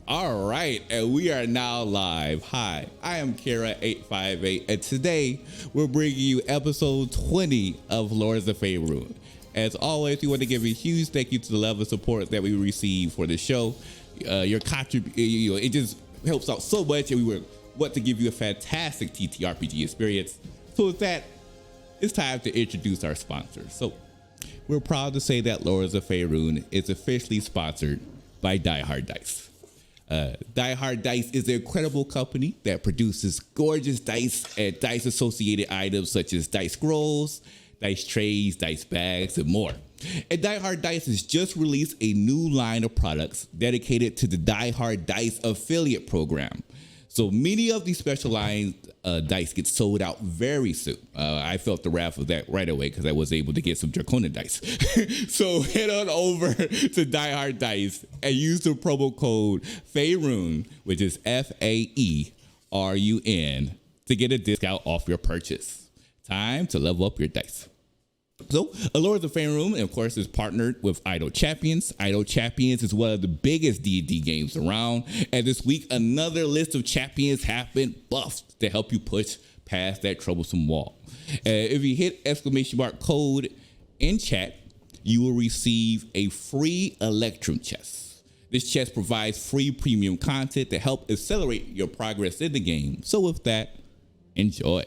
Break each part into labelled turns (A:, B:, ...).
A: All right, and we are now live. Hi, I am Kara858, and today we're bringing you episode 20 of Lords of Faerun. As always, we want to give a huge thank you to the level of support that we receive for the show. Your contribution, it just helps out so much, and we want to give you a fantastic TTRPG experience. So with that, it's time to introduce our sponsors. So we're proud to say that Lords of Faerun is officially sponsored by Die Hard Dice. Die Hard Dice is an incredible company that produces gorgeous dice and dice associated items such as dice scrolls, dice trays, dice bags, and more. And Die Hard Dice has just released a new line of products dedicated to the Die Hard Dice affiliate program. So many of these specialized dice get sold out very soon. I felt the wrath of that right away because I was able to get some Draconian dice. So head on over to Die Hard Dice and use the promo code Faerun, which is Faerun, to get a discount off your purchase. Time to level up your dice. So, Lords of Faerun, of course, is partnered with Untitled Champions. Untitled Champions is one of the biggest D&D games around. And this week, another list of champions have been buffed to help you push past that troublesome wall. If you hit !code in chat, you will receive a free Electrum chest. This chest provides free premium content to help accelerate your progress in the game. So with that, enjoy.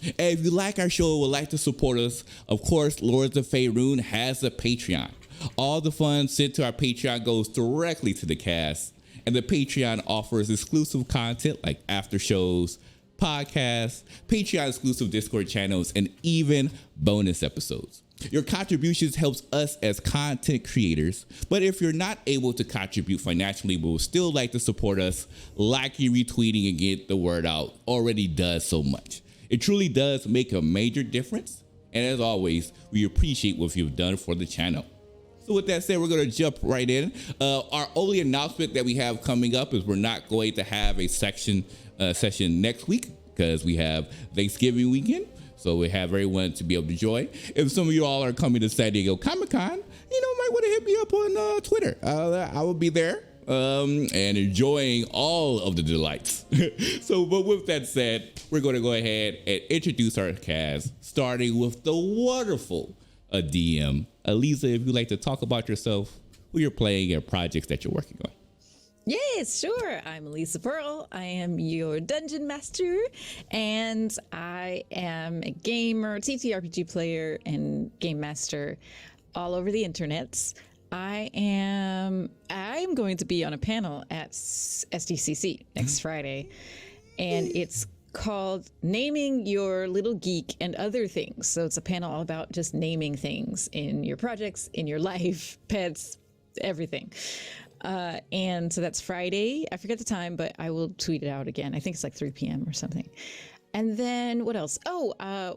A: And if you like our show and would like to support us, of course, Lords of Faerun has a Patreon. All the funds sent to our Patreon goes directly to the cast, and the Patreon offers exclusive content like after shows, podcasts, Patreon exclusive Discord channels, and even bonus episodes. Your contributions helps us as content creators, but if you're not able to contribute financially but would still like to support us, liking, retweeting, and get the word out already does so much. It truly does make a major difference. And as always, we appreciate what you've done for the channel. So with that said, we're going to jump right in. Our only announcement that we have coming up is we're not going to have a session next week because we have Thanksgiving weekend. So we have everyone to be able to join. If some of you all are coming to San Diego Comic-Con, might want to hit me up on Twitter. I will be there. And enjoying all of the delights. But with that said, we're going to go ahead and introduce our cast, starting with the wonderful DM. Elisa, if you'd like to talk about yourself, who you're playing, and projects that you're working on.
B: Yes, sure. I'm Elisa Pearl. I am your dungeon master, and I am a gamer, TTRPG player, and game master all over the internets. I'm going to be on a panel at SDCC next Friday, and it's called Naming Your Little Geek and Other Things. So it's a panel all about just naming things in your projects, in your life, pets, everything. And so that's Friday. I forget the time, but I will tweet it out again. I think it's like 3 p.m. or something. And then what else?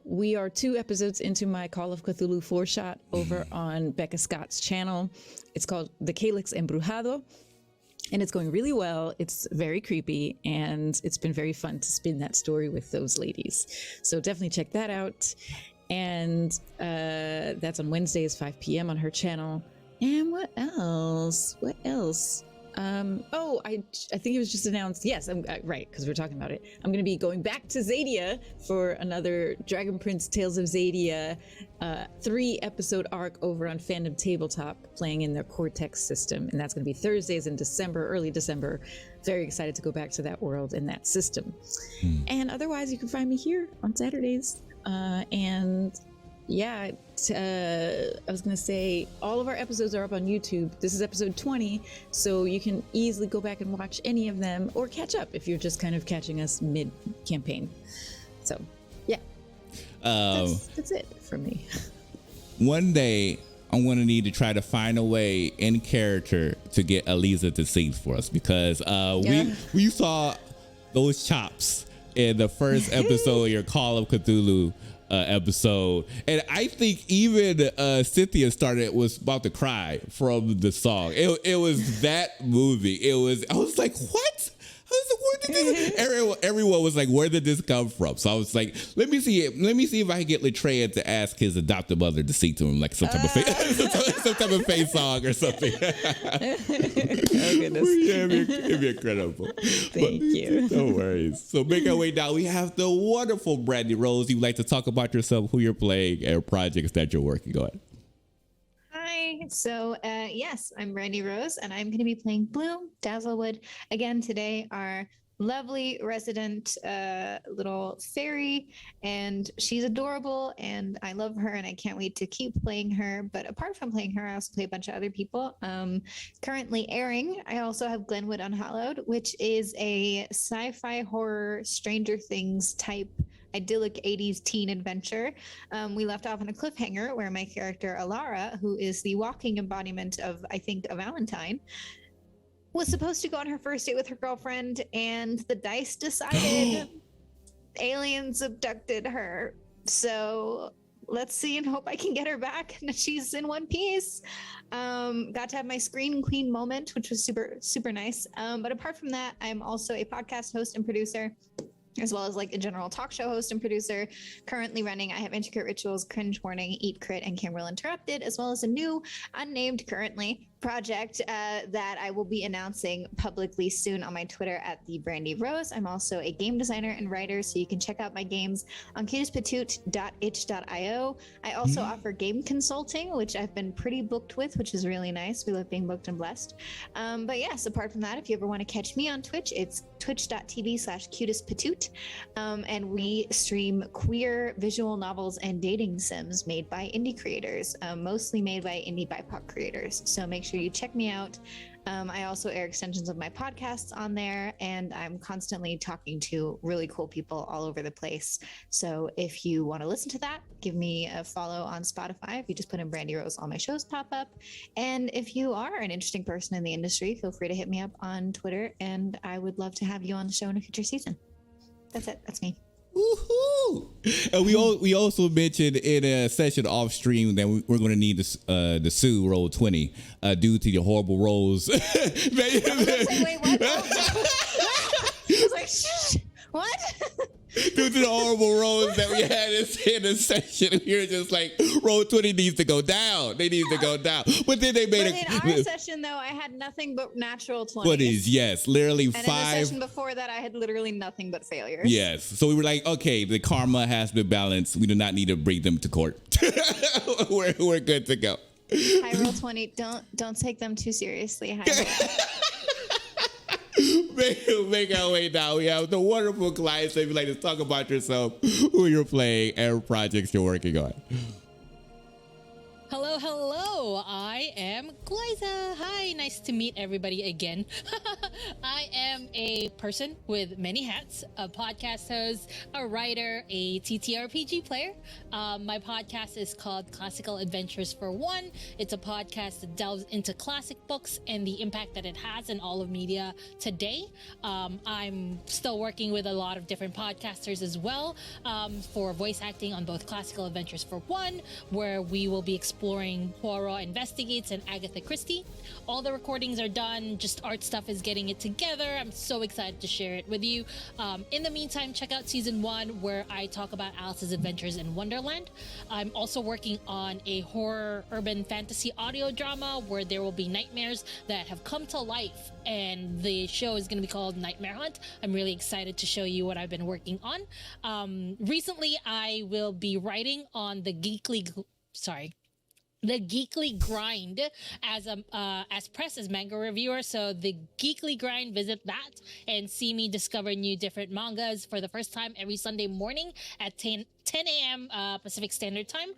B: We are 2 episodes into my Call of Cthulhu 4-shot over on Becca Scott's channel. It's called The Calyx Embrujado, and it's going really well. It's very creepy, and it's been very fun to spin that story with those ladies. So definitely check that out. And that's on Wednesdays, 5 p.m. on her channel. And what else? I think it was just announced. Yes, I'm right, because we're talking about it. I'm going to be going back to Zadia for another Dragon Prince Tales of Zadia 3-episode arc over on Fandom Tabletop, playing in their Cortex system. And that's going to be Thursdays in December, early December. Very excited to go back to that world and that system. And otherwise, you can find me here on Saturdays. I was going to say, all of our episodes are up on YouTube. This is episode 20, so you can easily go back and watch any of them or catch up if you're just kind of catching us mid-campaign. So, yeah. That's it for me.
A: One day, I'm going to need to try to find a way in character to get Elisa to sing for us because we saw those chops in the first episode of your Call of Cthulhu episode, and I think even Cynthia was about to cry from the song. It was that movie. I was like, what? I was like, Everyone was like, "Where did this come from?" So I was like, "Let me see it. Let me see if I can get Latreia to ask his adopted mother to sing to him like some type of some type of face song or something."
B: Oh goodness.
A: Yeah, it'd be incredible.
B: Thank you.
A: No worries. So make our way down. We have the wonderful Brandy Rose. You'd like to talk about yourself, who you're playing, and projects that you're working on.
C: Hi. So, yes, I'm Brandy Rose, and I'm going to be playing Bloom Dazzlewood again today. Our lovely resident little fairy, and she's adorable, and I love her, and I can't wait to keep playing her. But apart from playing her, I also play a bunch of other people. Currently airing, I also have Glenwood Unhallowed, which is a sci-fi horror Stranger Things type idyllic 80s teen adventure. We left off on a cliffhanger where my character Alara, who is the walking embodiment of, I think, a Valentine, was supposed to go on her first date with her girlfriend, and the dice decided aliens abducted her. So let's see and hope I can get her back. She's in one piece. Got to have my screen queen moment, which was super, super nice. But apart from that, I'm also a podcast host and producer, as well as like a general talk show host and producer. Currently running, I have Intricate Rituals, Cringe Warning, Eat Crit, and Camera Interrupted, as well as a new, unnamed currently, project that I will be announcing publicly soon on my Twitter at the Brandy Rose. I'm also a game designer and writer, so you can check out my games on cutestpatoot.itch.io. I also offer game consulting, which I've been pretty booked with, which is really nice. We love being booked and blessed. But yes, apart from that, if you ever want to catch me on Twitch, it's twitch.tv/cutestpatoot. And we stream queer visual novels and dating sims made by indie creators, mostly made by indie BIPOC creators. So make sure you check me out. I also air extensions of my podcasts on there, and I'm constantly talking to really cool people all over the place. So if you want to listen to that, give me a follow on Spotify. If you just put in Brandy Rose, all my shows pop up. And if you are an interesting person in the industry, feel free to hit me up on Twitter, and I would love to have you on the show in a future season. That's it. That's me.
A: Woohoo! And we also mentioned in a session off stream that we're going to need the Sue roll 20 due to your horrible rolls.
C: Wait, what? I was like, shh, what?
A: Due to the horrible rolls that we had in the session, we were just like, roll 20 needs to go down. They need to go down. But then they made
C: in our session, though, I had nothing but natural 20s.
A: 20s, yes. Literally
C: and
A: 5.
C: In the session before that, I had literally nothing but failures.
A: Yes. So we were like, okay, the karma has been balanced. We do not need to bring them to court. we're good to go.
C: High roll 20. Don't take them too seriously. High roll.
A: Make our way down. We have the wonderful clients. If you'd like to talk about yourself, who you're playing, and projects you're working on.
D: Hello, hello. I am Glyza. Hi, nice to meet everybody again. I am a person with many hats, a podcast host, a writer, a TTRPG player. My podcast is called Classical Adventures for One. It's a podcast that delves into classic books and the impact that it has in all of media today. I'm still working with a lot of different podcasters as well for voice acting on both Classical Adventures for One, where we will be exploring Poirot Investigates and Agatha Christie. All the recordings are done, just art stuff is getting it together. I'm so excited to share it with you. In the meantime, check out season 1 where I talk about Alice's adventures in Wonderland. I'm also working on a horror urban fantasy audio drama where there will be nightmares that have come to life, and the show is going to be called Nightmare Hunt. I'm really excited to show you what I've been working on. Recently, I will be writing on the Geekly Grind as press as manga reviewer. So the Geekly Grind, visit that and see me discover new different mangas for the first time every Sunday morning at 10 a.m. Pacific Standard Time.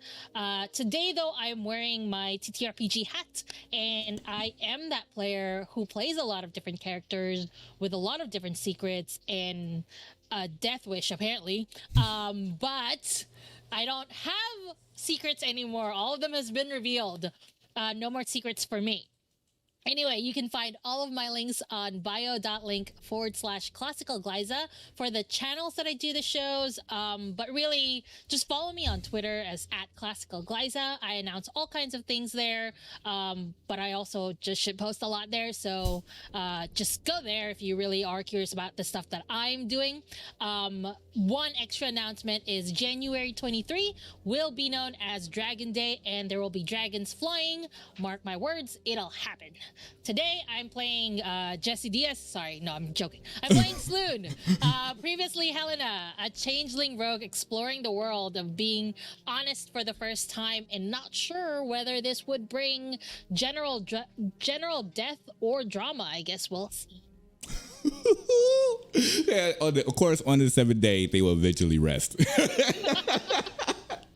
D: Today, though, I am wearing my TTRPG hat, and I am that player who plays a lot of different characters with a lot of different secrets and a death wish, apparently. But I don't have secrets anymore. All of them has been revealed. No more secrets for me. Anyway, you can find all of my links on bio.link/classical Glyza for the channels that I do the shows. But really, just follow me on Twitter as @classical Glyza. I announce all kinds of things there. But I also just shit post a lot there. So just go there if you really are curious about the stuff that I'm doing. One extra announcement is January 23 will be known as Dragon Day, and there will be dragons flying. Mark my words, it'll happen. Today, I'm playing Jesse Diaz. Sorry, no, I'm joking. I'm playing Sloon. Previously, Helena, a changeling rogue exploring the world of being honest for the first time and not sure whether this would bring general death or drama. I guess we'll see.
A: Yeah, of course, on the 7th day, they will eventually rest.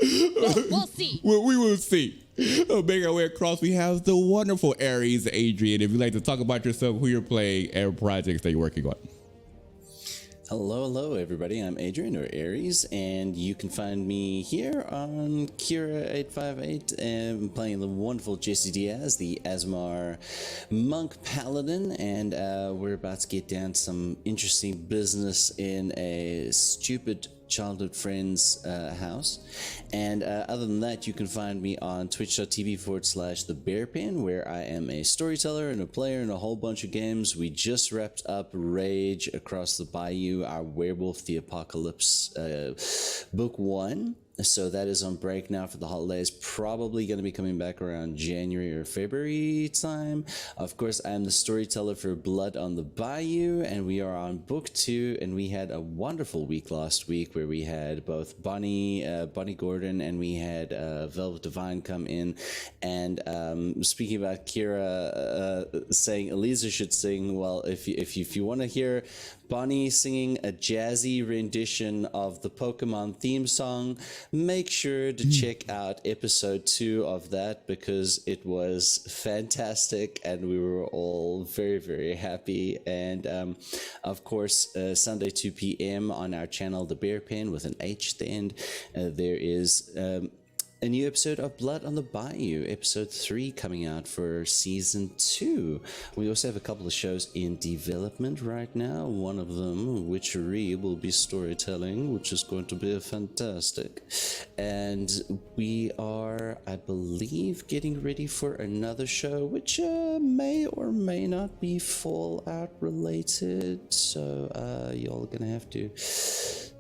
D: We'll see.
A: We will see. Making our way across, we have the wonderful Aries Adrian. If you'd like to talk about yourself, who you're playing, and projects that you're working on.
E: Hello, everybody. I'm Adrian, or Aries, and you can find me here on Kira858, and playing the wonderful Jesse Diaz, the Asmar monk paladin, and we're about to get down to some interesting business in a stupid childhood friend's house. And other than that, you can find me on twitch.tv/thebearpen, where I am a storyteller and a player in a whole bunch of games. We just wrapped up Rage Across the Bayou, our Werewolf the Apocalypse book 1. So that is on break now for the holidays. Probably going to be coming back around January or February time. Of course, I am the storyteller for Blood on the Bayou, and we are on book 2. And we had a wonderful week last week where we had both Bonnie Gordon, and we had Velvet Divine come in. And speaking about Kira saying Eliza should sing, well, if you want to hear Bonnie singing a jazzy rendition of the Pokemon theme song, make sure to check out episode 2 of that, because it was fantastic and we were all very, very happy. And of course, Sunday 2 p.m. on our channel, The Bear Pen, with an H at the end, there is a new episode of Blood on the Bayou, episode 3, coming out for season 2. We also have a couple of shows in development right now. One of them, Witchery, will be storytelling, which is going to be fantastic. And we are, I believe, getting ready for another show, which may or may not be Fallout related. So y'all are going to have to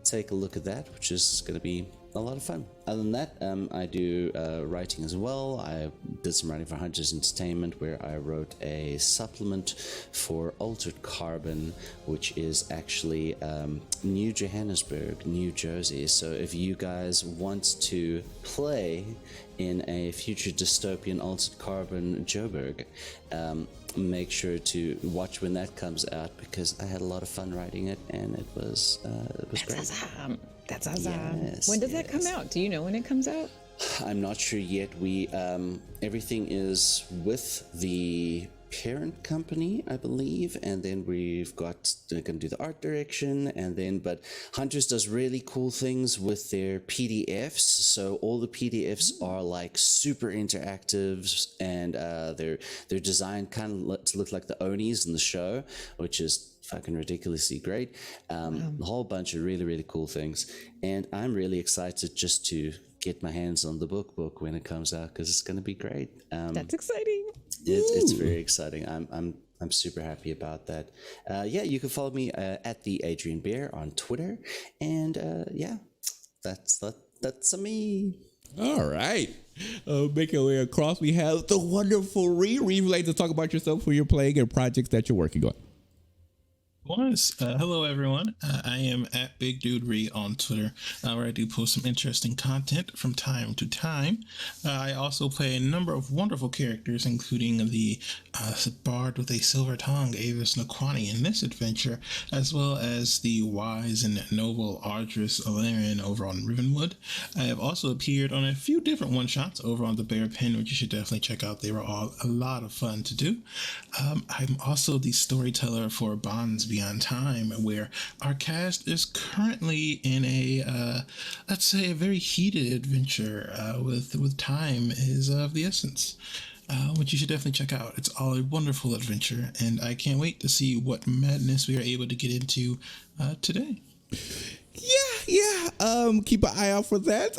E: take a look at that, which is going to be a lot of fun. Other than that, I do writing as well. I did some writing for Hunters Entertainment, where I wrote a supplement for Altered Carbon, which is actually New Johannesburg, New Jersey. So if you guys want to play in a future dystopian Altered Carbon Joburg, make sure to watch when that comes out, because I had a lot of fun writing it, and it was great.
B: Awesome. That's awesome.
E: Yes,
B: When does that come out? Do you know when it comes out?
E: I'm not sure yet. We everything is with the parent company, I believe, and then they're gonna do the art direction, and then but Hunters does really cool things with their PDFs. So all the PDFs are like super interactive, and they're designed kind of to look like the Onis in the show, which is fucking ridiculously great. A whole bunch of really, really cool things, and I'm really excited just to get my hands on the book when it comes out, because it's going to be great.
B: That's exciting.
E: It's very exciting. I'm super happy about that. Yeah, you can follow me at the Adrian Bear on Twitter, and yeah, that's me.
A: All right. Making our way across, we have the wonderful Riri. Would you like to talk about yourself, who you're playing, and projects that you're working on?
F: Hello everyone. I am at Big Dude Re on Twitter, where I do post some interesting content from time to time. I also play a number of wonderful characters, including the bard with a silver tongue, Avis Naquani, in this adventure, as well as the wise and noble Ardris Alarian over on Rivenwood. I have also appeared on a few different one-shots over on the Bear Pen, which you should definitely check out. They were all a lot of fun to do. I'm also the storyteller for Bonds Beyond Time, where our cast is currently in a let's say a very heated adventure with time is of the essence. which you should definitely check out. It's all a wonderful adventure, and I can't wait to see what madness we are able to get into today.
A: Yeah. Keep an eye out for that.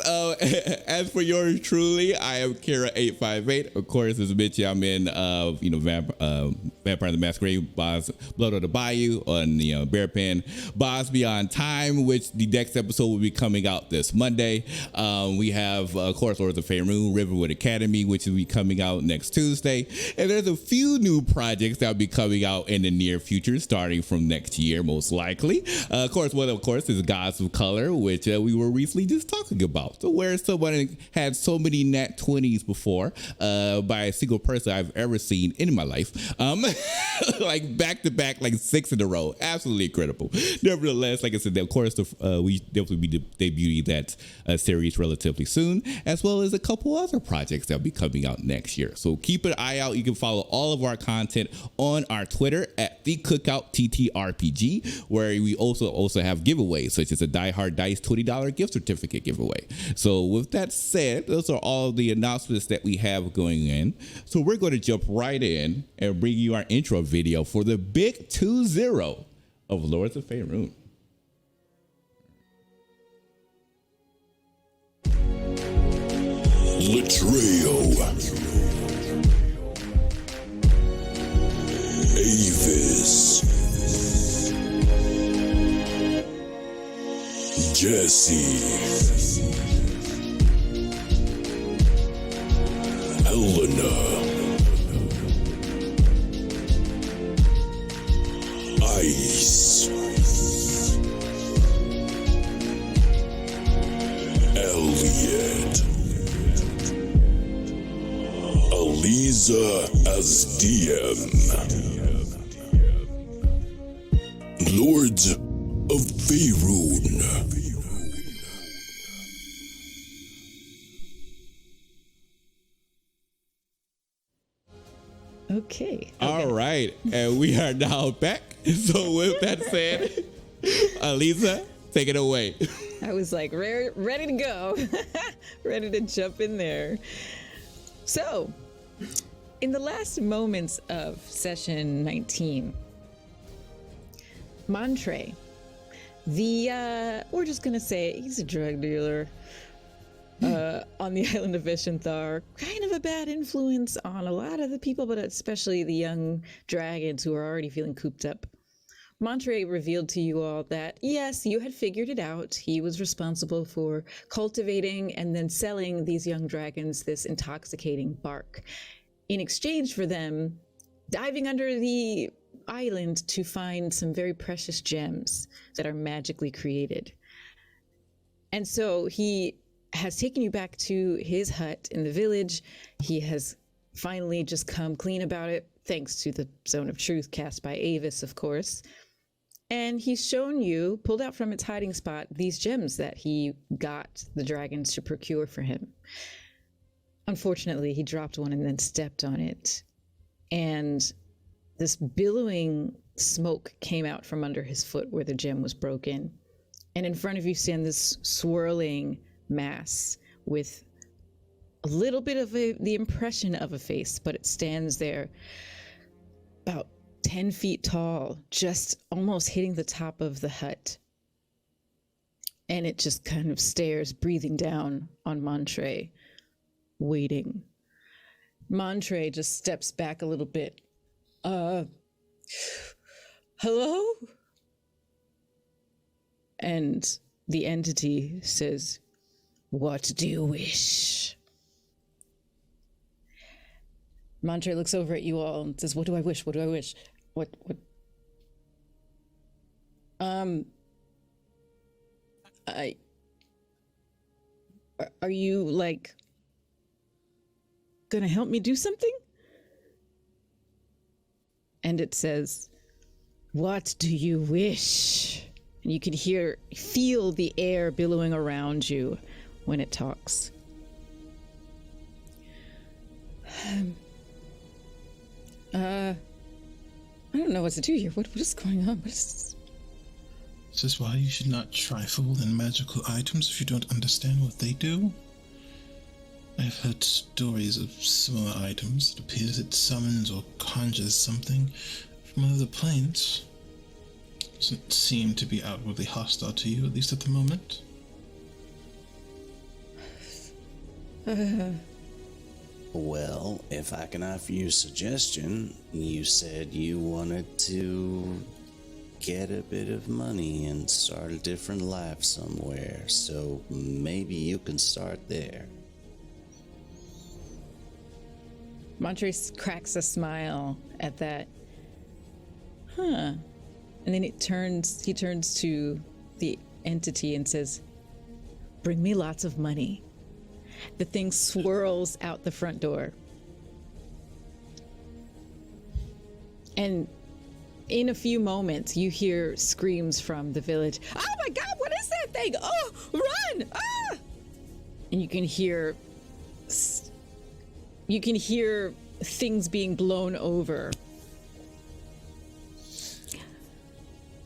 A: As for yours truly, I am Kara858. Of course, as mentioned, I'm in Vampire the Masquerade, Boss Blood of the Bayou on the Bear Pen, Boss Beyond Time, which the next episode will be coming out this Monday. We have, of course, Lords of Faerun, Riverwood Academy, which will be coming out next Tuesday. And there's a few new projects that will be coming out in the near future, starting from next year, most likely. Of course, is Gods of Color, which we were recently just talking about. So where someone had so many nat 20s before by a single person I've ever seen in my life. Like back to back, like 6 in a row. Absolutely incredible. Nevertheless, like I said, of course, we definitely be debuting that series relatively soon, as well as a couple other projects that will be coming out next year. So keep an eye out. You can follow all of our content on our Twitter at The Cookout TTRPG, where we also have giveaways, such as a Die Hard Dice $20 gift certificate giveaway. So with that said, those are all the announcements that we have going in. So we're going to jump right in and bring you our intro video for the big 2-0 of Lords of Faerun.
G: Latreo, Avis, Jesse, Helena, Ice, Elliot, Aliza as DM, Lords of Faerun.
B: Okay.
A: All right. And we are now back. So with that said, Aliza, take it away.
B: I was like ready to go, ready to jump in there. So, in the last moments of session 19, Montre, we're just gonna say he's a drug dealer on the island of Vicinthar, kind of a bad influence on a lot of the people, but especially the young dragons who are already feeling cooped up. Montre revealed to you all that, yes, you had figured it out. He was responsible for cultivating and then selling these young dragons this intoxicating bark, in exchange for them diving under the island to find some very precious gems that are magically created. And so he has taken you back to his hut in the village. He has finally just come clean about it, thanks to the Zone of Truth cast by Avis, of course. And he's shown you, pulled out from its hiding spot, these gems that he got the dragons to procure for him. Unfortunately, he dropped one and then stepped on it. And this billowing smoke came out from under his foot where the gem was broken. And in front of you stand this swirling mass with a little bit of the impression of a face, but it stands there about 10 feet tall, just almost hitting the top of the hut. And it just kind of stares, breathing down on Montre, waiting. Montre just steps back a little bit. Hello? And the entity says, "What do you wish?" Montre looks over at you all and says, "What do I wish? What do I wish? What? Are you, like, gonna help me do something?" And it says, "What do you wish?" And you can feel the air billowing around you when it talks. I don't know what to do here. What is going on? What is...
F: This is why you should not trifle in magical items if you don't understand what they do. I've heard stories of similar items. It appears it summons or conjures something from one of the planes. Doesn't seem to be outwardly hostile to you, at least at the moment.
E: Well, if I can offer you a suggestion, you said you wanted to get a bit of money and start a different life somewhere, so maybe you can start there.
B: Montres cracks a smile at that. Huh. And then he turns to the entity and says, "Bring me lots of money." The thing swirls out the front door. And in a few moments, you hear screams from the village. "Oh my God, what is that thing? Oh, run! Ah!" And you can hear things being blown over.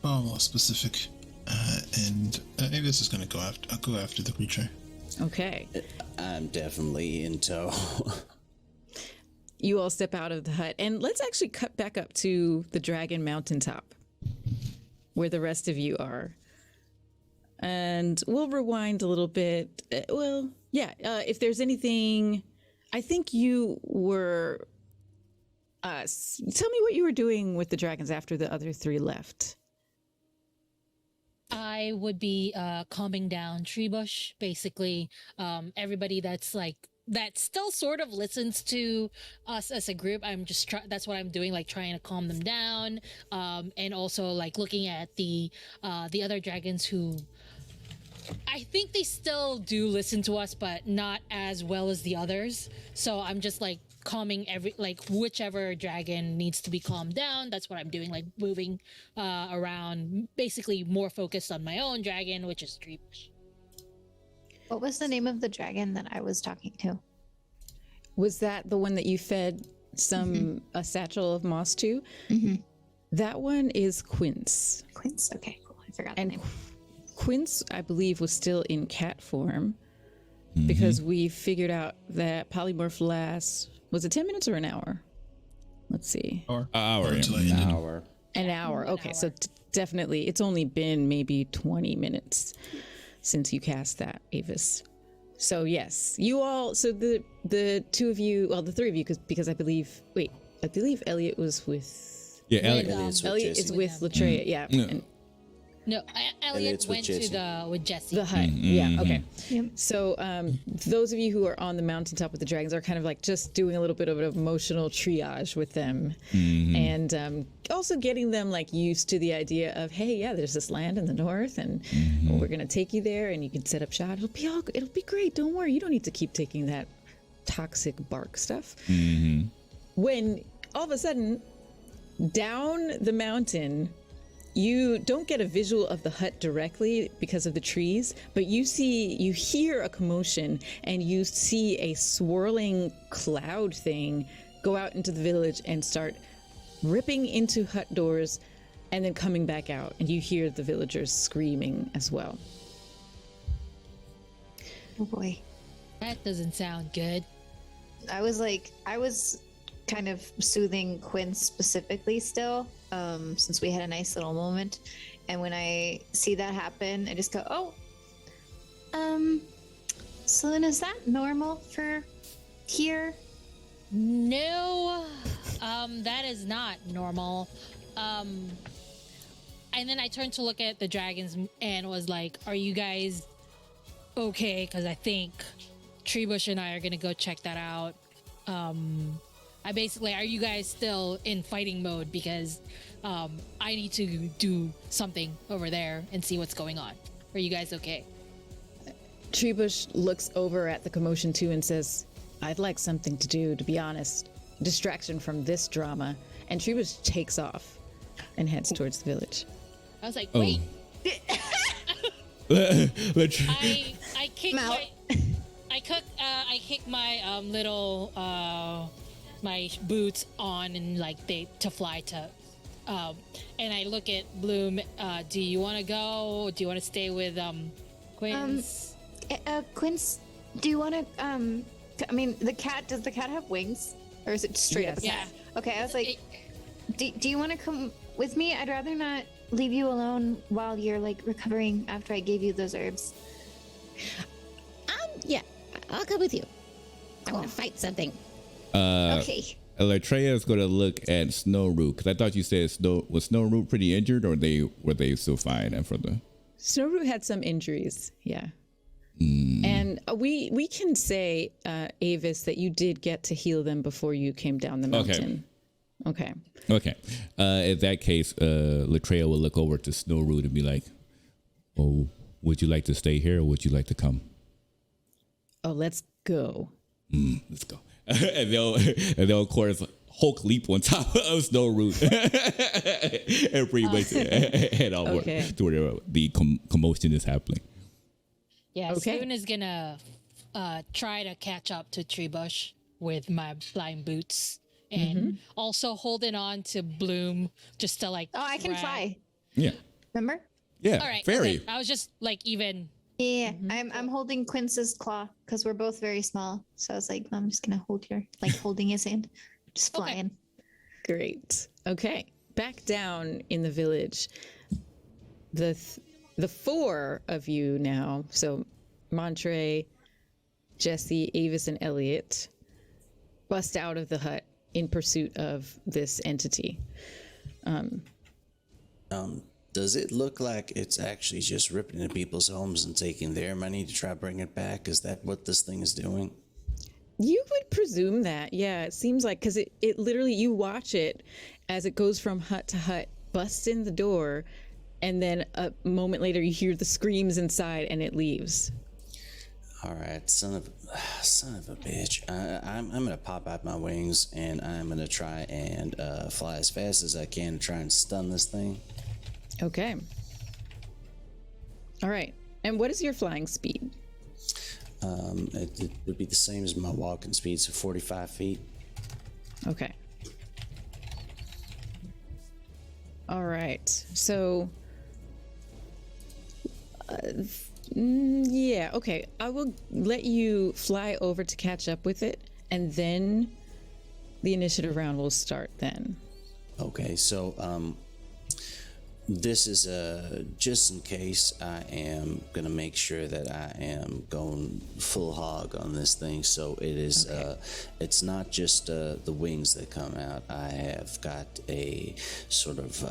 F: Far more specific. And maybe this is going to I'll go after the creature.
B: Okay.
E: I'm definitely in tow.
B: You all step out of the hut, and let's actually cut back up to the Dragon Mountaintop, where the rest of you are. And we'll rewind a little bit. If there's anything, I think you were. Tell me what you were doing with the dragons after the other three left.
D: I would be calming down Treebush, basically. Everybody that still sort of listens to us as a group. That's what I'm doing, like trying to calm them down, and also like looking at the other dragons who I think they still do listen to us, but not as well as the others. So I'm just like calming whichever dragon needs to be calmed down. That's what I'm doing, like moving around, basically more focused on my own dragon, which is Treebush.
C: What was the name of the dragon that I was talking to?
B: Was that the one that you fed a satchel of moss to?
C: Mm-hmm.
B: That one is Quince.
C: Quince. Okay, cool. I forgot the name.
B: Quince, I believe, was still in cat form because we figured out that polymorph lasts, was it 10 minutes or an hour? Let's see.
F: An
E: hour.
B: An hour. Okay, so definitely, it's only been maybe 20 minutes since you cast that, Avis. So yes, you all. So the two of you, well, the three of you, because I believe Elliot was with.
A: Yeah,
B: Elliot is with Latreia. Yeah.
A: No.
B: And
D: No, Elliot went to with Jesse.
B: the hut. Yeah. Okay. Yep. So those of you who are on the mountaintop with the dragons are kind of like just doing a little bit of an emotional triage with them, and also getting them like used to the idea of, hey, yeah, there's this land in the north, and we're gonna take you there, and you can set up shop. It'll be great. Don't worry. You don't need to keep taking that toxic bark stuff. When all of a sudden, down the mountain. You don't get a visual of the hut directly because of the trees, but you hear a commotion, and you see a swirling cloud thing go out into the village and start ripping into hut doors and then coming back out. And you hear the villagers screaming as well.
C: Oh boy.
D: That doesn't sound good.
C: I was kind of soothing Quince specifically still, since we had a nice little moment. And when I see that happen, I just go, so then is that normal for here?
D: No, that is not normal. And then I turned to look at the dragons and was like, are you guys okay? Because I think Treebush and I are going to go check that out. Are you guys still in fighting mode? Because I need to do something over there and see what's going on. Are you guys okay?
B: Treebush looks over at the commotion too and says, I'd like something to do, to be honest. Distraction from this drama. And Treebush takes off and heads towards the village.
D: I was like, wait. I kick my little my boots on and to fly to and I look at Bloom. Do you want to go? Do you want to stay with Quince?
C: Quince, do you want to I mean, does the cat have wings? Or is it straight up a cat? Okay, I was like, do you want to come with me? I'd rather not leave you alone while you're like recovering after I gave you those herbs.
H: Yeah, I'll come with you. I want to fight something.
C: Okay.
A: Latreia is going to look at Snowroot because I thought you said was Snowroot pretty injured, or were they still fine? And for the
B: Snowroot had some injuries, yeah. And we can say, Avis, that you did get to heal them before you came down the mountain. Okay. In that case, Latreia will look over to Snowroot and be like, "Oh, would you like to stay here, or would you like to come?" Oh, let's go.
A: Let's go. and they'll of course Hulk leap on top of Snowroot and pretty much head onward to where the commotion is happening.
D: Yeah, Spoon is gonna try to catch up to Treebush with my flying boots, and also holding on to Bloom just to like.
C: Oh, I can fly.
A: Yeah.
C: Remember?
A: Yeah.
D: All right.
A: Fairy.
D: Okay. I was just like even.
C: Yeah, I'm holding Quince's claw because we're both very small. So I was like, I'm just gonna hold your holding his hand, just flying.
B: Great. Okay, back down in the village. The four of you now. So Montre, Jesse, Avis, and Elliot bust out of the hut in pursuit of this entity.
E: Does it look like it's actually just ripping into people's homes and taking their money to try to bring it back? Is that what this thing is doing?
B: You would presume that, yeah. It seems like, because it literally, you watch it as it goes from hut to hut, busts in the door, and then a moment later you hear the screams inside and it leaves.
E: All right, son of a bitch. I'm gonna pop out my wings and I'm gonna try and fly as fast as I can to try and stun this thing.
B: Okay. All right. And what is your flying speed?
E: It would be the same as my walking speed, so 45 feet.
B: Okay. All right. So, yeah, okay. I will let you fly over to catch up with it, and then the initiative round will start then.
E: Okay, so this is just in case. I am gonna make sure that I am going full hog on this thing. So it is. It's not just the wings that come out. I have got a sort of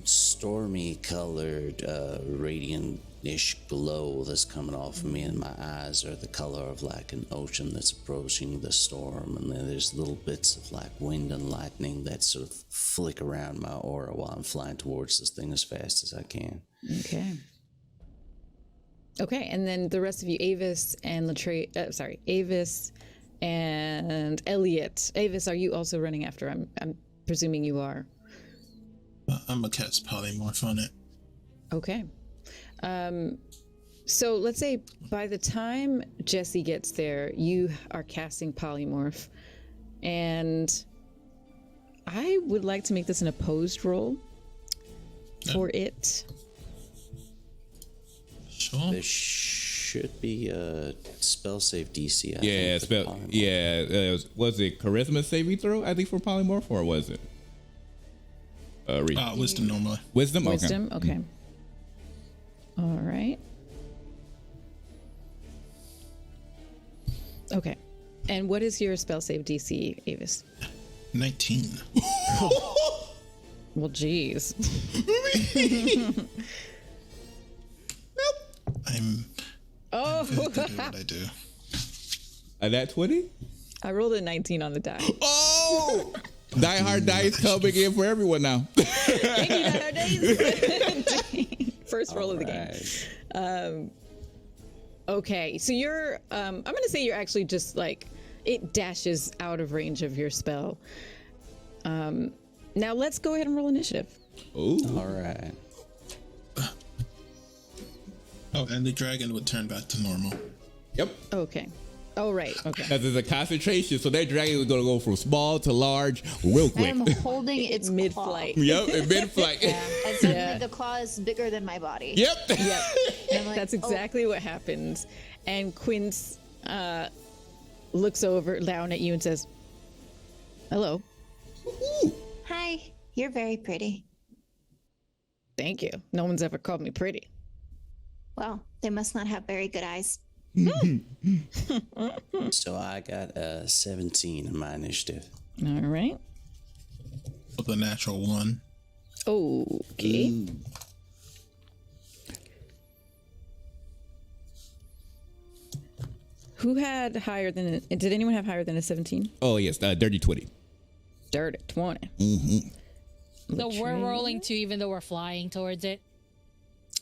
E: stormy colored radiant-ish glow that's coming off of me, and my eyes are the color of like an ocean that's approaching the storm, and then there's little bits of like wind and lightning that sort of flick around my aura while I'm flying towards this thing as fast as I can.
B: Okay, and then the rest of you, Avis and Avis and Elliot. Avis, are you also running after? I'm presuming you are.
F: I'm gonna cast polymorph on it.
B: Okay. So let's say by the time Jesse gets there, you are casting polymorph, and I would like to make this an opposed roll for it.
F: Sure.
E: There should be a spell save DC.
A: Yeah, spell. Yeah, was it charisma saving throw? I think for polymorph, or was it?
F: Wisdom normally.
A: Wisdom.
B: Wisdom. Okay. All right. Okay. And what is your spell save DC, Avis?
F: 19.
B: Well, geez.
F: I'm.
B: Oh.
F: I do what I do.
A: That 20?
B: I rolled a 19 on the die.
A: Oh! Die Hard Dice coming in for everyone now.
B: Thank you, Die Hard Dice. First roll of the game. Okay, so you're, I'm going to say you're actually just like, it dashes out of range of your spell. Now let's go ahead and roll initiative.
A: Oh.
E: All right.
F: Oh, and the dragon would turn back to normal.
A: Yep.
B: Okay. Oh, right. Okay.
A: Because there's a concentration, so that dragon is going to go from small to large real quick.
C: I'm holding its
B: Mid-flight.
A: Yep, in mid-flight.
C: And suddenly the claw is bigger than my body.
A: Yep.
B: Yep.
C: And I'm like,
B: That's exactly what happens. And Quince, looks over down at you and says, "Hello."
C: Hi, you're very pretty.
B: Thank you. No one's ever called me pretty.
C: Well, they must not have very good eyes.
E: So I got a 17 in my initiative.
B: All right.
F: With a natural 1.
B: Okay.
E: Ooh.
B: Who had higher than? Did anyone have higher than a 17?
A: Oh yes, dirty 20.
B: Dirty 20.
D: So we're rolling 2 even though we're flying towards it.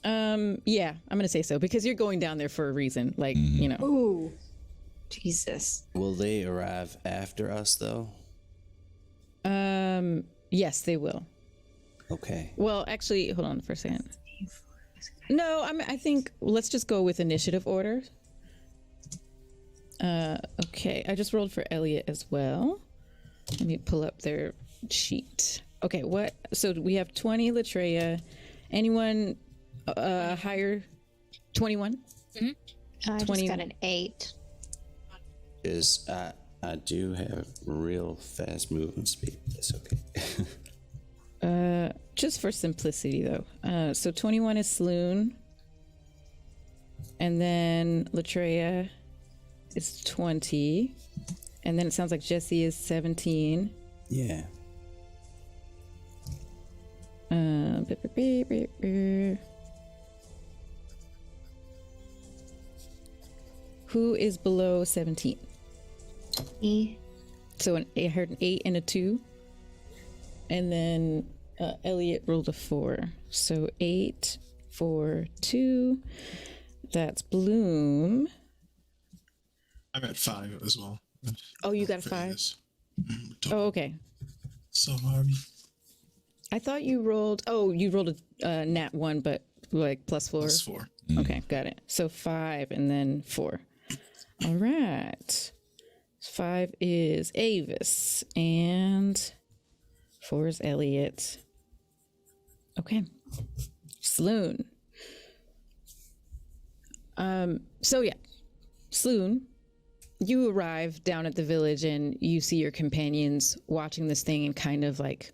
B: Yeah, I'm gonna say so because you're going down there for a reason. Like, you know.
C: Ooh. Jesus.
E: Will they arrive after us, though?
B: Yes, they will.
E: Okay.
B: Well, actually, hold on for a second. No, I think let's just go with initiative order. Okay, I just rolled for Elliot as well. Let me pull up their sheet. Okay, what? So we have 20 Latreia. Anyone higher? 21?
C: I just
B: 20.
C: got an 8.
E: Is I do have real fast movement speed. That's okay.
B: Just for simplicity, though. So 21 is Sloon. And then Latreia is 20. And then it sounds like Jesse is 17.
E: Yeah.
B: Who is below 17?
C: E.
B: So I heard an 8 and a 2. And then Elliot rolled a 4. So 8, 4, 2. That's Bloom.
F: I'm at 5 as well.
B: Oh, you got a 5? Oh, okay.
F: So Harvey.
B: I thought you rolled. Oh, you rolled a nat 1, but like plus 4.
F: Plus 4.
B: Okay, got it. So 5 and then 4. All right. 5 is Avis and 4 is Elliot. Okay. Sloon. So yeah, Sloon, you arrive down at the village and you see your companions watching this thing and kind of like,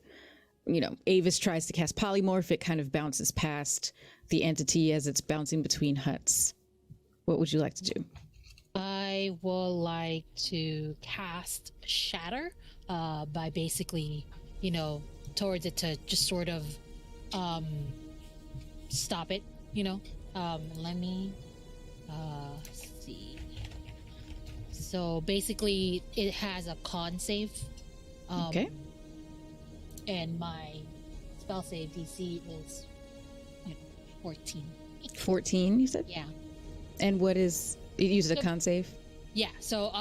B: you know, Avis tries to cast polymorph. It kind of bounces past the entity as it's bouncing between huts. What would you like to do?
D: I will like to cast Shatter by basically, you know, towards it to just sort of stop it, you know. Let me see. So basically it has a con save.
B: Okay.
D: And my spell save DC is 14.
B: 14, you said?
D: Yeah.
B: And what is it? Uses a con save?
D: Yeah, so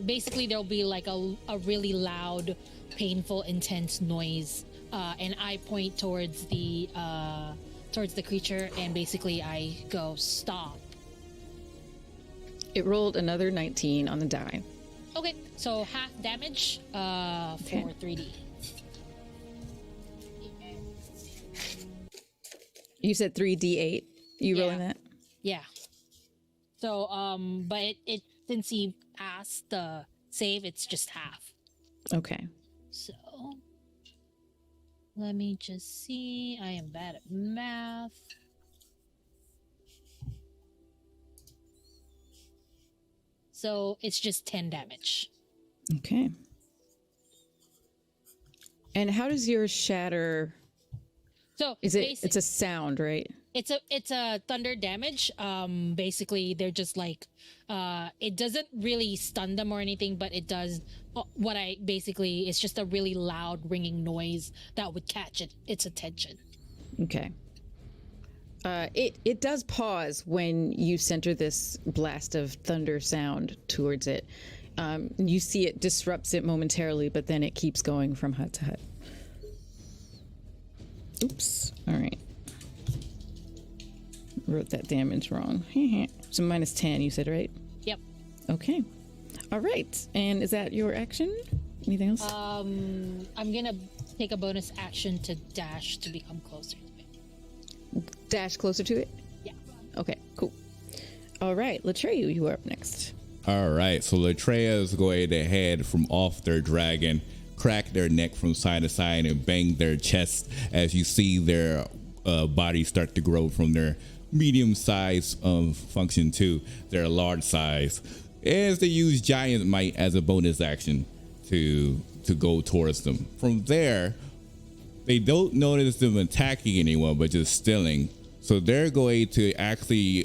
D: basically there'll be like a really loud, painful, intense noise, and I point towards the creature, and basically I go stop.
B: It rolled another 19 on the die.
D: Okay, so half damage for 3D.
B: You said 3d8. You
D: Yeah.
B: rolling that?
D: Yeah. So but it since he passed the save, it's just half.
B: Okay.
D: So let me just see. I am bad at math. So it's just 10 damage.
B: Okay. And how does your shatter?
D: So
B: Is it? It's a sound, right?
D: It's a thunder damage. Basically they're just like it doesn't really stun them or anything, but it does what I basically it's just a really loud ringing noise that would catch its attention.
B: Okay. It does pause when you center this blast of thunder sound towards it. You see it disrupts it momentarily, but then it keeps going from hut to hut. Oops. All right. Wrote that damage wrong. So minus 10, you said, right?
D: Yep.
B: Okay. All right. And is that your action? Anything else?
D: I'm gonna take a bonus action to dash to become closer to it.
B: Dash closer to it?
D: Yeah.
B: Okay, cool. All right, Latreyu, you are up next.
A: All right, so Latreia is going to head from off their dragon, crack their neck from side to side, and bang their chest as you see their bodies start to grow from their medium size function to their large size. As they use Giant Might as a bonus action to go towards them. From there, they don't notice them attacking anyone, but just stilling. So they're going to actually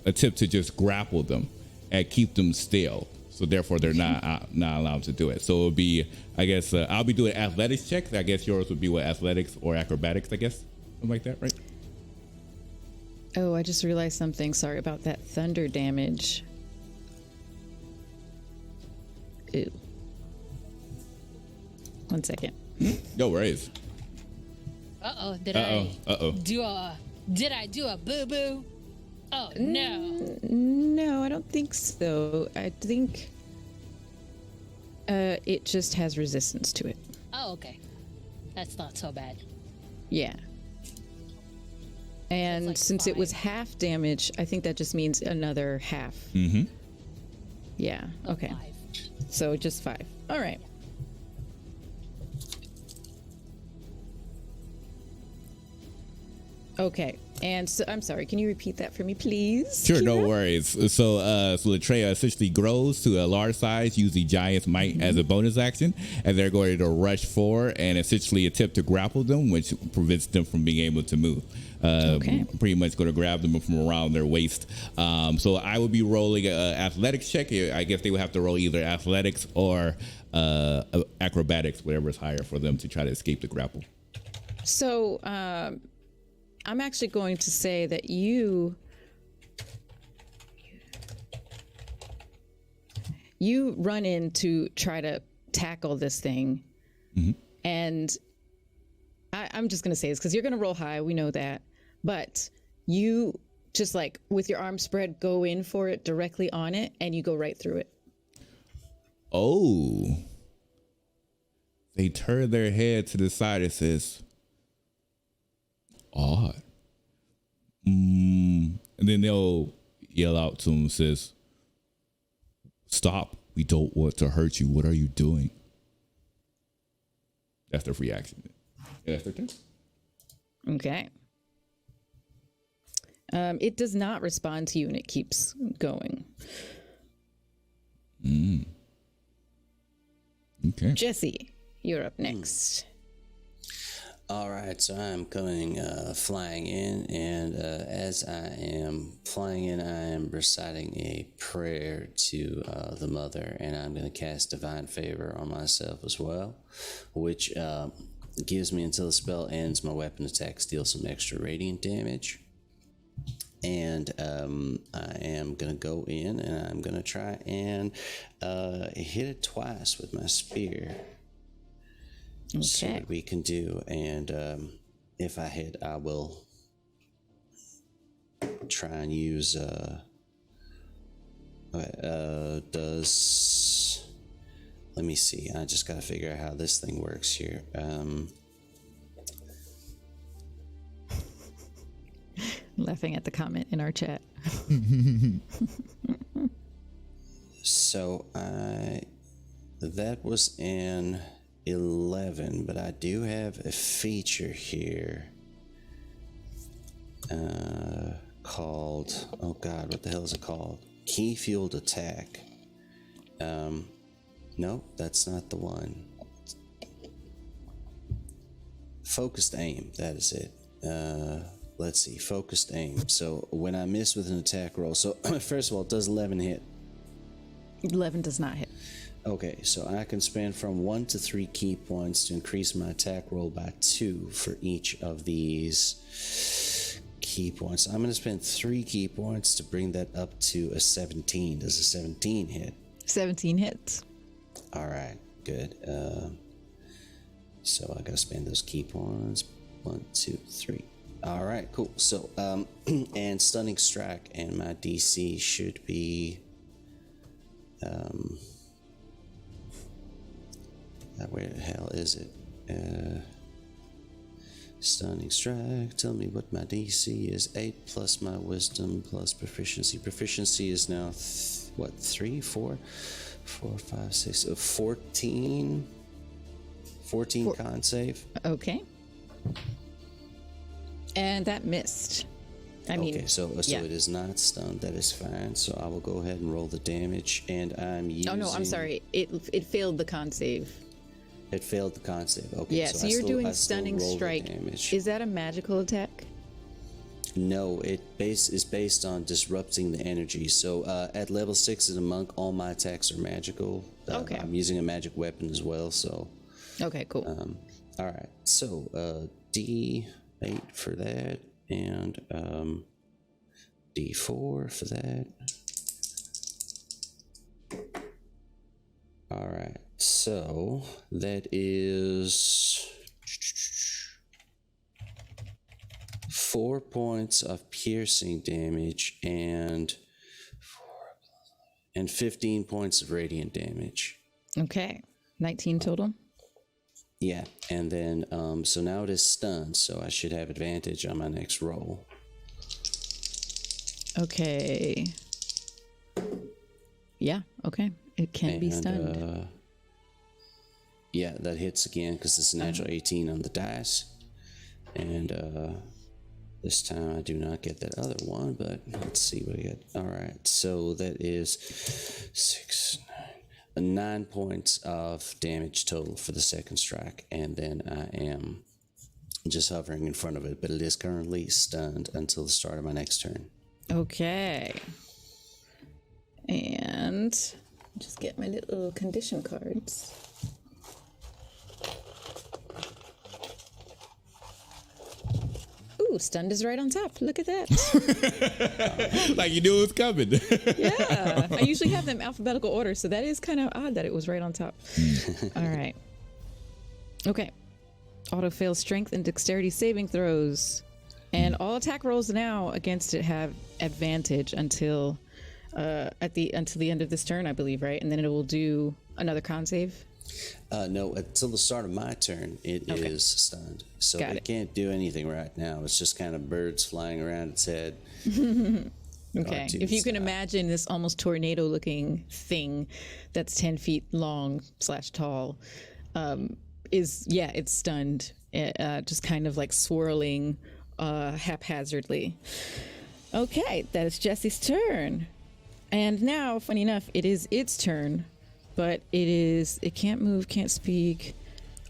A: attempt to just grapple them and keep them still. So therefore, they're not allowed to do it. So it'll be, I guess, I'll be doing athletics checks. I guess yours would be what, athletics or acrobatics, I guess, something like that, right?
B: Oh, I just realized something. Sorry about that thunder damage. Ew. 1 second.
A: No worries.
D: Did I do a boo boo? Oh no.
B: No, I don't think so. I think it just has resistance to it.
D: Oh, okay. That's not so bad.
B: Yeah. And
D: like
B: since it was
D: 5.
B: half damage, I think that just means another half.
A: Mm-hmm.
B: Yeah. Okay.
D: 5.
B: So just 5. All right. Okay. And so, I'm sorry, can you repeat that for me, please?
A: Sure, no
B: Kira?
A: worries. So Latreia essentially grows to a large size using Giant's Might as a bonus action, and they're going to rush forward and essentially attempt to grapple them, which prevents them from being able to move.
B: Okay.
A: Pretty much going to grab them from around their waist. So I would be rolling an athletics check. I guess they would have to roll either athletics or acrobatics, whatever is higher for them to try to escape the grapple.
B: So, I'm actually going to say that you run in to try to tackle this thing.
A: Mm-hmm.
B: And I'm just going to say this because you're going to roll high. We know that. But you just like with your arms spread, go in for it directly on it and you go right through it.
A: Oh. They turn their head to the side. It says, odd. And then they'll yell out to him, says, stop. We don't want to hurt you. What are you doing? That's their reaction. Yeah, that's their turn.
B: Okay. It does not respond to you and it keeps going.
A: Okay.
B: Jesse, you're up next.
E: All right, so I'm coming flying in, and as I am flying in, I am reciting a prayer to the mother, and I'm going to cast Divine Favor on myself as well, which gives me until the spell ends, my weapon attacks deal some extra radiant damage. And I am going to go in, and I'm going to try and hit it twice with my spear.
B: Okay.
E: See what we can do, and if I hit, I will try and use let me see, I just gotta figure out how this thing works here.
B: Laughing at the comment in our chat.
E: So that was an 11, but I do have a feature here called, oh god, what the hell is it called? Key fueled attack. No, that's not the one. Focused aim, that is it. Let's see, focused aim. So when I miss with an attack roll, so first of all, does 11 hit?
B: 11 does not hit.
E: Okay, so I can spend from 1 to 3 key points to increase my attack roll by 2 for each of these key points. I'm going to spend 3 key points to bring that up to a 17. Does a 17 hit?
B: 17 hits.
E: All right, good. So I got to spend those key points. 1, 2, 3. All right, cool. So, and Stunning Strike, and my DC should be, where the hell is it? Stunning Strike, tell me what my DC is. 8 plus my Wisdom plus Proficiency. Proficiency is now what, 3, 4, 4, 5, 6, 14 con save.
B: Okay. And that missed. I mean,
E: Okay, so
B: yeah.
E: it is not stunned. That is fine. So I will go ahead and roll the damage, and I'm using...
B: Oh no, I'm sorry. It failed the con save.
E: It failed the con save. Okay,
B: Yeah, so you're doing stunning
E: roll the
B: strike.
E: damage.
B: Is that a magical attack?
E: No, it is based on disrupting the energy. So at level 6 as a monk, all my attacks are magical.
B: Okay.
E: I'm using a magic weapon as well, so...
B: Okay, cool.
E: All right, so D8 for that, and D4 for that. All right, so that is 4 points of piercing damage and 15 points of radiant damage.
B: Okay. 19 total.
E: Yeah, and then so now it is stunned, so I should have advantage on my next roll.
B: Okay. Yeah, okay. It can be stunned.
E: Yeah, that hits again because it's a natural 18 on the dice. And this time I do not get that other one, but let's see what I get. All right, so that is 9 points of damage total for the second strike, and then I am just hovering in front of it, but it is currently stunned until the start of my next turn.
B: Okay. And just get my little condition cards. Ooh, stunned is right on top. Look at that.
A: Like you knew it was coming.
B: Yeah. I usually have them alphabetical order, so that is kind of odd that it was right on top. All right. Okay. Auto fails strength and dexterity saving throws. And all attack rolls now against it have advantage until until the end of this turn, I believe, right? And then it will do another con save.
E: No, until the start of my turn, it is stunned. So
B: Got
E: it
B: it.
E: can't do anything right now. It's just kind of birds flying around its head.
B: Okay. If you can imagine this almost tornado looking thing that's 10 feet long / tall, it's stunned, just kind of like swirling haphazardly. Okay, that is Jesse's turn. And now, funny enough, it is its turn, but it can't move, can't speak,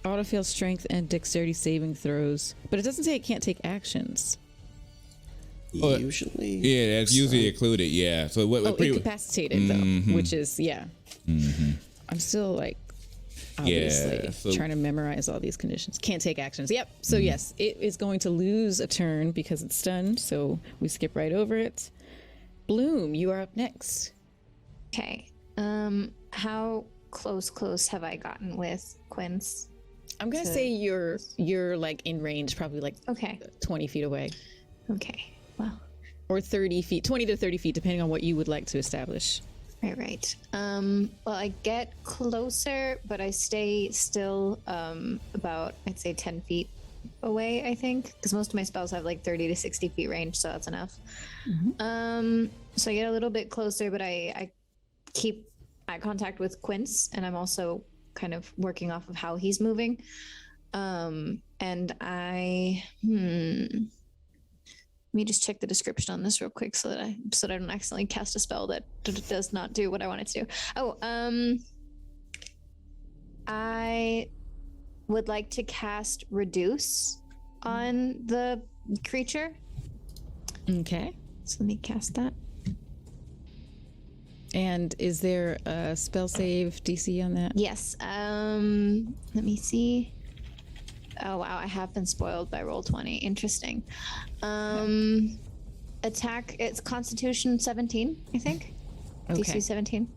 B: auto fail strength and dexterity saving throws, but it doesn't say it can't take actions.
E: Usually.
A: Yeah, that's usually included. Yeah. So what?
B: Incapacitated though, which is I'm still like obviously trying to memorize all these conditions. Can't take actions. Yep. So yes, it is going to lose a turn because it's stunned. So we skip right over it. Bloom, you are up next.
C: Okay. How close have I gotten with Quince?
B: I'm gonna say you're like in range, probably like 20 feet away.
C: Okay. Well.
B: Or 30 feet, 20 to 30 feet, depending on what you would like to establish.
C: Right. Well, I get closer, but I stay still about, I'd say 10 feet away, I think, because most of my spells have like 30 to 60 feet range, so that's enough. So I get a little bit closer, but I keep eye contact with Quince, and I'm also kind of working off of how he's moving. And I let me just check the description on this real quick so that I don't accidentally cast a spell that does not do what I want it to do. I would like to cast Reduce on the creature.
B: Okay.
C: So let me cast that.
B: And is there a spell save DC on that?
C: Yes. Let me see. Oh wow, I have been spoiled by Roll20. Interesting. Attack. It's Constitution 17, I think.
B: Okay.
C: DC 17.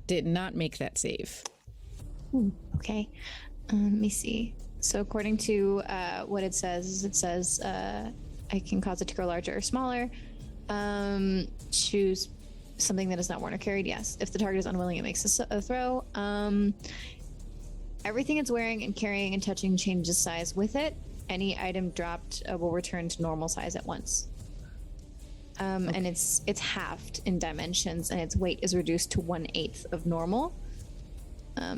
B: Did not make that save.
C: Ooh, okay. Let me see. So according to what it says, I can cause it to grow larger or smaller. Choose something that is not worn or carried. Yes. If the target is unwilling, it makes a throw. Everything it's wearing and carrying and touching changes size with it, any item dropped will return to normal size at once. And it's halved in dimensions, and its weight is reduced to 1/8 of normal.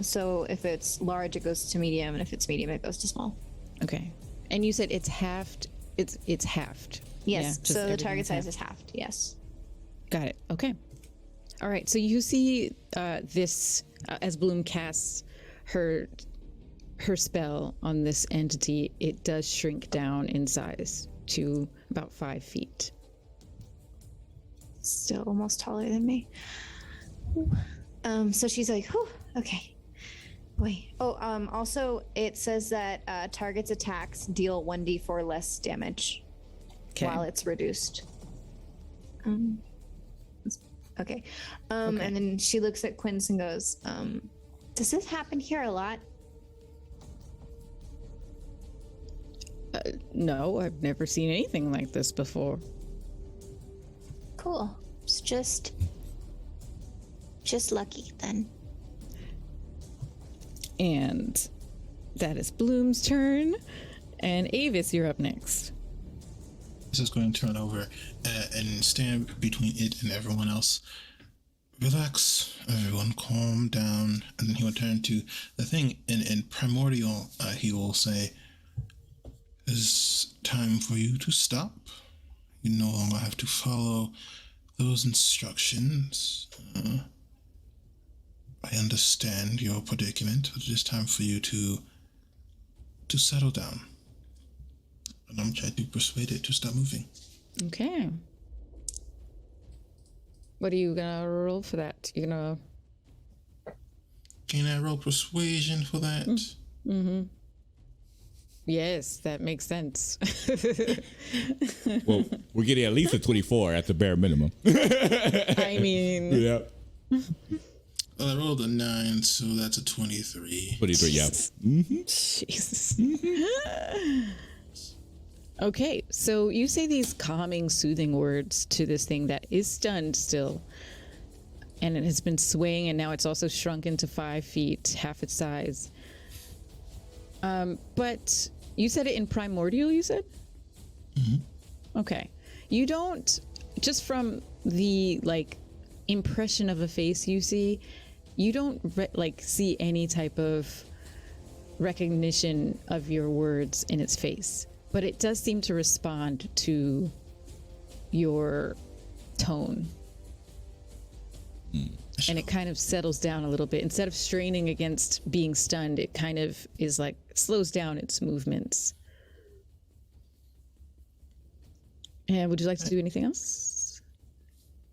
C: So if it's large, it goes to medium, and if it's medium, it goes to small.
B: Okay. And you said it's halved. It's halved.
C: Yes.
B: Yeah,
C: So the target size is halved. Yes.
B: Got it. Okay. All right. So you see this as Bloom casts her spell on this entity, it does shrink down in size to about 5 feet.
C: Still almost taller than me. So she's like, whew, okay. Boy. Oh, also it says that target's attacks deal 1d4 less damage while it's reduced. Okay. And then she looks at Quince and goes, does this happen here a lot?
B: No, I've never seen anything like this before.
C: Cool. It's just lucky then.
B: And that is Bloom's turn. And Avis, you're up next.
F: This is going to turn over and stand between it and everyone else. Relax, everyone, calm down. And then he will turn to the thing. In Primordial, he will say, "It's time for you to stop. You no longer have to follow those instructions. I understand your predicament, but it is time for you to settle down." And I'm trying to persuade it to stop moving.
B: Okay. What are you gonna roll for that? You're gonna...
F: Can I roll persuasion for that?
B: Mm-hmm. Yes, that makes sense.
A: Well, we're getting at least a 24 at the bare minimum.
B: I mean...
A: Yeah.
F: Well, I rolled a 9, so that's a 23.
A: 23, yeah.
B: Jesus. Okay, so you say these calming, soothing words to this thing that is stunned still, and it has been swaying, and now it's also shrunken to 5 feet, half its size. But you said it in Primordial, you said? Mm-hmm. Okay. You don't, just from the, impression of a face you see, you don't, see any type of recognition of your words in its face. But it does seem to respond to your tone. And it kind of settles down a little bit. Instead of straining against being stunned, it kind of is slows down its movements. And would you like to do anything else?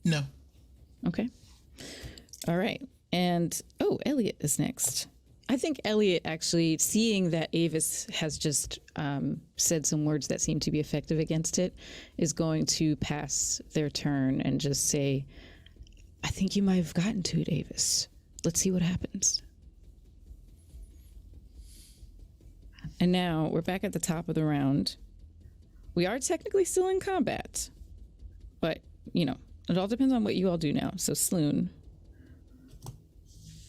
F: No.
B: Okay. All right. And, Elliot is next. I think Elliot, actually, seeing that Avis has just said some words that seem to be effective against it, is going to pass their turn and just say, I think you might have gotten to it, Avis. Let's see what happens. And now we're back at the top of the round. We are technically still in combat, but, it all depends on what you all do now. So, Sloon.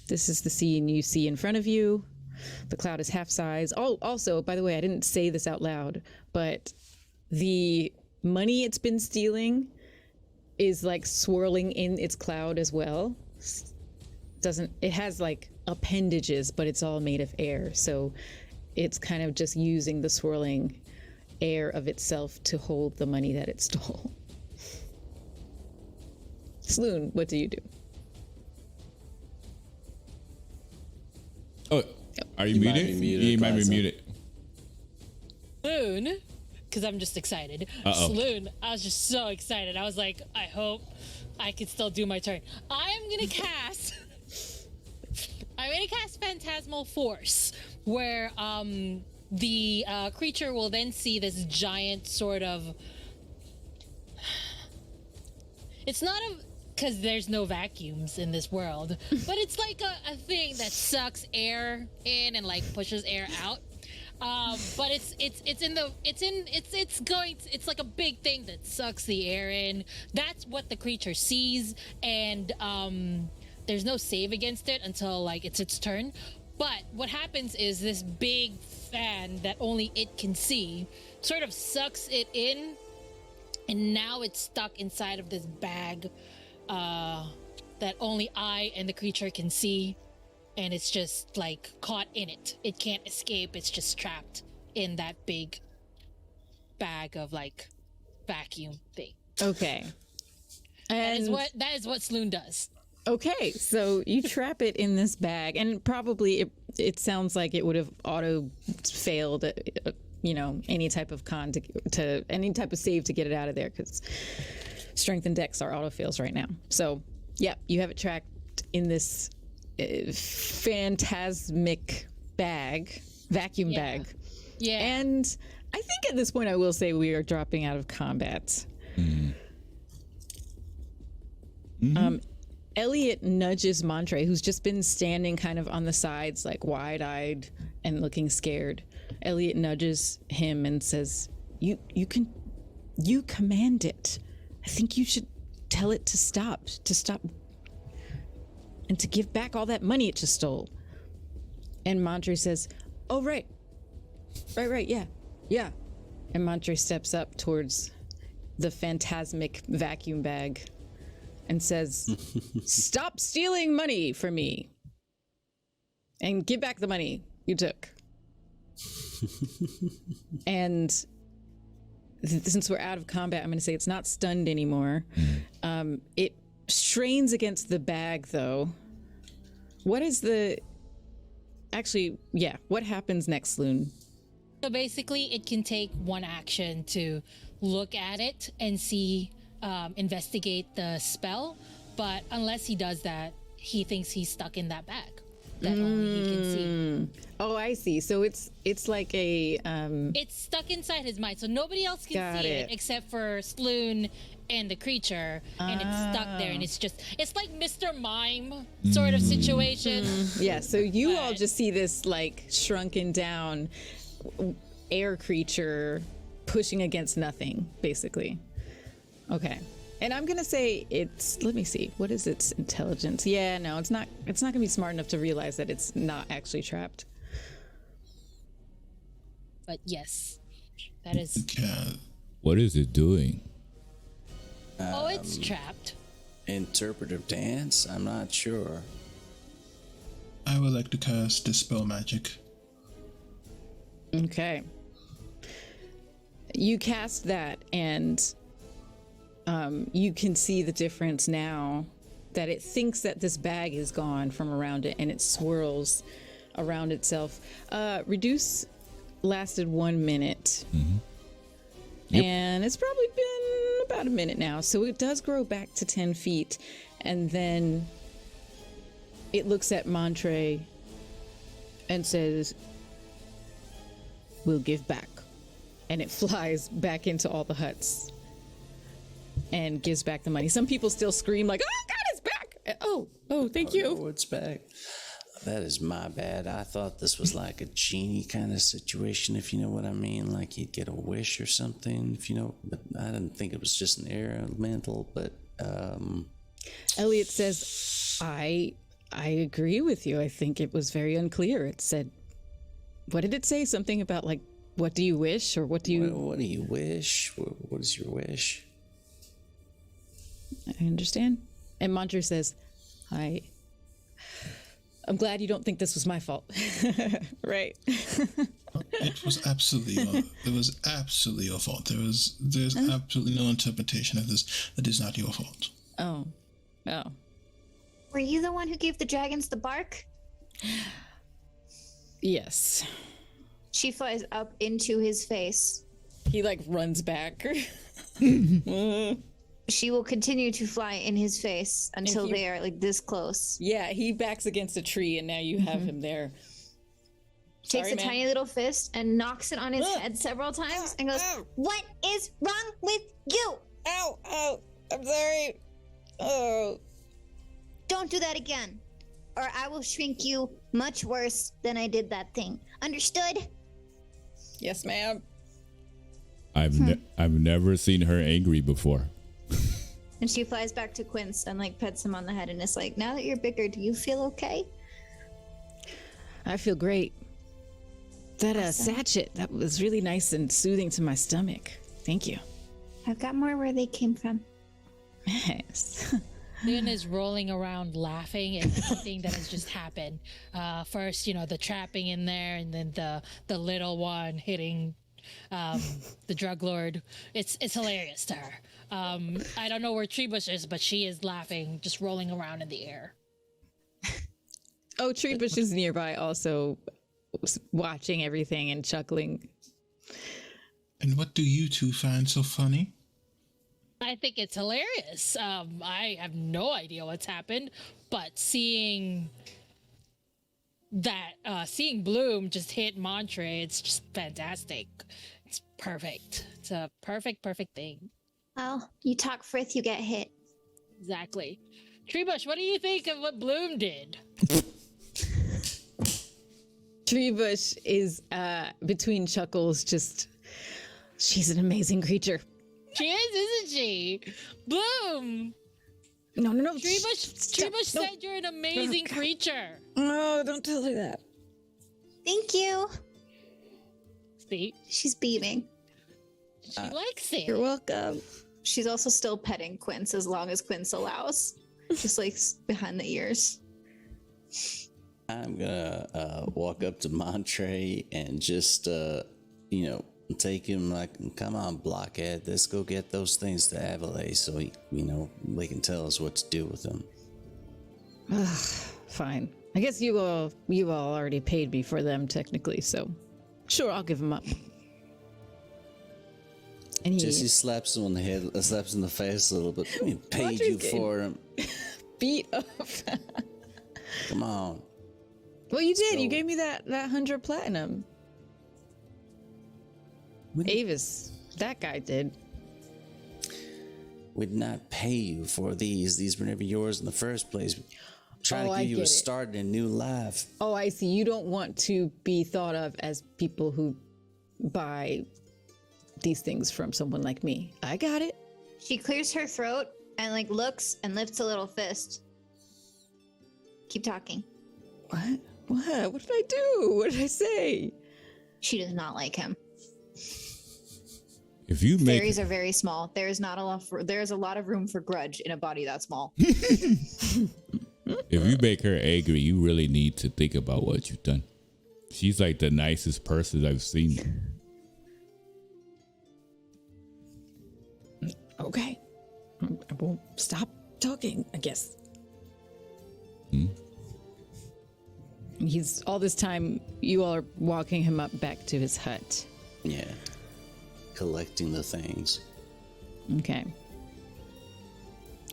B: This is the scene you see in front of you. The cloud is half size. Oh, also, by the way, I didn't say this out loud, but the money it's been stealing is swirling in its cloud as well. It has appendages, but it's all made of air. So it's kind of just using the swirling air of itself to hold the money that it stole. Sloon, what do you do?
A: Oh, are you muted? You might be muted.
D: Sloon, because I'm just excited. Sloon, I was just so excited. I was like, I hope I can still do my turn. I'm gonna cast Phantasmal Force, where the creature will then see this giant sort of... It's not because there's no vacuums in this world, but it's like a thing that sucks air in and pushes air out. But it's like a big thing that sucks the air in. That's what the creature sees, and there's no save against it until it's its turn. But what happens is this big fan that only it can see sort of sucks it in, and now it's stuck inside of this bag that only I and the creature can see, and it's just like caught in it. It can't escape. It's just trapped in that big bag of like vacuum thing.
B: Okay. And
D: That is what Sloon does.
B: okay, so you trap it in this bag, and probably it sounds like it would have auto failed, any type of con to any type of save to get it out of there, because strength and dex are auto fails right now. So, yeah, you have it trapped in this phantasmic vacuum bag.
D: Yeah.
B: And I think at this point I will say we are dropping out of combat. Elliot nudges Montre, who's just been standing kind of on the sides, like wide-eyed and looking scared. Elliot nudges him and says, you command it. I think you should tell it to stop, and to give back all that money it just stole. And Montre says, oh, right, yeah. And Montre steps up towards the phantasmic vacuum bag and says, stop stealing money from me and give back the money you took. And since we're out of combat, I'm going to say it's not stunned anymore. It strains against the bag, though. What happens next, Loon?
D: So basically, it can take one action to look at it and see, investigate the spell. But unless he does that, he thinks he's stuck in that bag that only he can see.
B: Oh, I see. So it's like a
D: It's stuck inside his mind, so nobody else can
B: Got
D: see
B: it.
D: it except for Sloon and the creature, and it's stuck there, and it's like Mr. Mime sort of situation.
B: yeah. So you all
D: But-
B: just see this like shrunken down air creature pushing against nothing, basically. Okay. And I'm gonna say let me see, what is its intelligence? Yeah, no, it's not gonna be smart enough to realize that it's not actually trapped.
D: But yes, that is.
F: Yeah.
A: What is it doing?
D: Oh, it's trapped.
E: Interpretive dance? I'm not sure.
F: I would like to cast Dispel Magic.
B: Okay. You cast that, and you can see the difference now that it thinks that this bag is gone from around it, and it swirls around itself. Reduce lasted 1 minute.
A: Yep.
B: And it's probably been about a minute now. So it does grow back to 10 feet. And then it looks at Montre and says, we'll give back. And it flies back into all the huts and gives back the money. Some people still scream like, oh God, it's back. Oh, thank you.
E: Oh, it's back. That is my bad. I thought this was like a genie kind of situation, if you know what I mean. Like he'd get a wish or something, if you know. But I didn't think it was just an air elemental. But
B: Elliot says, I agree with you. I think it was very unclear. It said, what did it say? Something about like, what do you wish, or what do you?
E: what do you wish? What is your wish?
B: I understand. And Montre says, I'm glad you don't think this was my fault. Right.
F: It was absolutely your fault. There's absolutely no interpretation of this that is not your fault.
B: Oh.
C: Were you the one who gave the dragons the bark?
B: Yes.
C: She flies up into his face.
B: He like runs back.
C: She will continue to fly in his face until
B: you-
C: they are like this close.
B: Yeah, he backs against a tree, and now you have him there.
C: Takes
B: Sorry,
C: a
B: man.
C: tiny little fist and knocks it on his head several times and goes, "What is wrong with you?
B: Ow, I'm sorry. Oh.
C: Don't do that again, or I will shrink you much worse than I did that thing. Understood?"
B: Yes, ma'am.
A: I've never seen her angry before.
C: And she flies back to Quince and like pets him on the head and is like, "Now that you're bigger, do you feel okay?"
B: I feel great. That sachet, that was really nice and soothing to my stomach. Thank you.
C: I've got more where they came from.
B: Yes.
D: Lynn is rolling around laughing at everything that has just happened. First, the trapping in there, and then the little one hitting the drug lord. It's hilarious to her. I don't know where Treebush is, but she is laughing, just rolling around in the air.
B: Oh, Treebush is nearby, also watching everything and chuckling.
F: And what do you two find so funny?
D: I think it's hilarious. I have no idea what's happened, but seeing Bloom just hit Montre, it's just fantastic. It's perfect. It's a perfect thing.
C: Well, you talk Frith, you get hit.
D: Exactly. Treebush, what do you think of what Bloom did?
B: Treebush is between chuckles, just she's an amazing creature.
D: She is, isn't she? Bloom!
B: No.
D: Treebush said you're an amazing creature.
B: No, don't tell her that.
C: Thank you.
D: See?
C: She's beaming.
D: She likes it.
B: You're welcome.
C: She's also still petting Quince as long as Quince allows. Just like behind the ears.
E: I'm gonna walk up to Montre and just, take him like, come on, blockhead, let's go get those things to Avalae so they can tell us what to do with them.
B: Fine. I guess you all already paid me for them technically, so sure, I'll give them up. And
E: Jesse slaps him on the head, slaps him in the face a little bit. We paid you for him.
B: Beat up.
E: Come on.
B: Well, you did.
E: So-
B: You gave me that 100 platinum. Avis, that guy did.
E: We'd not pay you for these. These were never yours in the first place. I'm trying to
B: I
E: give you
B: get
E: a
B: it.
E: start in a new life.
B: Oh, I see. You don't want to be thought of as people who buy these things from someone like me. I got it.
C: She clears her throat and like looks and lifts a little fist. Keep talking.
B: What? What did I do? What did I say?
C: She does not like him.
A: If you make
C: Fairies are very small. There is not a lot. There is a lot of room for grudge in a body that small.
A: if you make her angry, you really need to think about what you've done. She's like the nicest person I've seen.
B: Okay. I won't stop talking, I guess. He's all this time, you all are walking him up back to his hut.
E: Yeah. Collecting the things.
B: Okay.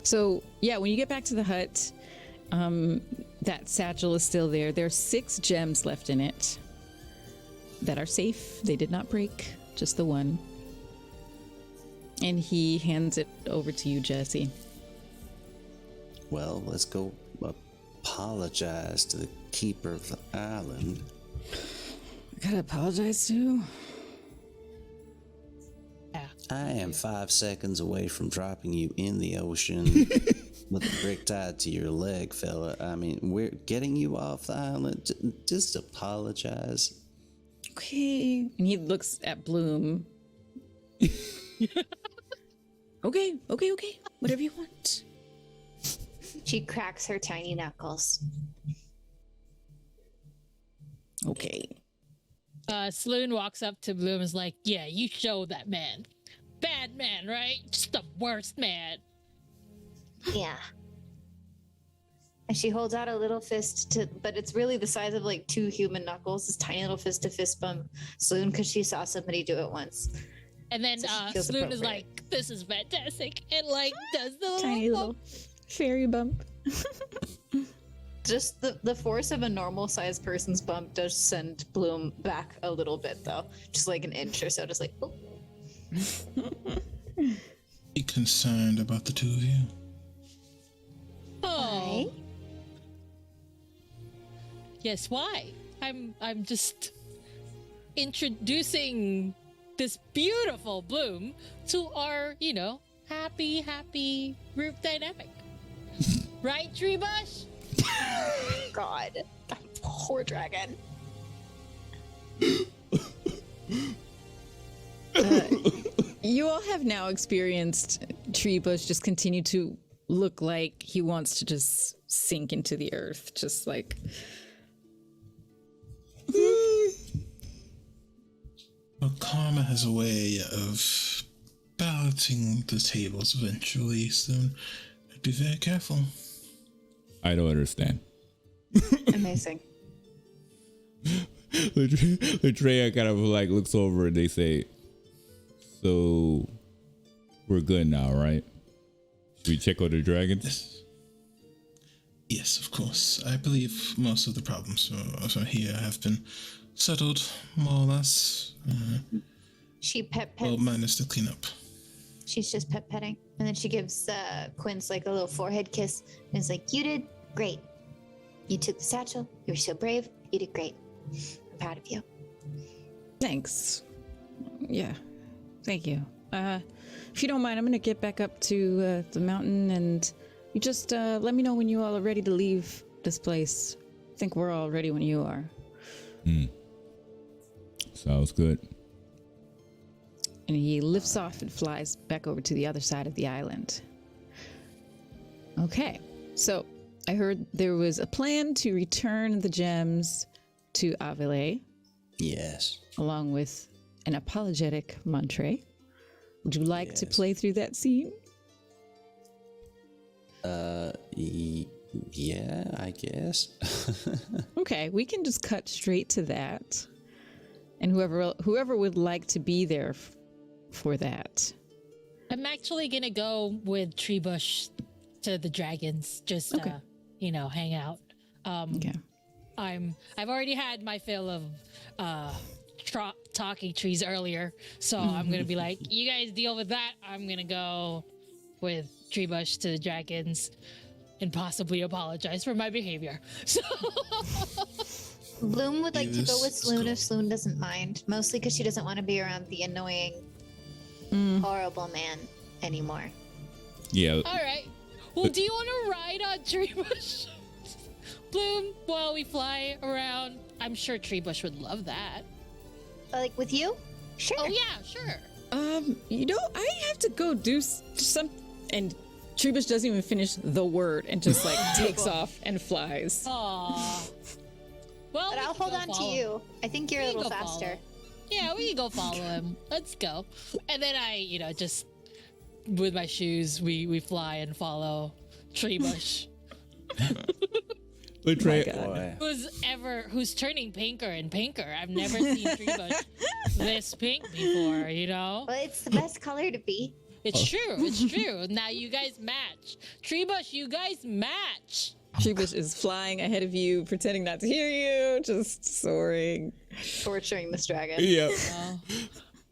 B: So, yeah, when you get back to the hut, that satchel is still there. There are 6 gems left in it that are safe. They did not break, just the one. And he hands it over to you, Jesse.
E: Well, let's go apologize to the keeper of the island.
B: I gotta apologize too.
E: I am 5 seconds away from dropping you in the ocean with a brick tied to your leg, fella. I mean, we're getting you off the island. Just apologize.
B: Okay. And he looks at Bloom. Okay. Whatever you want.
C: She cracks her tiny knuckles.
B: Okay.
D: Sloon walks up to Bloom and is like, yeah, you show that man. Bad man, right? Just the worst man.
C: Yeah. And she holds out a little fist but it's really the size of like 2 human knuckles, this tiny little fist to fist bump Sloon because she saw somebody do it once.
D: And then
C: So she feels
D: Sloon is
C: appropriate.
D: like, this is fantastic. And like, does the
B: Tiny little fairy bump.
C: Just the force of a normal sized person's bump does send Bloom back a little bit though. Just like an inch or so, just like, oh.
F: Be concerned about the 2 of you.
D: Oh. Yes, why? I'm just introducing this beautiful Bloom to our, happy group dynamic. Right, Treebush?
C: God. Poor dragon.
B: You all have now experienced Treebush just continue to look like he wants to just sink into the earth, just like.
F: Well, karma has a way of balancing the tables eventually, so be very careful.
A: I don't understand.
C: Amazing.
A: Latreia kind of like looks over and they say, "So we're good now, right? Should we check on the dragons?"
F: Yes, of course. I believe most of the problems from here have been settled, more or less.
C: She pets.
F: Well, minus the cleanup.
C: She's just petting, and then she gives Quince like a little forehead kiss, and is like, "You did great. You took the satchel. You were so brave. You did great. I'm proud of you."
B: Thanks. Yeah, thank you. If you don't mind, I'm gonna get back up to the mountain, and you just let me know when you all are ready to leave this place. I think we're all ready when you are.
A: Sounds good.
B: And he lifts off and flies back over to the other side of the island. Okay, so I heard there was a plan to return the gems to Avile,
E: Yes.
B: along with an apologetic Montre. Would you like to
E: Yes.
B: play through that scene?
E: Yeah, I guess.
B: Okay, we can just cut straight to that. And whoever would like to be there for that.
D: I'm actually gonna go with Treebush to the dragons, just
B: Okay.
D: hang out.
B: Okay.
D: I've already had my fill of talking trees earlier, so I'm gonna be like, you guys deal with that. I'm gonna go with Treebush to the dragons and possibly apologize for my behavior. So
C: Bloom would like to go with
F: Yes,
C: Sloon
F: let's
C: if Sloon doesn't mind, mostly because she doesn't want to be around the annoying, horrible man anymore.
A: Yeah.
D: all right. Well, do you want to ride on Treebush, Bloom, while we fly around? I'm sure Treebush would love that.
C: Like with you? Sure.
D: Oh yeah, sure.
B: I have to go do some, and Treebush doesn't even finish the word and just like takes off and flies.
D: Aww. Well,
C: But
D: we
C: I'll
D: can
C: hold
D: go
C: on to
D: follow.
C: you. I think you're a
D: We can
C: little
D: go
C: faster.
D: follow. Yeah, we can go follow him. Let's go. And then I, just with my shoes, we fly and follow Treebush.
A: Latreia,
E: Boy.
D: Who's turning pinker and pinker. I've never seen Treebush this pink before,
C: Well, it's the best color to be.
D: It's true. It's true. Now you guys match. Treebush, you guys match.
B: Treebush is flying ahead of you, pretending not to hear you, just soaring.
C: Torturing this dragon.
A: yeah.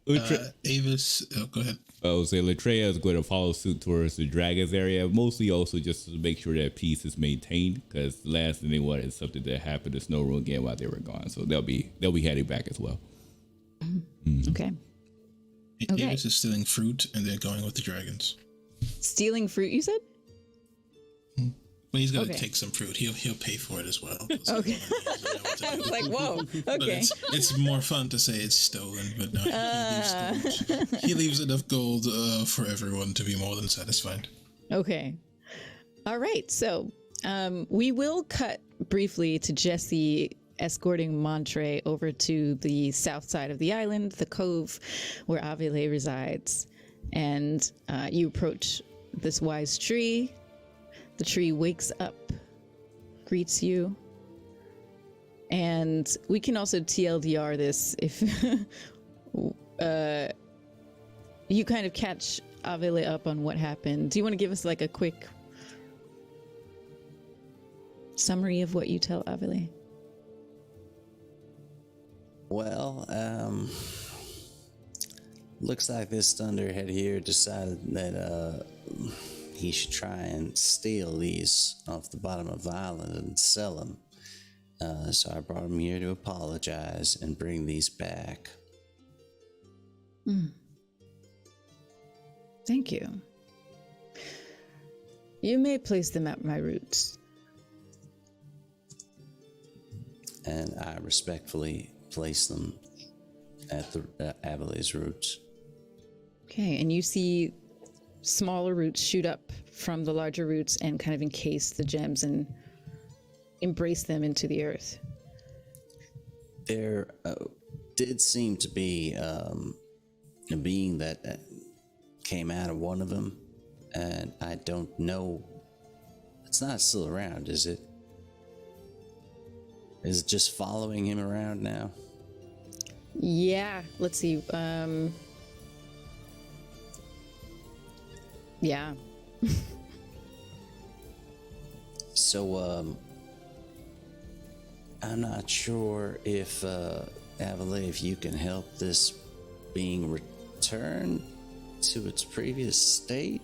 D: Oh.
F: Avis, go ahead.
A: I would say Latreia is going to follow suit towards the dragons area, mostly also just to make sure that peace is maintained, because the last thing they want is something that happened to Snowroom again while they were gone. So they'll be heading back as well.
B: Okay. Okay.
F: Avis is stealing fruit, and they're going with the dragons.
B: Stealing fruit, you said?
F: Well, he's gonna
B: Okay.
F: take some fruit. He'll pay for it as well.
B: Okay. I was like, whoa,
F: But
B: okay.
F: it's more fun to say it's stolen, but no, he leaves enough gold for everyone to be more than satisfied.
B: Okay. All right. So we will cut briefly to Jesse escorting Montre over to the south side of the island, the cove where Avile resides. And you approach this wise tree. The tree wakes up, greets you. And we can also TLDR this if you kind of catch Avile up on what happened. Do you want to give us like a quick summary of what you tell Avile?
E: Well, looks like this thunderhead here decided that he should try and steal these off the bottom of the island and sell them. So I brought him here to apologize and bring these back.
B: Thank you. You may place them at my roots.
E: and I respectfully place them at the Avilay's roots.
B: Okay, and you see smaller roots shoot up from the larger roots and kind of encase the gems and embrace them into the earth.
E: There did seem to be a being that came out of one of them, and I don't know. It's not still around, is it? Is it just following him around now?
B: Yeah, let's see. Yeah.
E: So, I'm not sure if, Avalay, if you can help this being return to its previous state?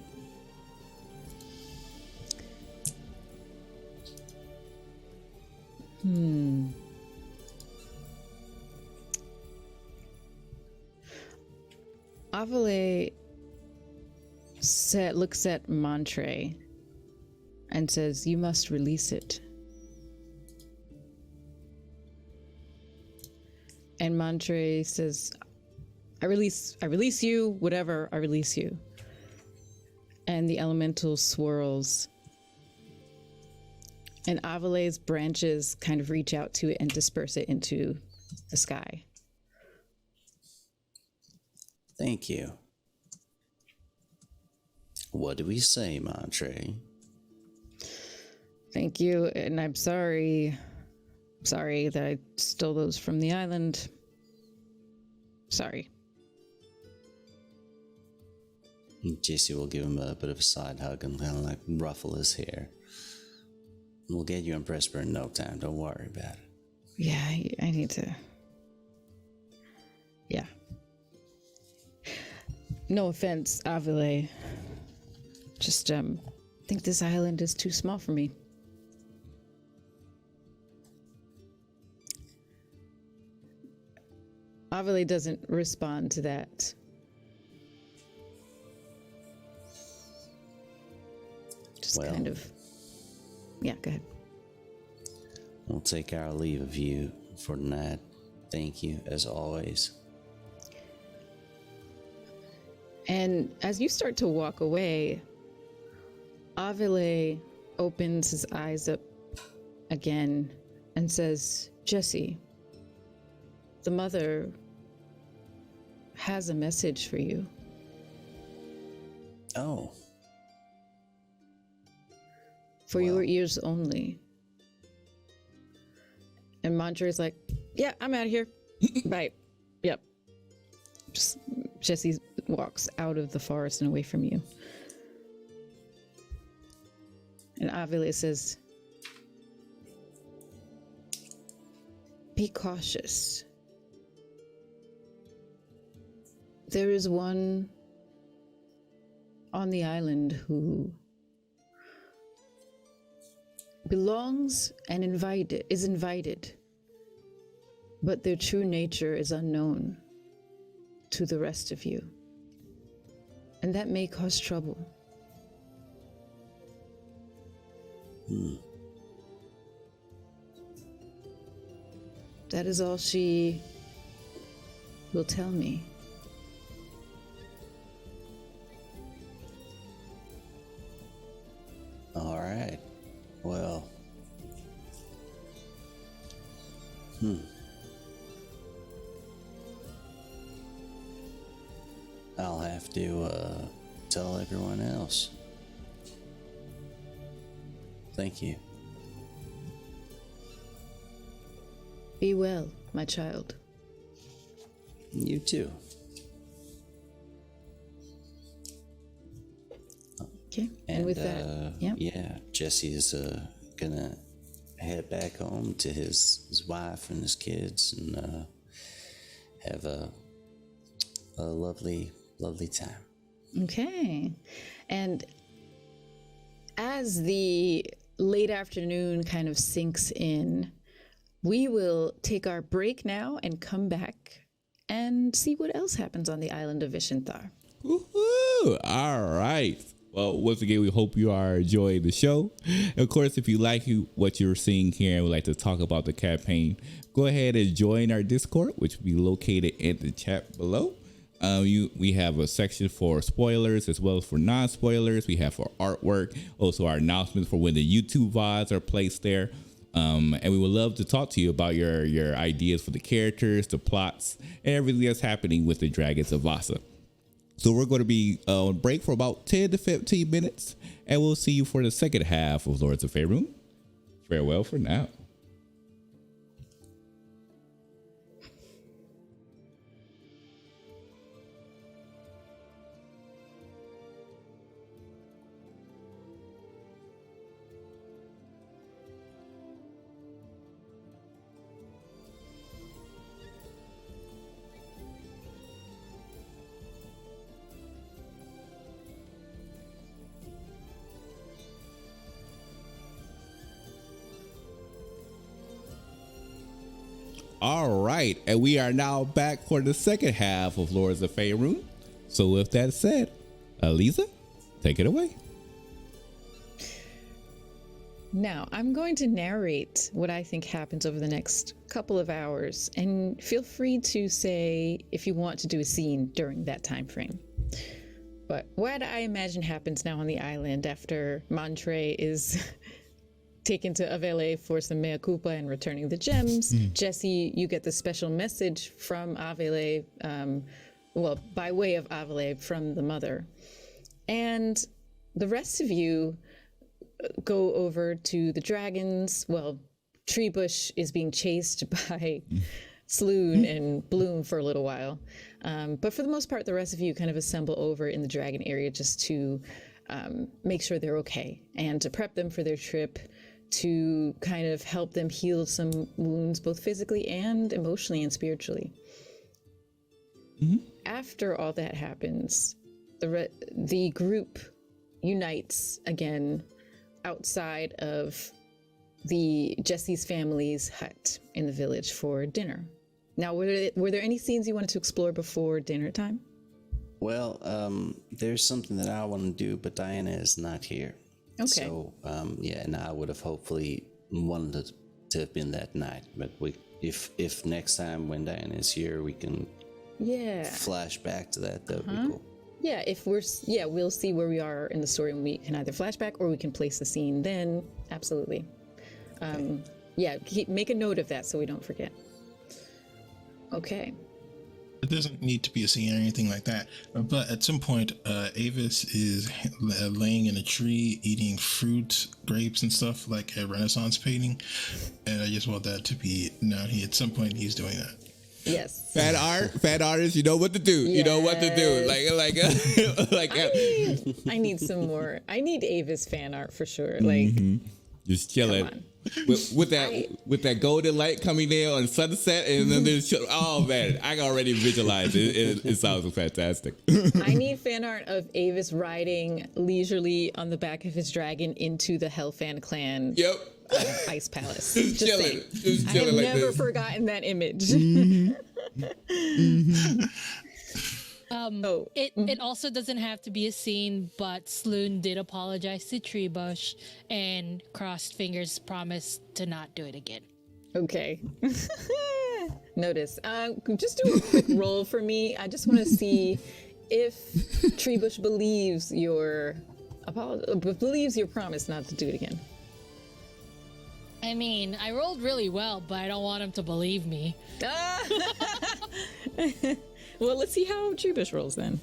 B: Avalay looks at Montre and says, "You must release it." And Montre says, I release you, whatever, I release you." And the elemental swirls. And Avalay's branches kind of reach out to it and disperse it into the sky.
E: Thank you. What do we say, Montre?
B: Thank you, and I'm sorry that I stole those from the island. Sorry.
E: Jesse will give him a bit of a side hug and kind of like ruffle his hair. We'll get you in Presper in no time. Don't worry about it.
B: Yeah, I need to. Yeah. No offense, Avalay. Just, think this island is too small for me. Avalay doesn't respond to that. Just
E: Well,
B: kind of. Yeah, go ahead.
E: We'll take our leave of you for tonight. Thank you, as always.
B: And as you start to walk away, Avalay opens his eyes up again and says, "Jesse, the mother has a message for you."
E: Oh,
B: For your ears only. And Montre's like, "Yeah, I'm out of here." Bye. Yep. Jesse walks out of the forest and away from you. And Avalay says, "Be cautious. There is one on the island who belongs and is invited, but their true nature is unknown to the rest of you. And that may cause trouble." That is all she will tell me.
E: all right. Well. I'll have to tell everyone else. Thank you.
B: Be well, my child.
E: You too.
B: Okay, and with that,
E: yeah, Jesse is gonna head back home to his wife and his kids and have a lovely time.
B: Okay. And as the late afternoon kind of sinks in, we will take our break now and come back and see what else happens on the island of Vicinthar.
A: Woohoo! All right. Well, once again, we hope you are enjoying the show. Of course, if you like what you're seeing here and would like to talk about the campaign, go ahead and join our Discord, which will be located in the chat below. We have a section for spoilers as well as for non-spoilers. We have for artwork, also our announcements for when the YouTube VODs are placed there. And we would love to talk to you about your ideas for the characters, the plots, and everything that's happening with the Dragons of Vasa. So we're going to be on break for about 10 to 15 minutes, and we'll see you for the second half of Lords of Faerun. Farewell for now. All right, and we are now back for the second half of Lords of Faerun. So with that said, Lisa, take it away.
B: Now, I'm going to narrate what I think happens over the next couple of hours, and feel free to say if you want to do a scene during that time frame. But what I imagine happens now on the island after Montre is taken to Avele for some mea culpa and returning the gems. Jesse, you get the special message from Avele, by way of Avele from the mother. And the rest of you go over to the dragons. Well, Treebush is being chased by Sloon and Bloom for a little while. But for the most part, the rest of you kind of assemble over in the dragon area just to make sure they're okay and to prep them for their trip, to kind of help them heal some wounds, both physically and emotionally and spiritually. After all that happens, the group unites again outside of Jesse's family's hut in the village for dinner. Now, were there any scenes you wanted to explore before dinner time?
E: Well, there's something that I want to do, but Diana is not here.
B: Okay.
E: So, and I would have hopefully wanted to have been that night. But if next time when Diana is here, we can flash back to that, that would be cool.
B: Yeah, we'll see where we are in the story, and we can either flashback or we can place the scene then. Absolutely. Make a note of that so we don't forget. Okay.
F: It doesn't need to be a scene or anything like that. But at some point, Avis is laying in a tree, eating fruit, grapes, and stuff like a Renaissance painting. And I just want that to be known. At some point, he's doing that.
B: Yes.
A: Fan artists, you know what to do. Yes. You know what to do.
B: I need some more. I need Avis fan art for sure.
A: Just chilling with that golden light coming in on sunset, and then there's oh man, I can already visualize it. It sounds fantastic.
B: I need fan art of Avis riding leisurely on the back of his dragon into the Hellfan clan.
A: Yep.
B: Ice Palace.
A: Just chilling.
B: I have
A: like
B: never
A: this.
B: forgotten that image.
D: It also doesn't have to be a scene, but Sloon did apologize to Treebush and crossed fingers, promised to not do it again.
B: Okay. Notice. Just do a quick roll for me. I just want to see if Treebush believes your promise not to do it again.
D: I mean, I rolled really well, but I don't want him to believe me.
B: Well, let's see how Treebush rolls then.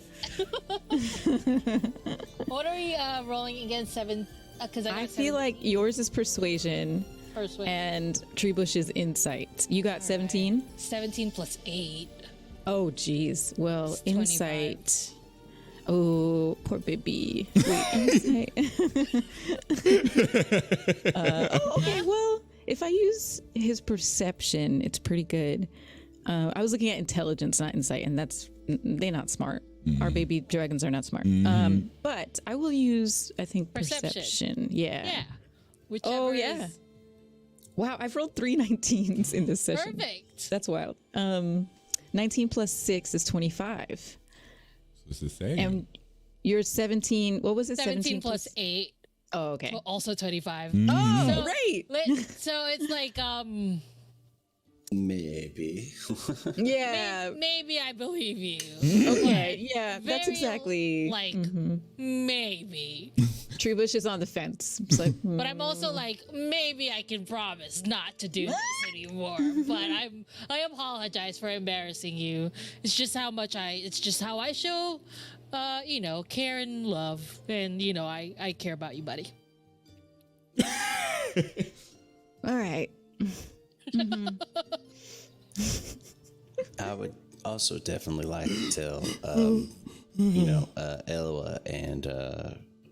D: What are we rolling against? 7? Because
B: I feel like yours is persuasion. And Treebush is insight. You got 17?
D: 17 plus 8.
B: Oh, geez. Well,
D: It's
B: insight. Oh, poor baby. Wait, insight. Okay, well, if I use his perception, it's pretty good. I was looking at intelligence, not insight, and they're not smart. Our baby dragons are not smart. But I will use, I think, perception. Yeah.
D: Whichever
B: is... Wow, I've rolled 3 19s in this session.
D: Perfect.
B: That's wild. 19 plus 6 is 25.
A: What's the same?
B: And You're 17. What was it?
D: 17 plus 8.
B: Oh, okay.
D: Well, also 25.
B: Oh,
D: So,
B: right.
D: So it's like,
E: Maybe.
B: Yeah.
D: maybe I believe you.
B: Okay. Yeah, that's
D: Very,
B: exactly.
D: like, maybe.
B: Trebuch is on the fence. It's like,
D: But I'm also like, maybe I can promise not to do this anymore. But I apologize for embarrassing you. It's just how I show, care and love. And, I care about you, buddy.
B: all right.
E: I would also definitely like to tell, Eloa and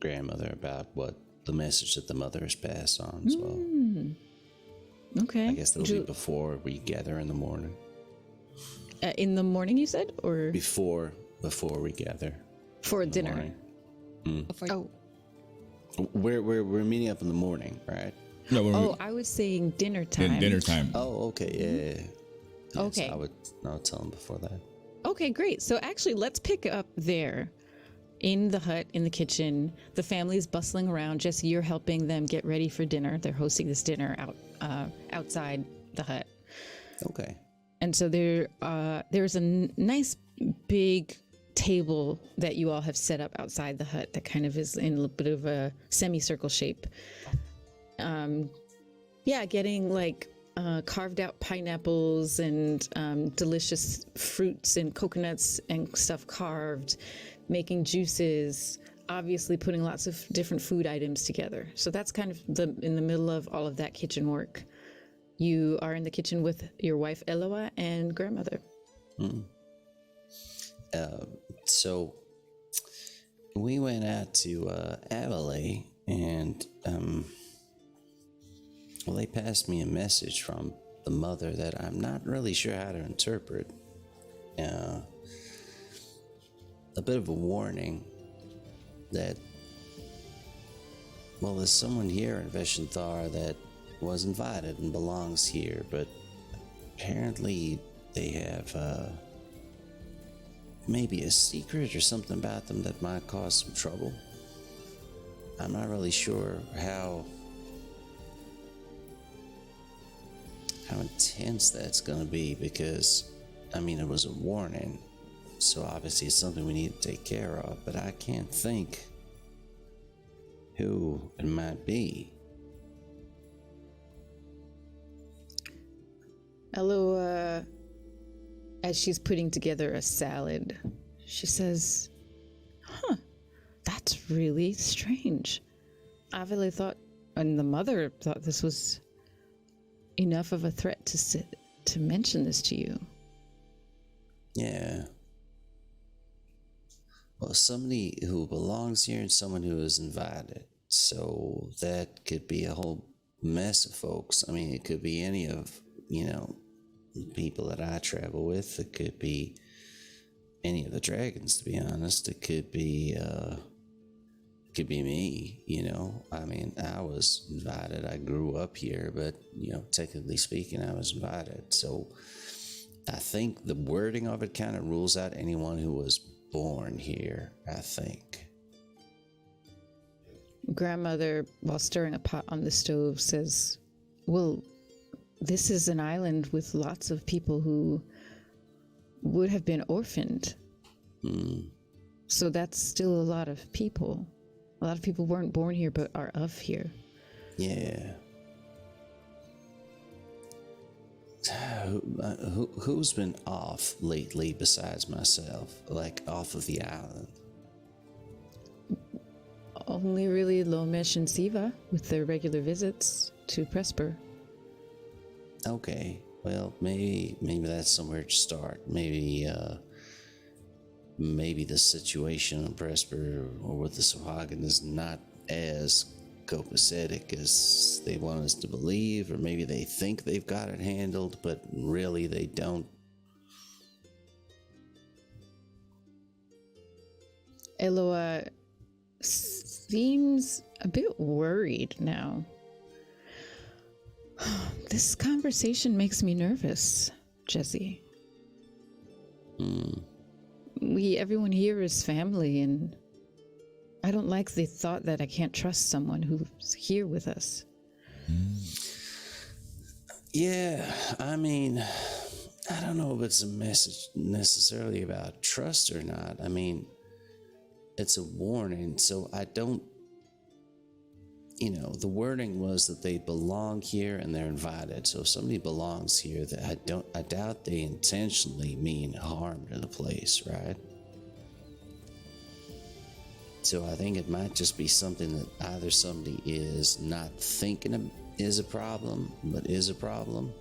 E: grandmother about what the message that the mother has passed on as well.
B: Okay.
E: I guess that'll be before we gather in the morning.
B: In the morning, you said, or
E: Before we gather
B: for
E: in the
B: dinner?
E: morning.
B: Oh,
E: We're meeting up in the morning, right?
A: No,
B: I was saying dinner time.
A: dinner time.
E: Oh, okay, yeah.
B: Okay.
E: So I'll tell them before that.
B: Okay, great. So actually, let's pick up there in the hut, in the kitchen. The family's bustling around. Jesse, you're helping them get ready for dinner. They're hosting this dinner outside the hut.
E: Okay.
B: And so there's a nice big table that you all have set up outside the hut that kind of is in a bit of a semicircle shape. Getting like carved out pineapples and delicious fruits and coconuts and stuff carved, making juices, obviously putting lots of different food items together. So that's kind of in the middle of all of that kitchen work. You are in the kitchen with your wife Eloa and grandmother.
E: So we went out to Avonlea and they passed me a message from the mother that I'm not really sure how to interpret. A bit of a warning that, well, there's someone here in Vicinthar that was invited and belongs here, but apparently they have maybe a secret or something about them that might cause some trouble. I'm not really sure how intense that's going to be, because it was a warning, so obviously it's something we need to take care of, but I can't think who it might be.
B: Eloa, as she's putting together a salad, she says, that's really strange. Avile thought, and the mother thought this was enough of a threat to mention this to you.
E: Yeah. Well, somebody who belongs here and someone who is invited. So that could be a whole mess of folks. It could be any of, people that I travel with. It could be any of the dragons, to be honest. It could be me, I was invited. I grew up here, but, technically speaking, I was invited. So I think the wording of it kind of rules out anyone who was born here, I think.
B: Grandmother, while stirring a pot on the stove, says, well, this is an island with lots of people who would have been orphaned. So that's still a lot of people. A lot of people weren't born here but are of here.
E: Yeah. Who's been off lately besides myself? Like off of the island?
B: Only really Lomesh and Siva with their regular visits to Presper.
E: Okay. Well, maybe that's somewhere to start. Maybe the situation in Presper or with the Sohagan is not as copacetic as they want us to believe, or maybe they think they've got it handled, but really they don't.
B: Eloa seems a bit worried now. This conversation makes me nervous, Jesse.
E: Hmm.
B: Everyone here is family, and I don't like the thought that I can't trust someone who's here with us.
E: Yeah, I mean, I don't know if it's a message necessarily about trust or not. I mean, it's a warning, so I don't, the wording was that they belong here and they're invited. So if somebody belongs here, that I doubt they intentionally mean harm to the place, right? So I think it might just be something that either somebody is not thinking is a problem, but is a problem,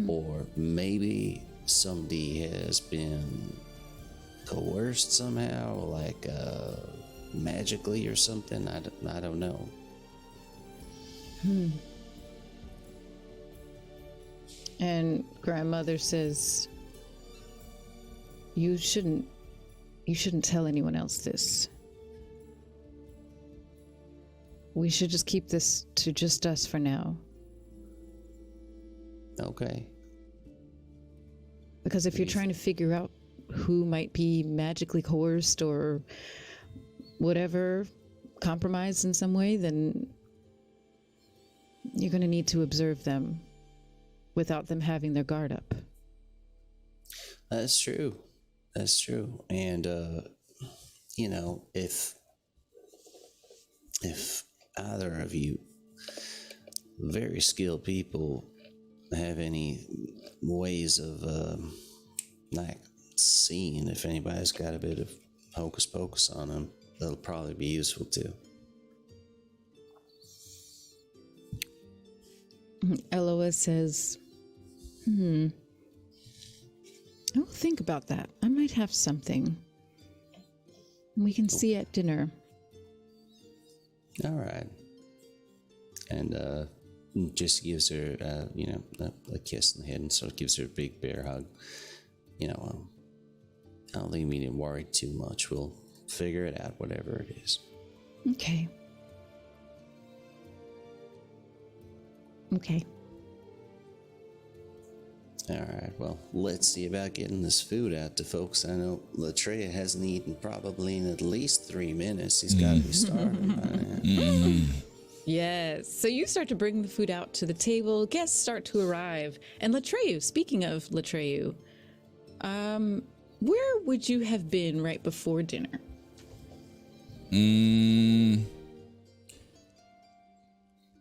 E: or maybe somebody has been coerced somehow, like magically or something. I don't know.
B: And grandmother says, you shouldn't tell anyone else this. We should just keep this to just us for now.
E: Okay.
B: Because if you're trying to figure out who might be magically coerced or whatever, compromised in some way, then you're going to need to observe them without them having their guard up.
E: That's true. That's true. And, if either of you very skilled people have any ways of, like seeing if anybody's got a bit of hocus pocus on them, that'll probably be useful too.
B: Eloa says, I'll think about that. I might have something. We can see at dinner.
E: All right. And just gives her, a kiss in the head, and sort of gives her a big bear hug. I don't think we need to worry too much. We'll figure it out, whatever it is.
B: Okay.
E: All right, well, let's see about getting this food out to folks. I know Latreia hasn't eaten probably in at least 3 minutes. He's got to be starving by now.
B: Yes. So you start to bring the food out to the table. Guests start to arrive. And Latreyu, speaking of Latreyu, where would you have been right before dinner?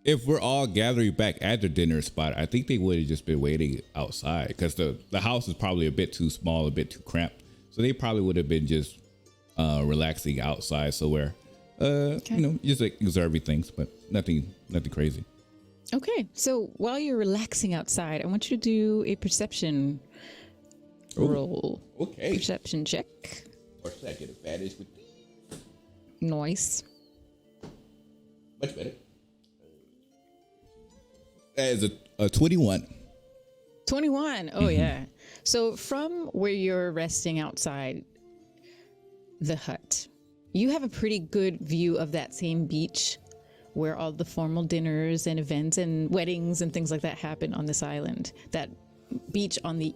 A: If we're all gathering back at the dinner spot, I think they would have just been waiting outside because the house is probably a bit too small, a bit too cramped. So they probably would have been just relaxing outside somewhere, just like observing things, but nothing crazy.
B: Okay. So while you're relaxing outside, I want you to do a perception roll.
A: Okay.
B: Perception check.
A: Or should I get advantage with
B: Nice.
A: much better? That is a 21.
B: 21. Oh, yeah. So from where you're resting outside the hut, you have a pretty good view of that same beach where all the formal dinners and events and weddings and things like that happen on this island. That beach on the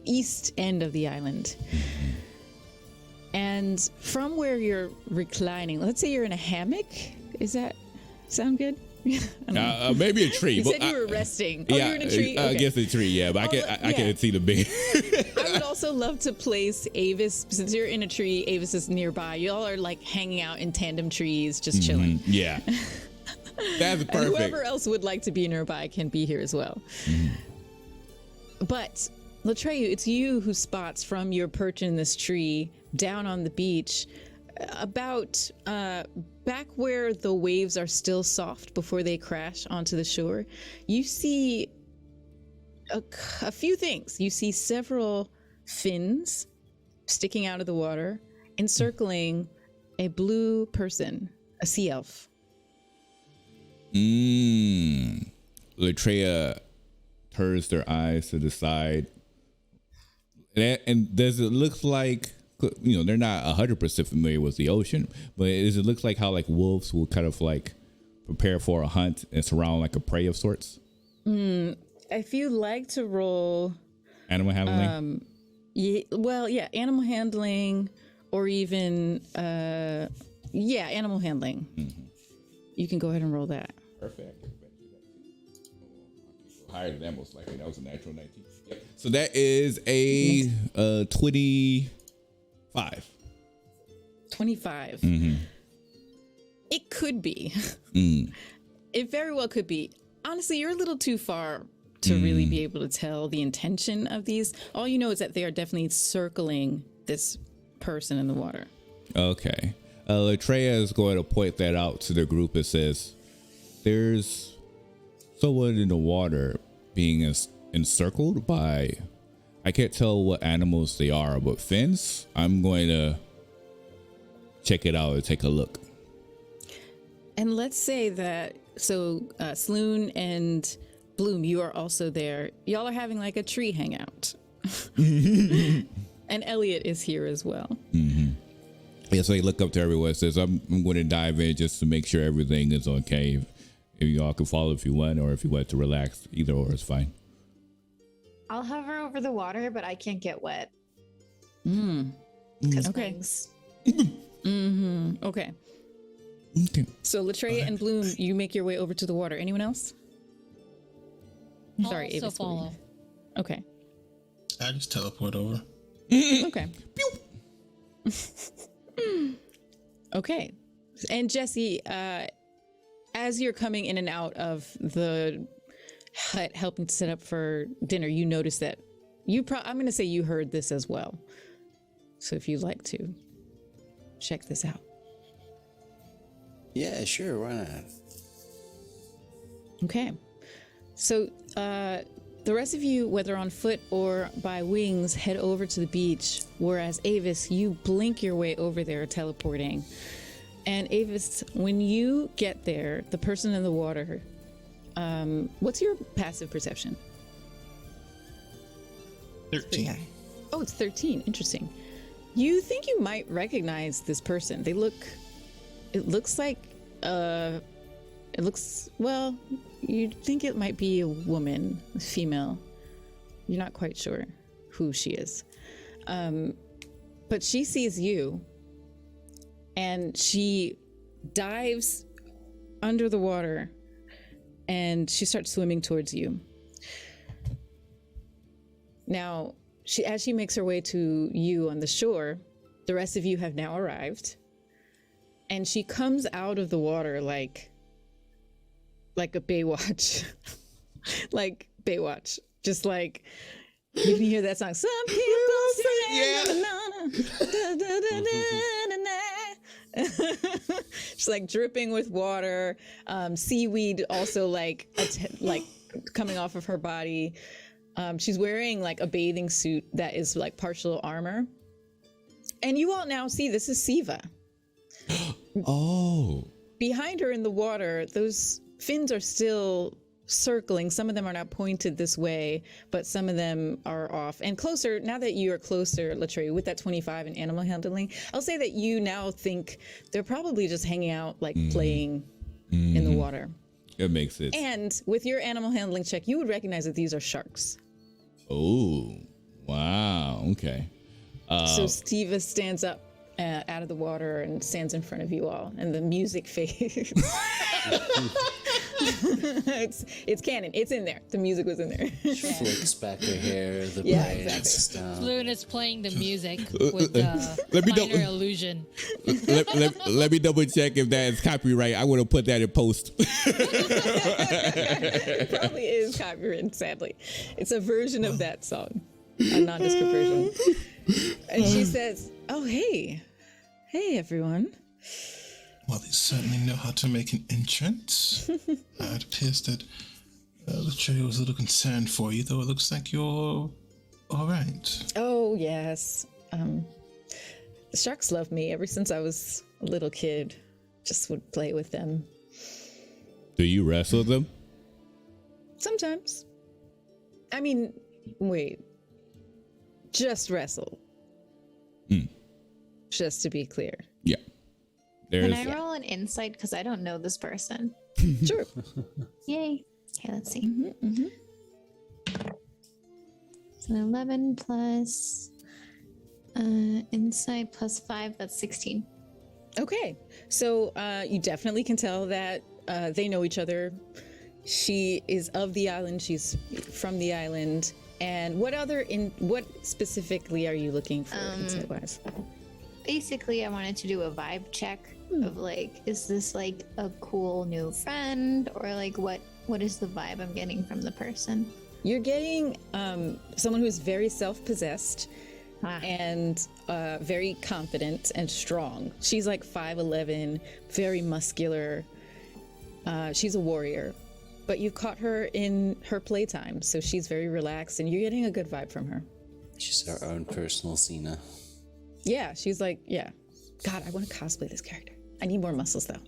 B: east end of the island. And from where you're reclining, let's say you're in a hammock. Is that sound good?
A: Maybe a tree.
B: You said you were resting. Oh,
A: yeah,
B: you're in a tree?
A: I
B: Okay.
A: guess a tree, yeah. But I can't see the bed.
B: I would also love to place Avis, since you're in a tree, Avis is nearby. Y'all are like hanging out in tandem trees, just chilling.
A: Yeah. That's perfect.
B: And whoever else would like to be nearby can be here as well. But Latreyu, it's you who spots from your perch in this tree down on the beach about back where the waves are still soft before they crash onto the shore. You see a few things. You see several fins sticking out of the water, encircling a blue person, a sea elf.
A: Latreia turns their eyes to the side. And does it look like, they're not 100% familiar with the ocean, but does it look like how like wolves will kind of like prepare for a hunt and surround like a prey of sorts?
B: If you like to roll
A: Animal handling?
B: animal handling or even animal handling. You can go ahead and roll that.
A: Perfect. Higher than that, most likely. That was a natural 19. Yep. So that is a 25.
B: 25. It could be. It very well could be. Honestly, you're a little too far to really be able to tell the intention of these. All you know is that they are definitely circling this person in the water. Okay.
A: Latreia is going to point that out to the group. It says, there's someone in the water being encircled by, I can't tell what animals they are, but fins. I'm going to check it out and take a look.
B: And let's say that, Sloan and Bloom, you are also there. Y'all are having like a tree hangout. And Elliot is here as well.
A: Yeah, so they look up to everyone and says, I'm going to dive in just to make sure everything is okay. If y'all can follow if you want, or if you want to relax, either or is fine.
C: I'll hover over the water, but I can't get wet.
B: Okay.
C: Wings.
B: Okay.
A: Okay.
B: So Latreia and Bloom, you make your way over to the water. Anyone else? Sorry,
D: Also
B: Avis.
D: follow.
B: Okay.
F: I just teleport over.
B: Okay. Okay. And Jesse, as you're coming in and out of the hut helping to set up for dinner, you notice that I'm going to say you heard this as well. So if you'd like to check this out.
E: Yeah, sure. Why not?
B: Okay. So the rest of you, whether on foot or by wings, head over to the beach, whereas Avis, you blink your way over there, teleporting. And Avis, when you get there, the person in the water, what's your passive perception?
F: 13.
B: Oh, it's 13. Interesting. You think you might recognize this person. It looks like, well, you think it might be a woman, a female. You're not quite sure who she is. But she sees you and she dives under the water and she starts swimming towards you. Now, as she makes her way to you on the shore, the rest of you have now arrived. And she comes out of the water like a Baywatch. Like Baywatch. Just like, you can hear that song. Some people say, she's like dripping with water. Seaweed also like coming off of her body. She's wearing like a bathing suit that is like partial armor. And you all now see this is Siva.
A: Oh.
B: Behind her in the water, those fins are still circling. Some of them are now pointed this way, but some of them are off. And closer, now that you are closer, Latreia, with that 25 in animal handling, I'll say that you now think they're probably just hanging out, like playing in the water.
A: It makes sense.
B: And with your animal handling check, you would recognize that these are sharks.
A: Oh, wow. Okay.
B: So Steva stands up out of the water and stands in front of you all, and the music fades. It's canon. It's in there. The music was in there.
E: Flicks back her hair, the
B: Yeah,
E: braids
B: exactly.
E: down.
D: Floon is playing the music with
A: Let me
D: minor
A: know.
D: illusion.
A: let me double check if that is copyright. I would have put that in post.
B: It probably is copyrighted, sadly. It's a version of that song, a nondescript version. And she says, "Oh, hey, everyone."
F: Well, they certainly know how to make an entrance. It appears that Latreia was a little concerned for you, though it looks like you're all right.
B: Oh, yes. The sharks love me ever since I was a little kid. Just would play with them.
A: Do you wrestle them?
B: Sometimes. I mean, wait. Just wrestle. Just to be clear.
A: Yeah.
C: Can I roll an insight? Because I don't know this person.
B: Sure.
C: Yay. Okay, let's see. So 11 plus Insight +5, that's 16.
B: Okay, so you definitely can tell that they know each other. She is of the island. She's from the island. And what specifically are you looking for insight-wise?
C: Basically, I wanted to do a vibe check of like, is this like a cool new friend, or like what is the vibe I'm getting from the person?
B: You're getting someone who's very self-possessed and very confident and strong. She's like 5'11", very muscular. She's a warrior, but you've caught her in her playtime, so she's very relaxed, and you're getting a good vibe from her.
E: She's our own personal Cena.
B: Yeah, she's like, yeah. God, I want to cosplay this character. I need more muscles, though.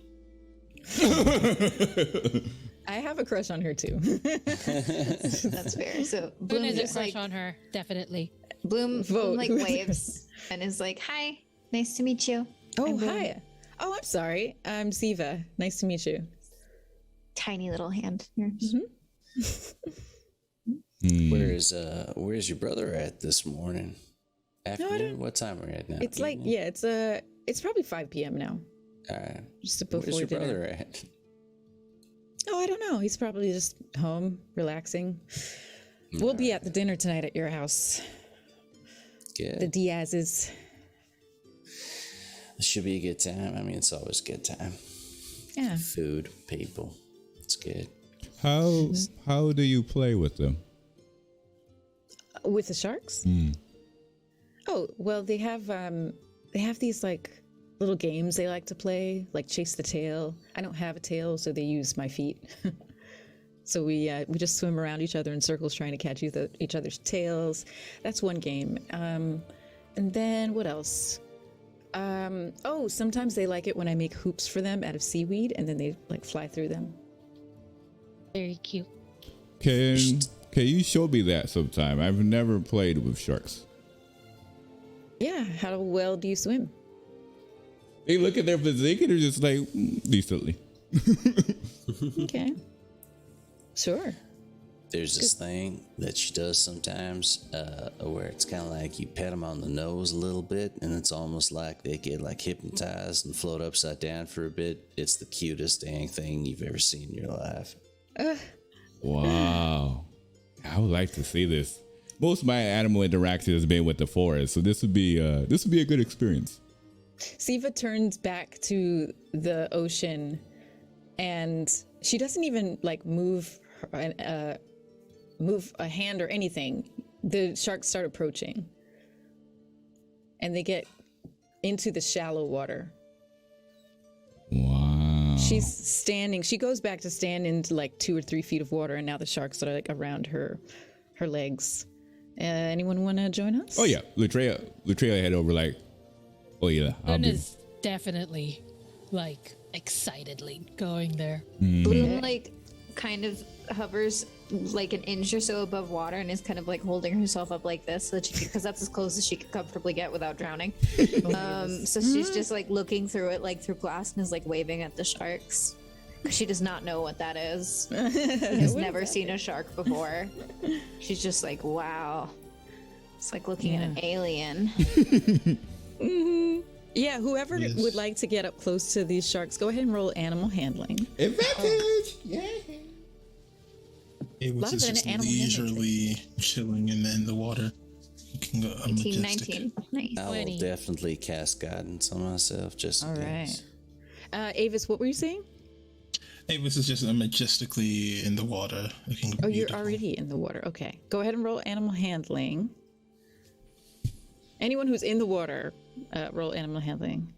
B: I have a crush on her, too.
C: That's fair. So
D: Bloom
C: Bloom
D: is a
C: just
D: crush
C: like
D: on her, definitely.
C: Bloom like
B: Who's
C: waves and is like, "Hi, nice to meet you."
B: Oh,
C: I'm Bloom.
B: hi. Oh, I'm sorry. I'm Siva. Nice to meet you.
C: Tiny little hand. Here.
E: Where's your brother at this morning? Afternoon? What time are we at now?
B: It's like,
E: Evening?
B: yeah, it's probably 5 p.m. now. Just before
E: Where's your
B: dinner.
E: brother at?
B: Oh, I don't know. He's probably just home, relaxing. We'll be at the dinner tonight at your house.
E: Good.
B: The Diaz's.
E: This should be a good time. I mean, it's always a good time.
B: Yeah.
E: Food, people. It's good.
A: How do you play with them?
B: With the sharks? Oh, well, they have these like little games they like to play, like chase the tail. I don't have a tail, so they use my feet. So we just swim around each other in circles trying to catch each other's tails. That's one game. And then what else? Sometimes they like it when I make hoops for them out of seaweed, and then they like fly through them.
D: Very cute.
A: Can you show me that sometime? I've never played with sharks.
B: Yeah. How well do you swim?
A: They look at their physique and they're just like, decently.
B: Okay. Sure.
E: There's this thing that she does sometimes where it's kind of like you pet them on the nose a little bit, and it's almost like they get like hypnotized and float upside down for a bit. It's the cutest dang thing you've ever seen in your life.
A: Wow. I would like to see this. Most of my animal interaction has been with the forest, so this would be a good experience.
B: Siva turns back to the ocean, and she doesn't even like move a hand or anything. The sharks start approaching, and they get into the shallow water.
A: Wow.
B: She's standing. She goes back to stand into like 2 or 3 feet of water, and now the sharks are like around her legs. Anyone want to join us?
A: Oh yeah, Latreia head over like, oh yeah,
D: Bloom is definitely like excitedly going there.
C: Bloom like kind of hovers like an inch or so above water and is kind of like holding herself up like this so that because that's as close as she could comfortably get without drowning. So she's just like looking through it like through glass and is like waving at the sharks. She does not know what that is. Has never seen a shark before. She's just like, wow. It's like looking at an alien.
B: Yeah, whoever would like to get up close to these sharks, go ahead and roll animal handling.
A: advantage. Yeah.
F: It was
B: Love
F: just
B: an animal
F: leisurely chilling in the water. You can go
C: 18,
F: majestic.
C: 19. Nice.
E: I will
D: 20.
E: definitely cast guidance on myself just in
B: All right.
E: case.
B: Avis, what were you saying?
F: Avis is just majestically in the water. Looking
B: Oh, you're
F: beautiful.
B: already in the water. Okay. Go ahead and roll animal handling. Anyone who's in the water, roll animal handling.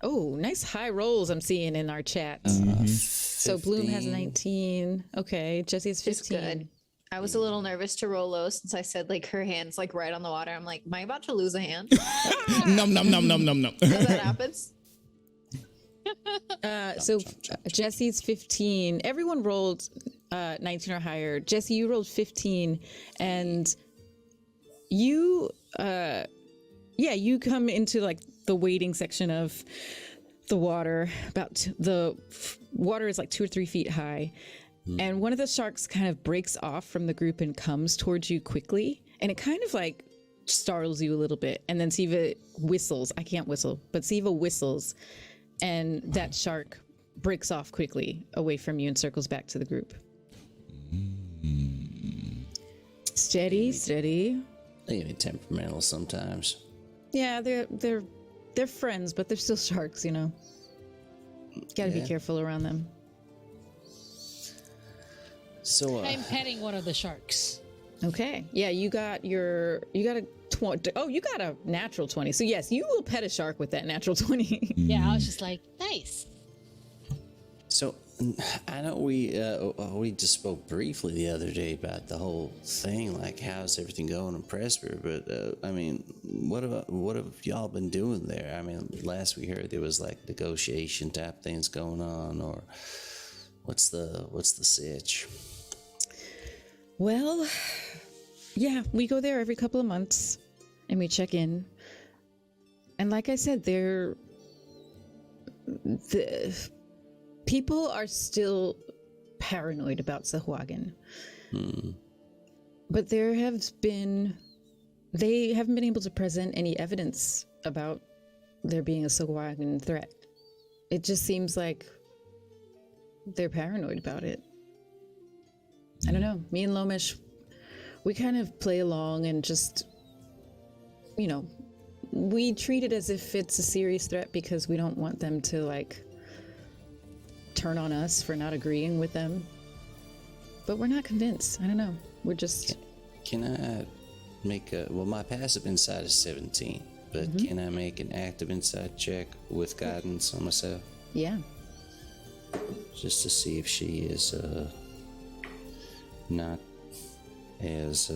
B: Oh, nice high rolls I'm seeing in our chat. So Bloom has 19. Okay. Jesse has 15.
C: Just good. I was a little nervous to roll low since I said like her hand's like right on the water. I'm like, am I about to lose a hand?
A: Num num num num num num.
C: So that happens.
B: Jesse's 15. Everyone rolled 19 or higher. Jesse, you rolled 15, and you you come into like the wading section of the water. The water is like 2 or 3 feet high, and one of the sharks kind of breaks off from the group and comes towards you quickly, and it kind of like startles you a little bit, and then Siva whistles. I can't whistle, but Siva whistles, and that shark breaks off quickly away from you and circles back to the group. Steady.
E: They can be temperamental sometimes.
B: Yeah, they're friends, but they're still sharks, you know. Gotta be careful around them.
E: So
D: I'm petting one of the sharks.
B: Okay. Yeah, you got a 20. Oh, you got a natural 20. So yes, you will pet a shark with that natural 20.
D: Yeah, I was just like, nice.
E: So I know we just spoke briefly the other day about the whole thing, like how's everything going in Presper, but I mean, what have y'all been doing there? I mean, last we heard there was like negotiation type things going on, or what's the sitch?
B: Well, yeah, we go there every couple of months and we check in. And like I said, the people are still paranoid about Sahuagin. But they haven't been able to present any evidence about there being a Sahuagin threat. It just seems like they're paranoid about it. I don't know. Me and Lomish, we kind of play along and just, you know, we treat it as if it's a serious threat because we don't want them to, like, turn on us for not agreeing with them. But we're not convinced. I don't know. We're just...
E: Can I make my passive insight is 17, but can I make an active insight check with guidance on myself?
B: Yeah.
E: Just to see if she is not as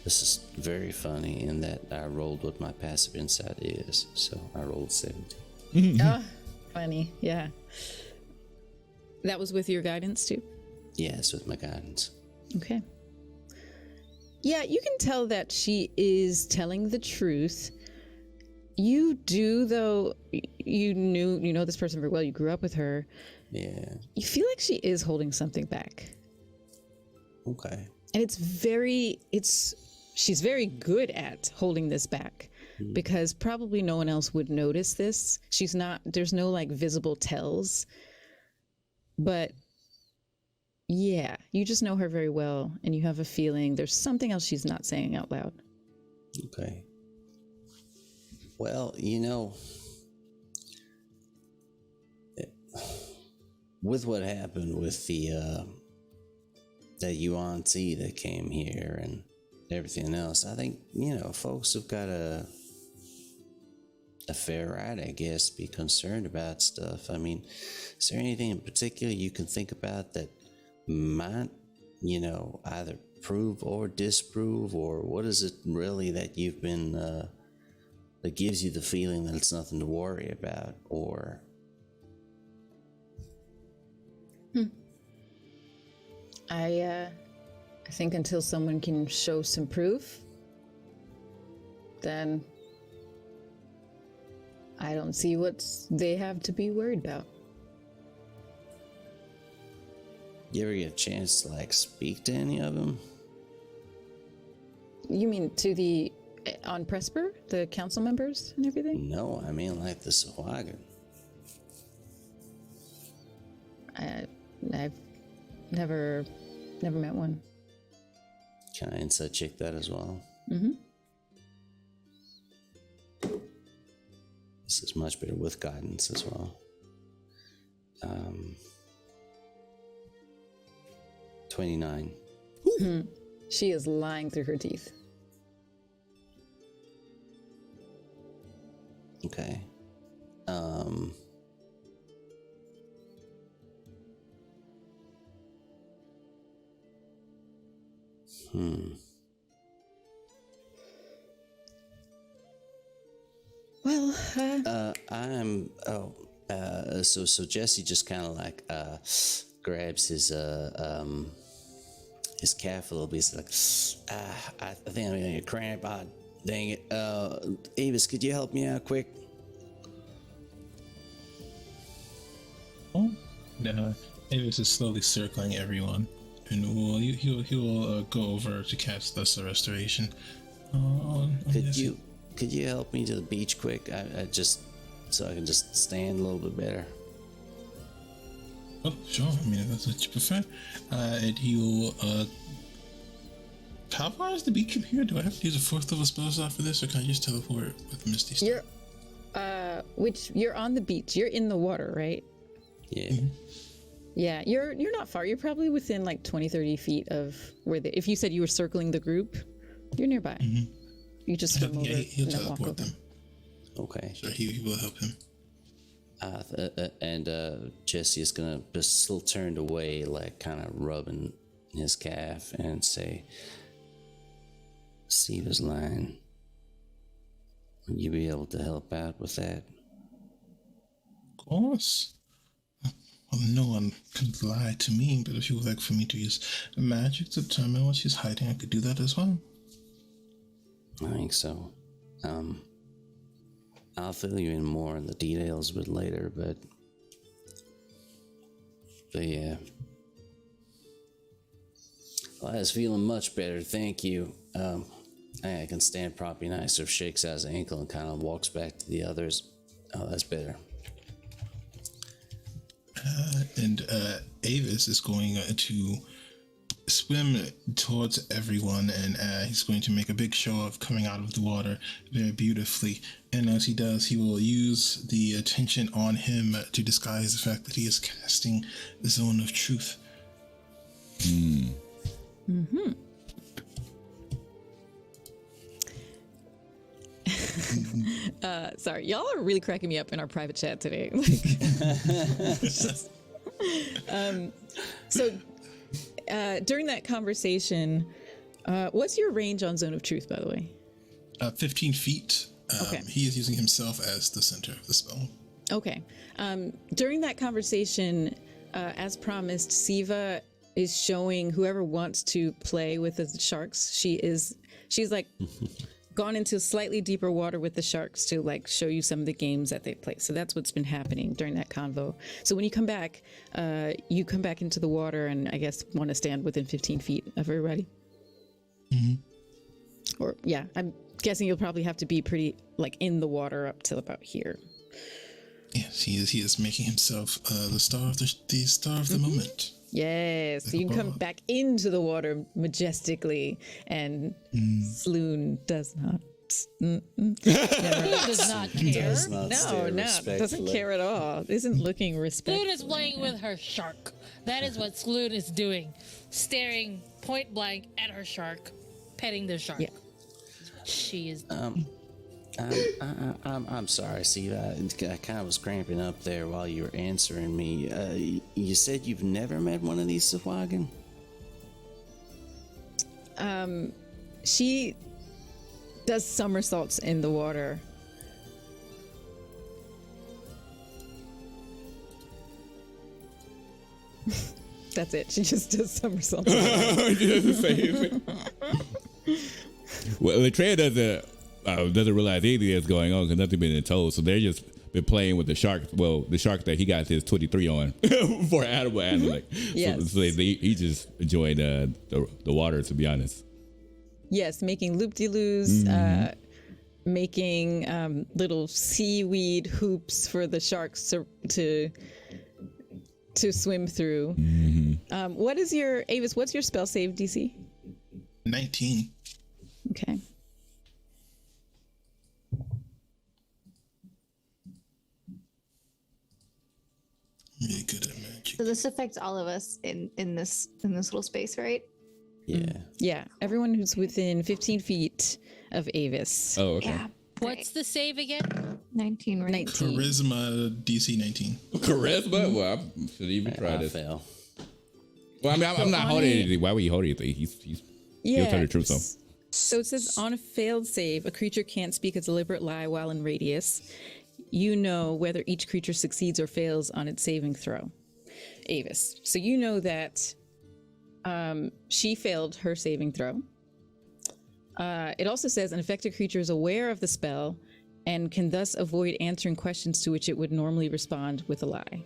E: this is very funny in that I rolled what my passive insight is, so I rolled 17.
B: Oh, funny. Yeah. That was with your guidance too?
E: Yes, with my guidance.
B: Okay. Yeah, you can tell that she is telling the truth. You do, though, you know this person very well. You grew up with her.
E: Yeah.
B: You feel like she is holding something back.
E: Okay.
B: And she's very good at holding this back because probably no one else would notice this. There's no like visible tells. But yeah, you just know her very well and you have a feeling there's something else she's not saying out loud.
E: Okay. Well, you know, with what happened with the UNT that came here and everything else, I think, you know, folks have got a fair right, I guess, to be concerned about stuff. I mean, is there anything in particular you can think about that might, you know, either prove or disprove, or what is it really that you've been, that gives you the feeling that it's nothing to worry about, or...
B: I think until someone can show some proof, then I don't see what they have to be worried about.
E: You ever get a chance to, like, speak to any of them?
B: You mean to on Presper, the council members and everything?
E: No, I mean, like, the Sahuagin.
B: I've never met one.
E: Can I insight check that as well? This is much better with guidance as well. 29.
B: She is lying through her teeth.
E: Okay.
B: Well,
E: so Jesse just kind of like grabs his calf a little bit. He's like, I think I'm gonna get a cramp. Ah, dang it. Avis, could you help me out quick?
F: Oh, Avis is slowly circling everyone, and he will go over to cast Thus the Restoration.
E: Could you help me to the beach quick? I just so I can just stand a little bit better.
F: Oh, sure. I mean, if that's what you prefer. And he'll, how far is the beach from here? Do I have to use a 4th level spell slot for this, or can I just teleport with Misty Step?
B: You're on the beach. You're in the water, right?
E: Yeah.
F: Mm-hmm.
B: Yeah, you're not far. You're probably within like 20, 30 feet of where if you said you were circling the group, you're nearby.
F: Mm-hmm.
B: You just swim over
F: He'll
B: and then walk
F: teleport
B: over.
F: them.
E: Okay.
F: So he will help him.
E: And Jesse is gonna be still turned away, like kind of rubbing his calf, and say, "Steve's line. Will you be able to help out with that?"
F: Of course. Well, no one could lie to me, but if you would like for me to use magic to determine what she's hiding, I could do that as well.
E: I think so. I'll fill you in more on the details a bit later, but yeah. Well, I was feeling much better, thank you. I can stand properly now. He sort of shakes out his ankle and kind of walks back to the others. Oh, that's better.
F: And Avis is going to swim towards everyone, and he's going to make a big show of coming out of the water very beautifully. And as he does, he will use the attention on him to disguise the fact that he is casting the Zone of Truth.
B: Sorry, y'all are really cracking me up in our private chat today. So during that conversation, what's your range on Zone of Truth, by the way?
F: 15 feet.
B: Okay.
F: He is using himself as the center of the spell.
B: Okay. During that conversation, as promised, Siva is showing whoever wants to play with the sharks. She's like gone into slightly deeper water with the sharks to like show you some of the games that they play. So that's what's been happening during that convo. So when you come back into the water and I guess want to stand within 15 feet of everybody. Or yeah, I'm guessing you'll probably have to be pretty like in the water up till about here.
F: Yes, he is making himself the star of the moment.
B: Yes, so you can come back into the water majestically, and Sloon does not.
D: Does not care.
E: Does not
B: No,
E: stare
B: doesn't
E: respectfully.
B: care at all. Isn't looking respectful.
D: Sloon is playing with her shark. That is what Sloon is doing. Staring point blank at her shark, petting the shark.
B: Yeah.
D: She is.
E: I'm sorry, Steve. I kind of was cramping up there while you were answering me. You said you've never met one of these Sahuagin?
B: She does somersaults in the water. That's it. She just does somersaults.
A: She doesn't say anything. Well, Latreia doesn't realize anything that's going on because nothing been told. So they're just been playing with the shark. Well, the shark that he got his 23 on for animal handling.
B: Yes.
A: So he just enjoyed the water, to be honest.
B: Yes, making loop-de-loos, making little seaweed hoops for the sharks to swim through. What is your Avis? What's your spell save DC?
F: 19.
B: Okay.
F: Really good at magic.
C: So this affects all of us in this little space, right?
E: Yeah.
B: Yeah, everyone who's within 15 feet of Avis.
A: Oh, okay.
C: Yeah.
D: What's the save again?
C: 19, right?
B: 19.
F: Charisma DC 19.
A: Charisma? Well, I should even try
E: I
A: this.
E: fail.
A: Well, I mean, I'm not holding anything. Why would he hold anything? He'll tell the truth, so.
B: So it says on a failed save, a creature can't speak a deliberate lie while in radius. You know whether each creature succeeds or fails on its saving throw. Avis. So you know that she failed her saving throw. It also says an affected creature is aware of the spell and can thus avoid answering questions to which it would normally respond with a lie.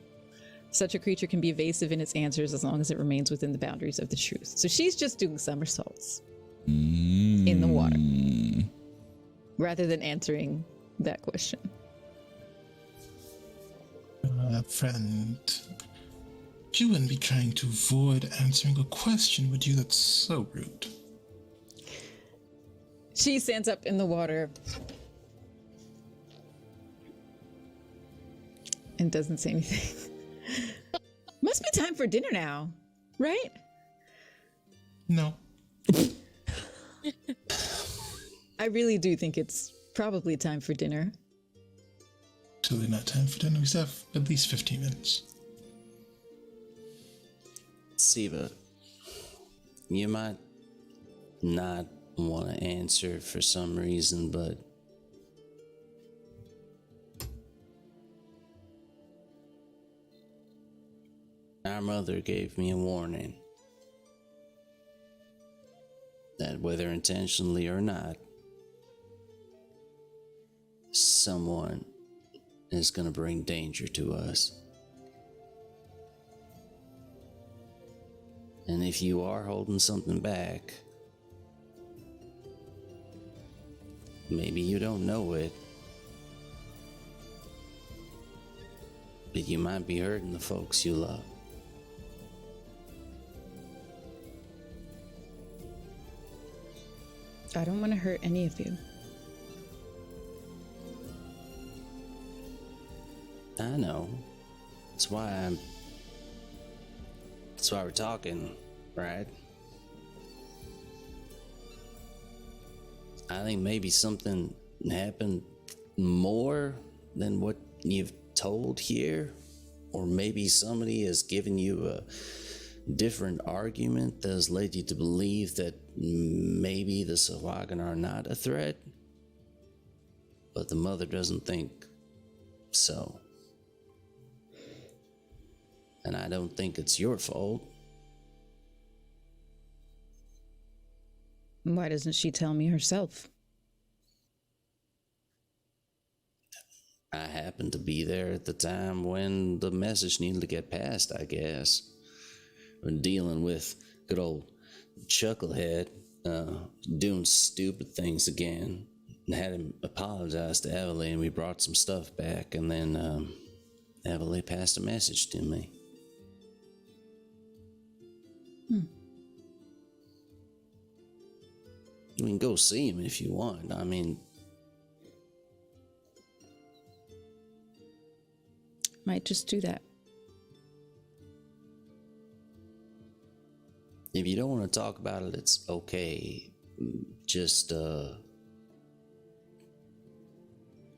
B: Such a creature can be evasive in its answers as long as it remains within the boundaries of the truth. So she's just doing somersaults in the water. rather than answering that question.
F: Friend, you wouldn't be trying to avoid answering a question, would you? That's so rude.
B: She stands up in the water and doesn't say anything. Must be time for dinner now, right?
F: No.
B: I really do think it's probably time for dinner.
F: Totally not time for dinner. We still have at least 15 minutes.
E: Siva, you might not want to answer for some reason, but our mother gave me a warning that whether intentionally or not, someone is going to bring danger to us. And if you are holding something back, maybe you don't know it, but you might be hurting the folks you love.
B: I don't want to hurt any of you.
E: I know. That's why we're talking, right? I think maybe something happened more than what you've told here, or maybe somebody has given you a different argument that has led you to believe that maybe the Sahuagin are not a threat, but the mother doesn't think so. And I don't think it's your fault.
B: Why doesn't she tell me herself?
E: I happened to be there at the time when the message needed to get passed, I guess. When dealing with good old Chucklehead doing stupid things again. And had him apologize to Everly, and we brought some stuff back, and then Everly passed a message to me. You can go see him if you want. I mean,
B: Might just do that.
E: if you don't want to talk about it, it's okay. Just,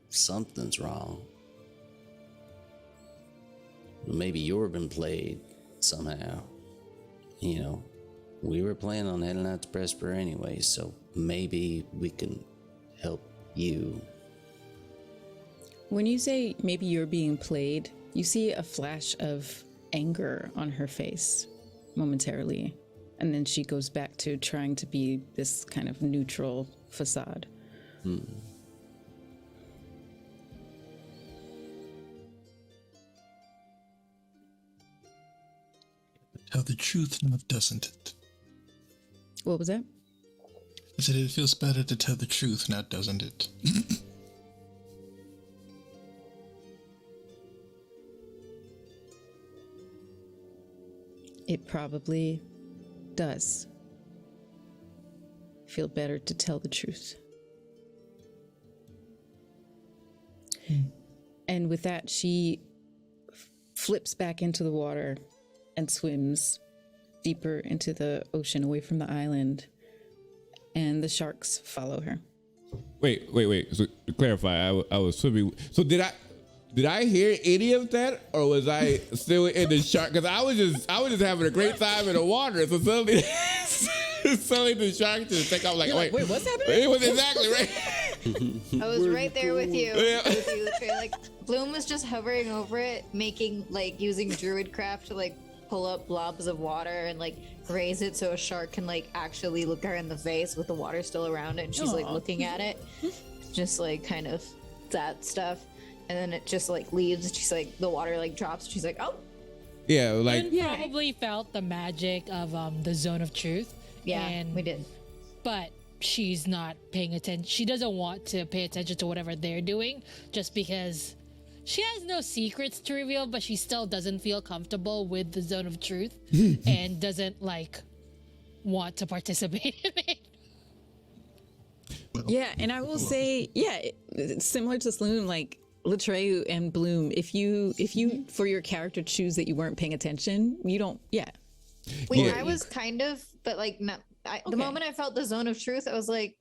E: something's wrong. Maybe you're been played somehow. You know, we were planning on heading out to Presper anyway, so maybe we can help you.
B: When you say maybe you're being played, you see a flash of anger on her face momentarily. And then she goes back to trying to be this kind of neutral facade.
F: Tell the truth now, doesn't it?
B: What was that?
F: I said it feels better to tell the truth now, doesn't it?
B: It probably does feel better to tell the truth. And with that, she flips back into the water and swims deeper into the ocean away from the island, and the sharks follow her.
A: Wait. So to clarify, I was swimming. So did I hear any of that, or was I still in the shark? Because I was just having a great time in the water. So suddenly the shark just take off. Like, wait,
B: what's happening?
A: It was exactly right.
C: I was right there with you.
A: Yeah.
C: With you, literally. Like, Bloom was just hovering over it, using druid craft to pull up blobs of water and raise it so a shark can actually look her in the face with the water still around it, and she's looking at it, just kind of that stuff. And then it just leaves, and she's the water drops. She's like, oh.
A: Yeah,
D: and probably felt the magic of the zone of truth.
C: Yeah,
D: and
C: we did.
D: But she's not paying attention. She doesn't want to pay attention to whatever they're doing just because she has no secrets to reveal, but she still doesn't feel comfortable with the zone of truth and doesn't want to participate in it.
B: Yeah, and I will say, it's similar to Sloon, like Latreyu and Bloom. If you for your character choose that you weren't paying attention, you don't. Yeah.
C: Wait,
A: Yeah.
C: I was kind of, but like not. The
B: Okay.
C: moment I felt the zone of truth, I was like,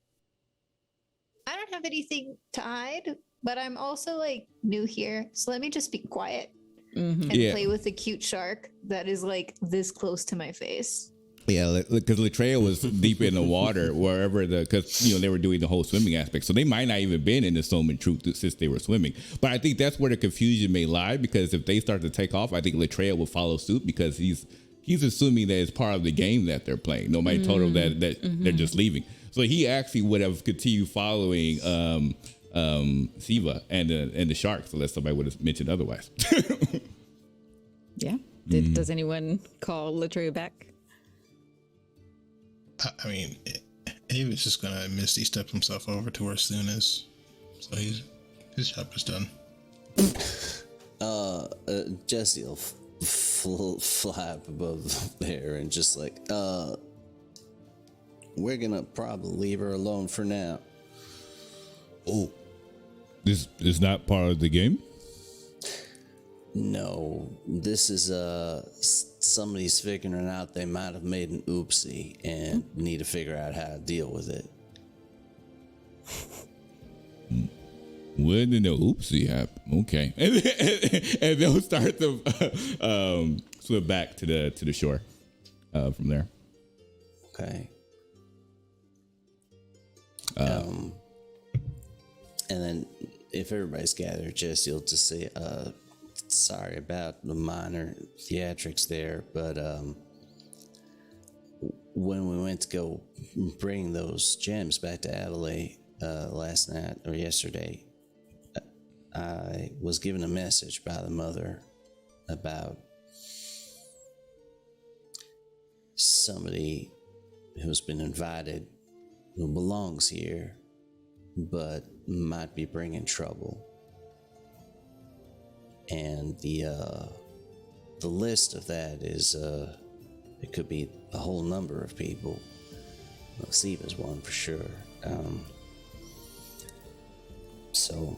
C: I don't have anything to hide, but I'm also like new here, so let me just be quiet and
A: Yeah.
C: play with the cute shark that is like this close to my face.
A: Yeah, because Latreya was deep in the water wherever because they were doing the whole swimming aspect, so they might not even been in the Zone of Truth since they were swimming. But I think that's where the confusion may lie, because if they start to take off, I think Latreya will follow suit, because he's assuming that it's part of the game that they're playing. Nobody told him that they're just leaving, so he actually would have continued following Siva and the sharks, unless somebody would have mentioned otherwise.
B: Yeah. Does anyone call Latreyu back?
F: I mean, Ava's just gonna Misty step himself over to her as soon as, so his job is done.
E: Jesse will fly up above there and just like, we're gonna probably leave her alone for now.
A: Oh, this is not part of the game?
E: No, this is somebody's figuring out they might have made an oopsie and need to figure out how to deal with it.
A: When did the oopsie happen? Okay, and they'll start to swim back to the shore from there.
E: Okay. And then if everybody's gathered, Jesse will just say, sorry about the minor theatrics there, but when we went to go bring those gems back to Adelaide last night or yesterday, I was given a message by the mother about somebody who's been invited who belongs here but might be bringing trouble. And the list of that is it could be a whole number of people. Well, Siva's one for sure. So,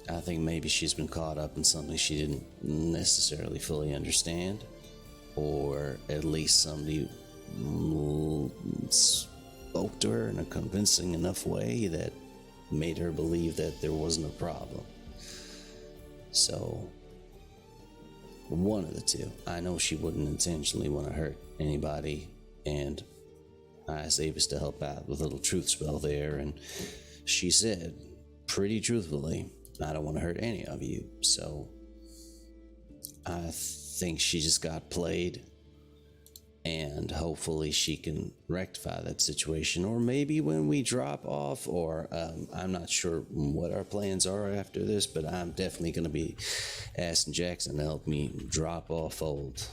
E: I think maybe she's been caught up in something she didn't necessarily fully understand, or at least somebody spoke to her in a convincing enough way that made her believe that there wasn't a problem. So, one of the two. I know she wouldn't intentionally want to hurt anybody, and I asked Avis to help out with a little truth spell there, and she said, pretty truthfully, I don't want to hurt any of you. So, I think she just got played, and hopefully she can rectify that situation, or maybe when we drop off, or I'm not sure what our plans are after this, but I'm definitely going to be asking Jackson to help me drop off old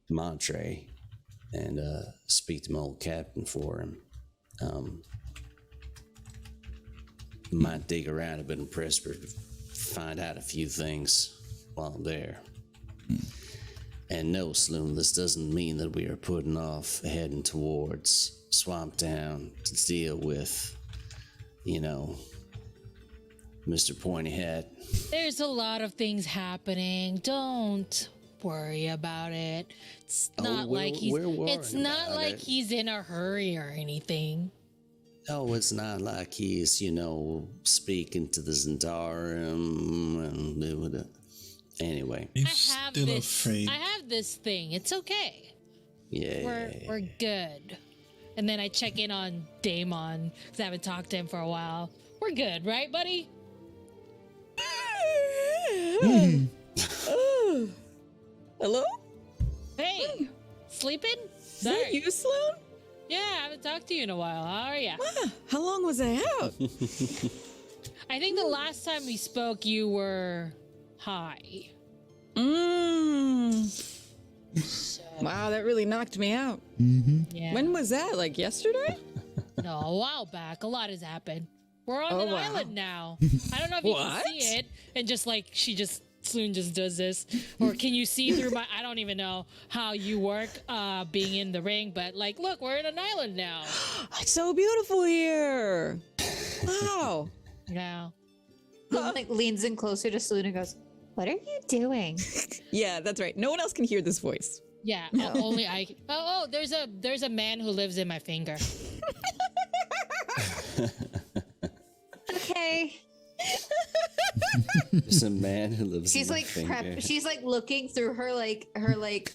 E: Montre and speak to my old captain for him. Might dig around a bit in Presper to find out a few things while I'm there. And no, Sloan, this doesn't mean that we are putting off heading towards Swamp Town to deal with, Mr. Pointy Hat.
D: There's a lot of things happening. Don't worry about it. It's not like he's he's in a hurry or anything.
E: No, it's not like he's, speaking to the Zentarum and anyway.
F: He's still afraid.
D: I have this thing. It's okay.
E: Yeah.
D: We're good. And then I check in on Daemon because I haven't talked to him for a while. We're good, right, buddy?
B: Hello?
D: Hey, sleeping?
B: Is that you, Sloan?
D: Yeah, I haven't talked to you in a while. How are ya?
B: How long was I out?
D: I think the last time we spoke, you were high.
B: Mm.
D: So
B: Wow, that really knocked me out.
D: Yeah.
B: When was that? Like yesterday?
D: No, a while back. A lot has happened. We're on
B: Oh,
D: an
B: wow.
D: island now. I don't know if you
B: What?
D: can see it. And just like Sloon just does this. Or can you see through my, I don't even know how you work being in the ring, but like, look, we're in an island now.
B: It's so beautiful here. Wow.
D: Yeah.
C: Bloom like leans in closer to Sloon and goes, "What are you doing?"
B: Yeah, that's right. No one else can hear this voice.
D: Yeah, only I. Oh, there's a man who lives in my finger.
C: Okay.
E: There's a man who lives
C: She's
E: in my
C: like
E: finger.
C: she's like looking through her pouches like,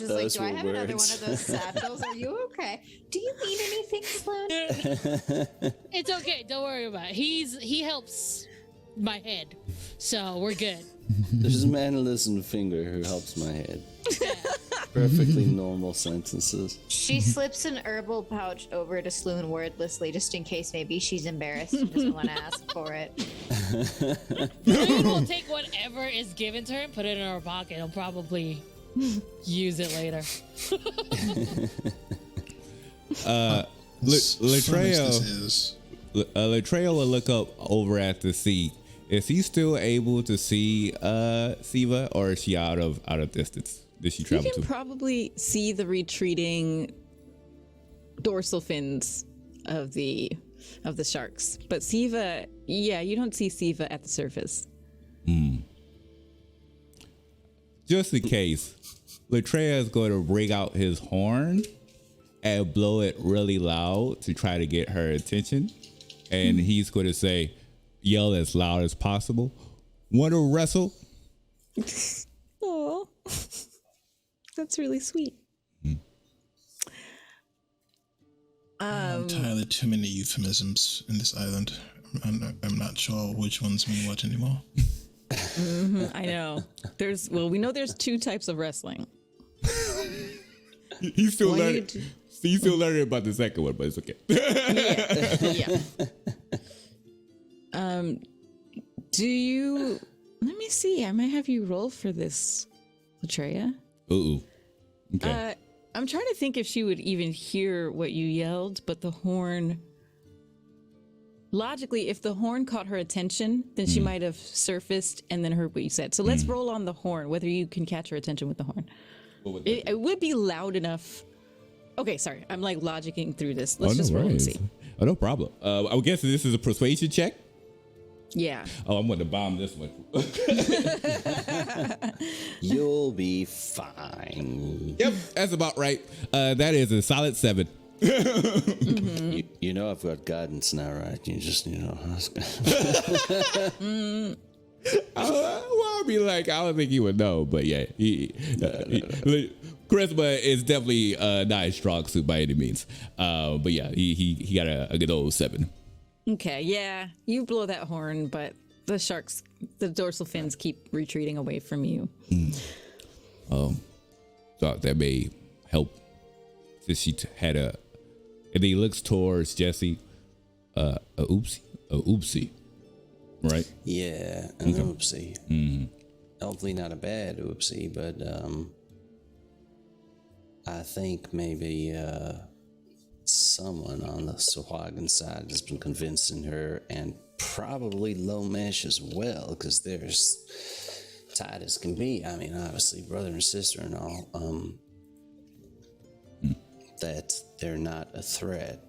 E: Those
C: do I
E: were
C: have another one
E: words.
C: of those satchels? Are you okay? Do you need anything, Sloan?
D: It's okay. Don't worry about it. He helps my head, so we're good.
E: There's a man who lives in the finger who helps my head. Perfectly normal sentences.
C: She slips an herbal pouch over to Sloan wordlessly, just in case maybe she's embarrassed and doesn't want to ask for it.
D: Sloon will take whatever is given to her and put it in her pocket. He'll probably use it later.
A: Latrell will look up over at the sea. Is he still able to see Siva, or is she out of distance? Did she
B: You
A: travel
B: can
A: to?
B: probably see the retreating dorsal fins of the sharks, but Siva, yeah, you don't see Siva at the surface.
A: Just in case, Latrell is going to bring out his horn and blow it really loud to try to get her attention. And he's going to say, yell as loud as possible, "Want to wrestle?"
B: Oh, that's really sweet.
F: Entirely too many euphemisms in this island. I'm not sure which ones mean what anymore.
B: I know. We know there's two types of wrestling.
A: He's still
B: Why you
A: learning.
B: do-
A: He's still learning about the second one, but it's okay.
B: Yeah. Do you? Let me see. I might have you roll for this, Latreia.
A: Ooh. Okay.
B: I'm trying to think if she would even hear what you yelled, but the horn. Logically, if the horn caught her attention, then she might have surfaced and then heard what you said. So let's roll on the horn, whether you can catch her attention with the horn. It would be loud enough. Okay, sorry. I'm like logicking through this. Let's just roll and see.
A: Oh, no problem. I would guess this is a persuasion check.
B: Yeah.
A: Oh, I'm going to bomb this one.
E: You'll be fine.
A: Yep, that's about right. That is a solid 7.
E: You know I've got guidance now, right? You just,
A: I'll be like, I don't think he would know, but yeah, charisma is definitely not a strong suit by any means. But yeah, he got a good old 7.
B: Okay, yeah. You blow that horn, but the sharks, the dorsal fins keep retreating away from you.
A: Thought that may help. Since she had and he looks towards Jesse. A oopsie, right?
E: Yeah, an oopsie. Hopefully not a bad oopsie, but I think maybe someone on the Sahuagin side has been convincing her, and probably Lomesh as well, because they're as tight as can be. I mean, obviously, brother and sister and all. That they're not a threat.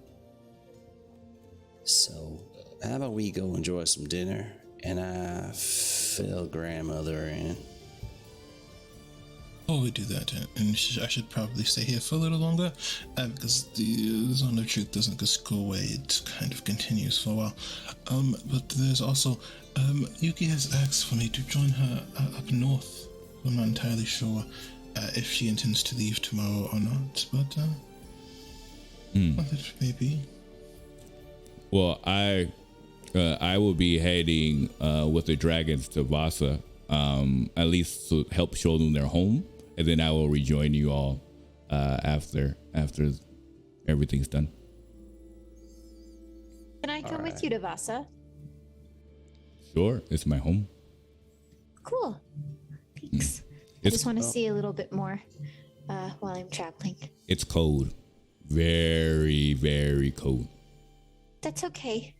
E: So, how about we go enjoy some dinner, and I fill grandmother in.
F: Oh, we do that, and I should probably stay here for a little longer, because the zone of truth doesn't just go away; it kind of continues for a while. But there's also, Yuki has asked for me to join her up north. I'm not entirely sure if she intends to leave tomorrow or not, but well, it may be.
A: Well, I will be heading with the dragons to Vasa, at least to help show them their home, and then I will rejoin you all after everything's done.
C: Can I come with you to Vasa?
A: Sure, it's my home.
C: Cool. Thanks. I just want to see a little bit more while I'm traveling.
A: It's cold. Very, very cold.
C: That's okay.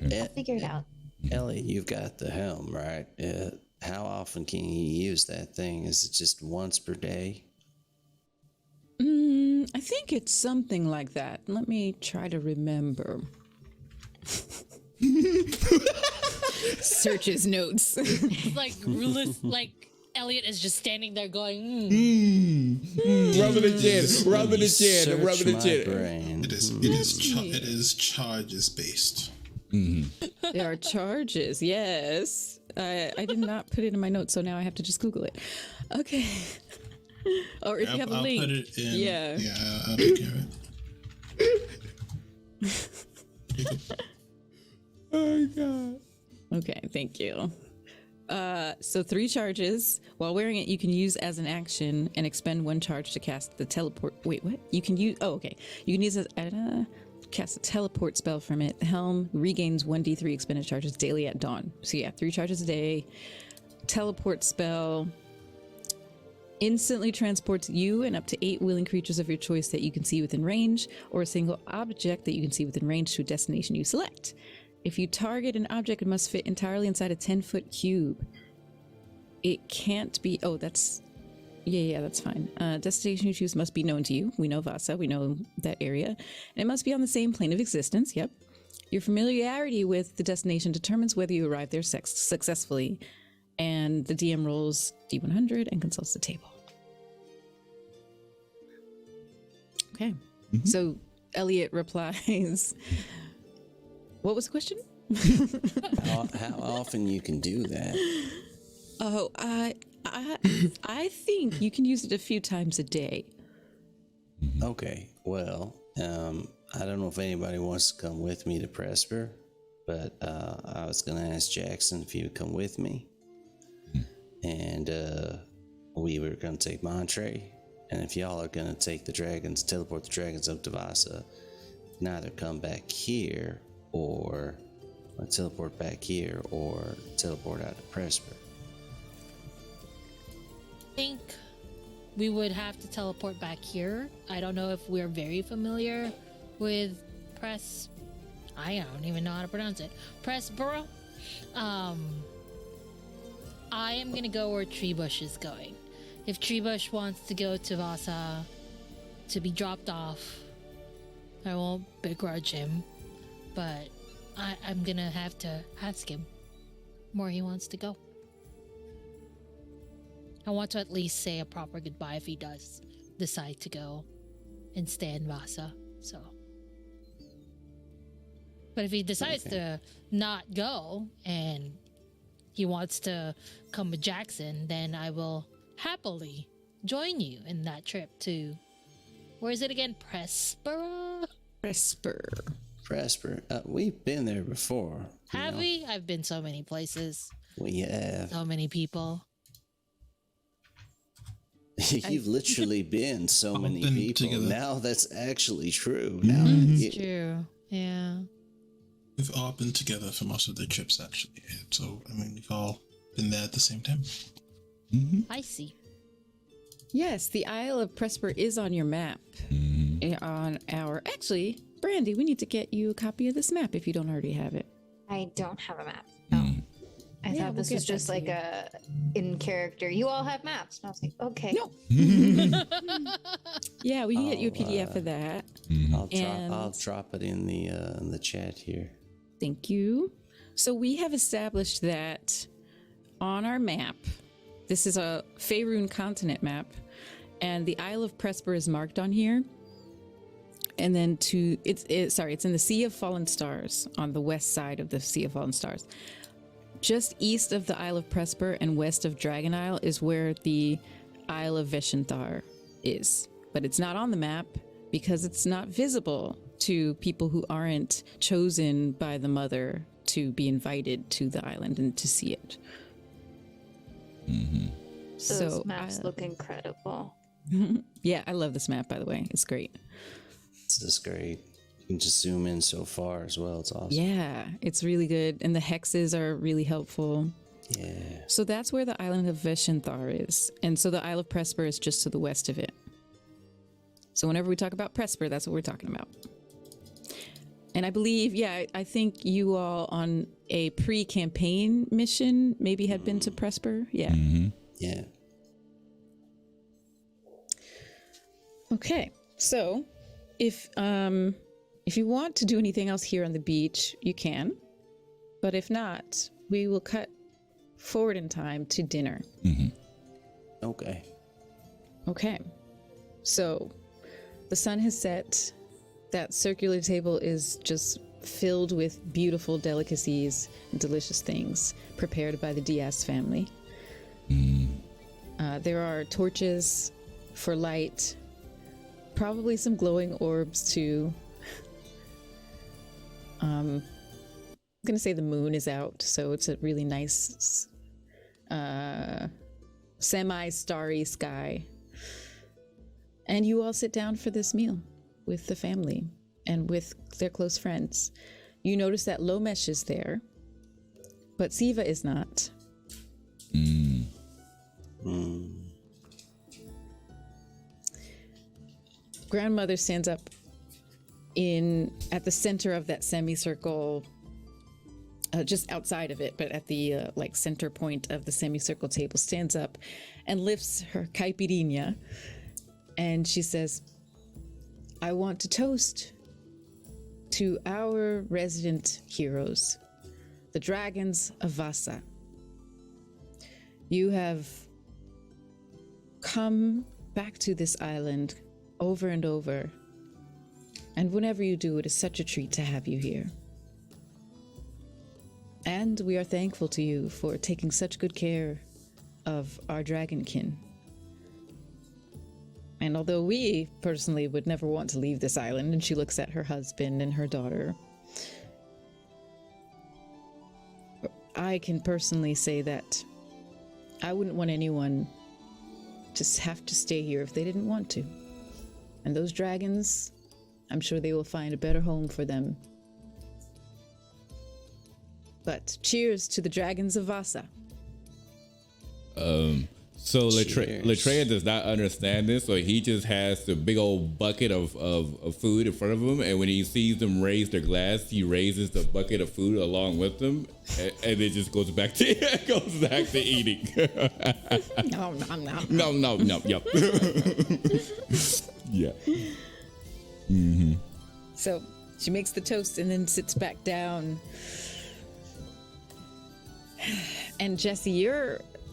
A: Okay.
C: I'll figure it out.
E: Ellie, you've got the helm, right? How often can you use that thing? Is it just once per day?
B: I think it's something like that. Let me try to remember. Search his notes.
D: Like Elliot is just standing there going,
A: Rubbing the chin, rubbing the chin,
E: Search
A: rubbing the
E: my
A: chin.
E: brain.
F: It is charges based.
B: There are charges, yes. I did not put it in my notes, so now I have to just Google it. Okay. Or if you have a
F: I'll
B: link.
F: put it in.
B: Yeah.
F: Yeah, I'll take care of it.
A: Oh God.
B: Okay, thank you. So 3 charges. While wearing it, you can use as an action and expend 1 charge to cast the teleport. Wait, what? You can use. Oh, okay. You can use cast a teleport spell from it. The helm regains 1d3 expended charges daily at dawn. So yeah, 3 charges a day. Teleport spell instantly transports you and up to 8 willing creatures of your choice that you can see within range, or a single object that you can see within range to a destination you select. If you target an object, it must fit entirely inside a 10-foot cube. It can't be... Oh, that's... Yeah, that's fine. Destination you choose must be known to you. We know Vasa. We know that area. And it must be on the same plane of existence. Yep. Your familiarity with the destination determines whether you arrive there successfully. And the DM rolls D100 and consults the table. Okay. So Elliot replies... What was the question?
E: How often you can do that?
B: Oh, I think you can use it a few times a day.
E: Okay, well, I don't know if anybody wants to come with me to Presper, but I was going to ask Jackson if he would come with me. And we were going to take Montre. And if y'all are going to take the dragons, teleport the dragons up to Vasa, neither come back here or teleport back here or teleport out to Presper.
D: I think we would have to teleport back here. I don't know if we're very familiar with I don't even know how to pronounce it. Pressborough. I am gonna go where Treebush is going. If Treebush wants to go to Vasa to be dropped off, I won't begrudge him, but I'm gonna have to ask him where he wants to go. I want to at least say a proper goodbye if he does decide to go and stay in Vasa. So, but if he decides to not go and he wants to come with Jackson, then I will happily join you in that trip to, where is it again? Presper?
E: Presper. We've been there before.
D: Have we? I've been so many places.
E: We have.
D: So many people.
E: You've literally been so many
F: been
E: people.
F: together.
E: Now that's actually true. Now
D: It's true. Yeah.
F: We've all been together for most of the trips, actually. So, I mean, we've all been there at the same time.
D: I see.
B: Yes, the Isle of Presper is on your map. On our... Actually, Brandy, we need to get you a copy of this map if you don't already have it.
C: I don't have a map. No. I
B: Yeah,
C: thought
B: we'll
C: this
B: get
C: was just
B: that to
C: like
B: you.
C: a in character. You all have maps. And I was like, okay.
B: No. Yeah, we can get you a PDF of that.
E: I'll drop it in the chat here.
B: Thank you. So we have established that on our map, this is a Faerun continent map, and the Isle of Presper is marked on here. And then it's in the Sea of Fallen Stars, on the west side of the Sea of Fallen Stars. Just east of the Isle of Presper and west of Dragon Isle is where the Isle of Vicinthar is. But it's not on the map because it's not visible to people who aren't chosen by the mother to be invited to the island and to see it.
C: Those maps look incredible.
B: Yeah, I love this map, by the way. It's great.
E: This is great. You can just zoom in so far as well. It's awesome.
B: Yeah, it's really good. And the hexes are really helpful.
E: Yeah.
B: So that's where the island of Vicinthar is. And so the Isle of Presper is just to the west of it. So whenever we talk about Presper, that's what we're talking about. And I believe, I think you all on a pre-campaign mission maybe had been to Presper. Yeah.
A: Mm-hmm.
E: Yeah.
B: Okay. So if you want to do anything else here on the beach, you can. But if not, we will cut forward in time to dinner.
A: Mm-hmm.
E: Okay.
B: Okay. So the sun has set. That circular table is just filled with beautiful delicacies and delicious things prepared by the Diaz family. There are torches for light, probably some glowing orbs too. I'm gonna say the moon is out, so it's a really nice semi-starry sky. And you all sit down for this meal with the family and with their close friends. You notice that Lomesh is there, but Siva is not. Grandmother stands up at the center of that semicircle, just outside of it, but at the center point of the semicircle table, stands up and lifts her caipirinha, and she says, I want to toast to our resident heroes, the dragons of Vasa. You have come back to this island over and over, and whenever you do, it is such a treat to have you here. And we are thankful to you for taking such good care of our dragonkin. And although we personally would never want to leave this island, and she looks at her husband and her daughter, I can personally say that I wouldn't want anyone to have to stay here if they didn't want to. And those dragons, I'm sure they will find a better home for them. But cheers to the dragons of Vasa.
A: So
E: Cheers.
A: Latreia does not understand this, so he just has the big old bucket of food in front of him, and when he sees them raise their glass, he raises the bucket of food along with them, and it just goes back to eating.
B: Nom, nom, nom.
A: No, yep. Yeah. Mm-hmm.
B: So she makes the toast and then sits back down. And Jesse,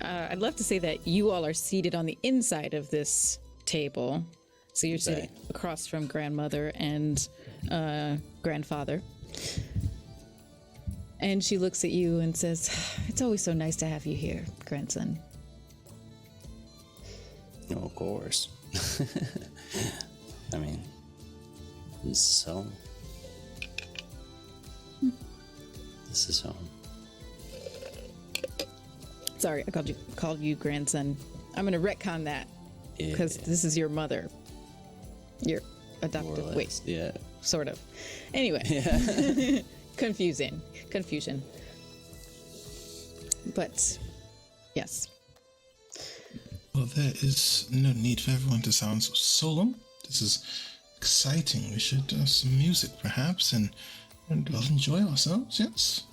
B: I'd love to say that you all are seated on the inside of this table. So you're sitting across from grandmother and grandfather. And she looks at you and says, it's always so nice to have you here, grandson.
E: Oh, of course. I mean, this is home. This is home.
B: Sorry, I called you grandson. I'm going to retcon that because this is your mother. Your adopted. Wait,
E: yeah,
B: sort of. Anyway, confusion. But yes.
F: Well, there is no need for everyone to sound so solemn. This is exciting. We should do some music, perhaps, and we'll enjoy ourselves, yes?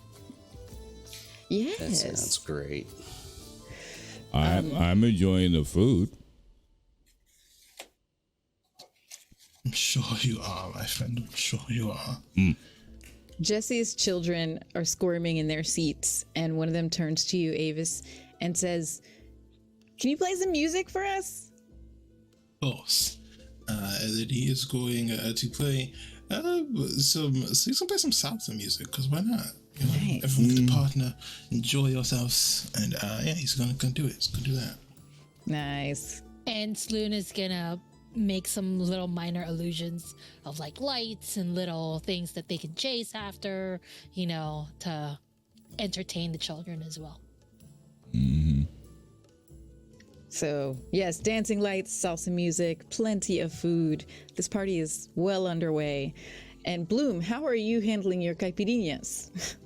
B: Yes.
E: that sounds great.
A: I'm enjoying the food.
F: I'm sure you are, my friend. I'm sure you are.
B: Jesse's children are squirming in their seats, and one of them turns to you, Avis, and says, can you play some music for us?
F: Of course. That he is going to play play some salsa music, because why not? You know,
B: Nice.
F: everyone can partner, enjoy yourselves, and he's gonna do it. He's gonna do that.
B: Nice.
D: And Sloon is gonna make some little minor illusions of like lights and little things that they can chase after, to entertain the children as well.
B: So, yes, dancing lights, salsa music, plenty of food. This party is well underway. And Bloom, how are you handling your caipirinhas?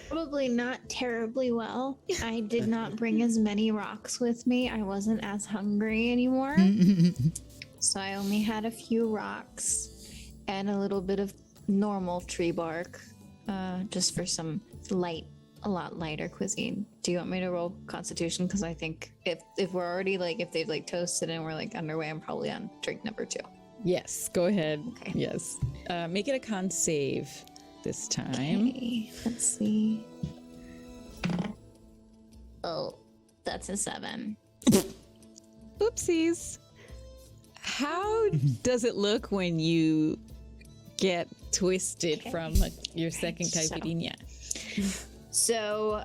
C: Probably not terribly well. I did not bring as many rocks with me. I wasn't as hungry anymore. So I only had a few rocks and a little bit of normal tree bark, just for some a lot lighter cuisine. Do you want me to roll Constitution? Because I think if we're already like, if they've like toasted and we're like underway, I'm probably on drink number 2.
B: Yes, go ahead.
C: Okay.
B: Yes. Make it a con save this time.
C: Okay, let's see. Oh, that's a 7.
B: Oopsies. How does it look when you get twisted from your second caipirinha?
C: So,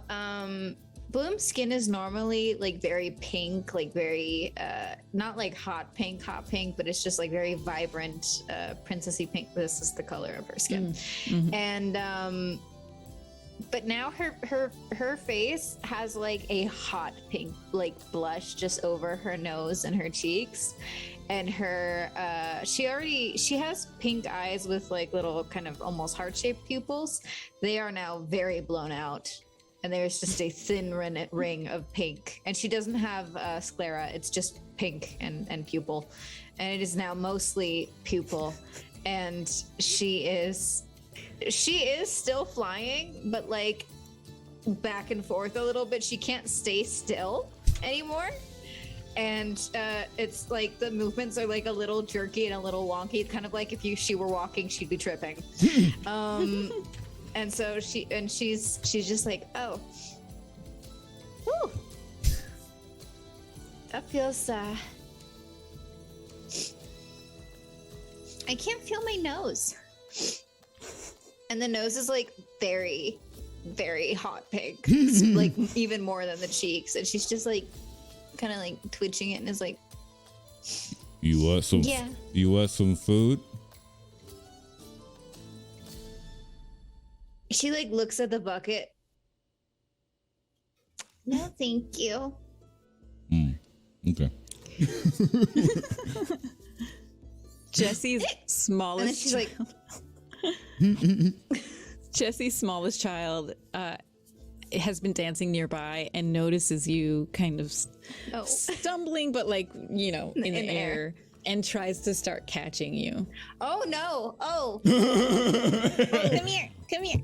C: Bloom's skin is normally like very pink, like very not like hot pink, but it's just like very vibrant, princessy pink. This is the color of her skin, and but now her face has like a hot pink like blush just over her nose and her cheeks, and her she has pink eyes with like little kind of almost heart-shaped pupils. They are now very blown out, and there's just a thin ring of pink, and she doesn't have sclera. It's just pink and pupil, and it is now mostly pupil, and she is still flying, but like back and forth a little bit. She can't stay still anymore, and it's like the movements are like a little jerky and a little wonky, kind of like if she were walking, she'd be tripping. And so she's just like, oh, whew, that feels I can't feel my nose. And the nose is like very, very hot pink, like even more than the cheeks. And she's just like kind of like twitching it and is like,
A: You want some?
C: Yeah.
A: You want some food?
C: she like looks at the bucket. No, thank you.
A: Okay.
B: Jesse's
C: And then
B: smallest
C: she's like,
B: Jesse's smallest child has been dancing nearby and notices you kind of
C: oh,
B: stumbling, but like, you know, in the air, and tries to start catching you.
C: oh no, oh,
H: Come here. Come here.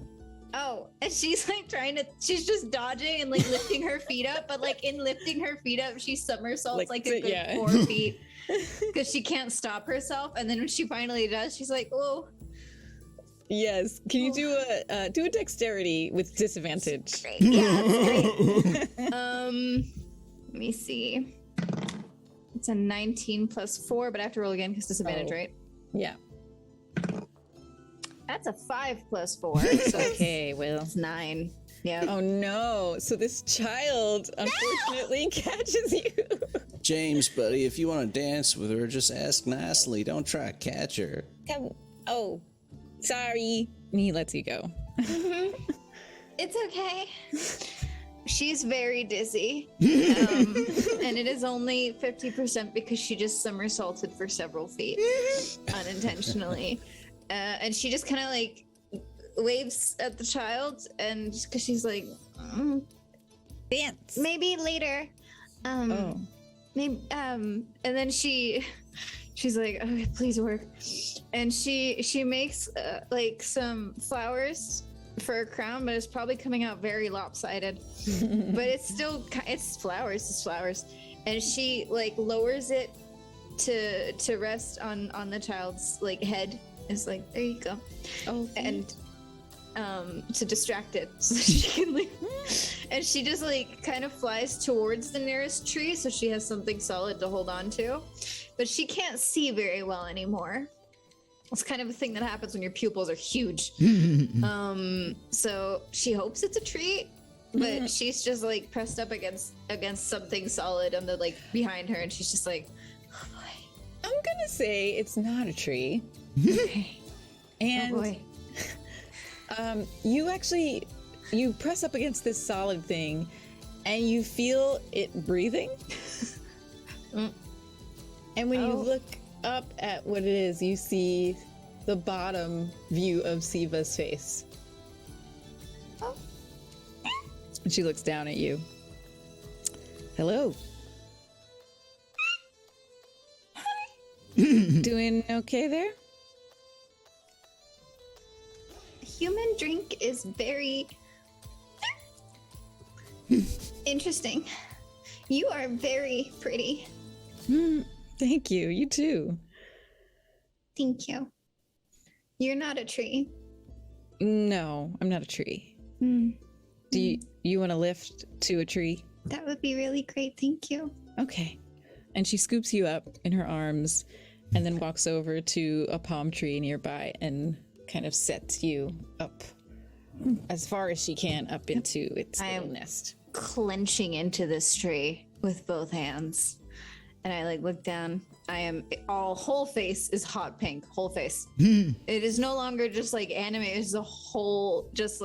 C: oh. And she's like she's just dodging and like lifting her feet up, but like in lifting her feet up, she somersaults like a good 4 feet because she can't stop herself. And then when she finally does, she's like, oh.
B: Yes. Can you do a dexterity with disadvantage?
C: Great. Yeah, that's great. Let me see. It's a 19 plus 4, but I have to roll again because disadvantage, right?
B: Yeah.
C: That's a 5 plus 4. So
B: Okay, well.
C: it's 9. Yeah.
B: Oh no. So this child unfortunately catches you.
E: James, buddy, if you want to dance with her, just ask nicely. Don't try to catch her.
B: Come. Oh, sorry. And he lets you go.
C: It's okay. She's very dizzy. And it is only 50% because she just somersaulted for several feet unintentionally. And she just kind of like waves at the child, and just because she's like,
B: Dance.
C: maybe later. Maybe, and then she's like, okay, please work. And she makes like some flowers for a crown, but it's probably coming out very lopsided. But it's still, it's flowers. And she like lowers it to rest on the child's like head. It's like, there you go.
B: Oh,
C: And to distract it so she can leave. And she just like kind of flies towards the nearest tree so she has something solid to hold on to. But she can't see very well anymore. It's kind of a thing that happens when your pupils are huge. So she hopes it's a tree, but she's just like pressed up against something solid on the like behind her, and she's just like, oh boy.
B: I'm gonna say it's not a tree.
C: Okay.
B: And
C: Oh boy.
B: you press up against this solid thing and you feel it breathing. And when you look up at what it is, you see the bottom view of Siva's face. And she looks down at you. Hello. Doing okay there?
C: Human drink is very interesting. You are very pretty.
B: Thank you. You too.
C: Thank you. You're not a tree.
B: No, I'm not a tree. Do you want to lift to a tree?
C: That would be really great. Thank you.
B: Okay. And she scoops you up in her arms and then walks over to a palm tree nearby and kind of sets you up as far as she can up into its little nest.
C: Clenching into this tree with both hands. And I look down. I am whole face is hot pink, whole face. It is no longer just animated. It's a whole, just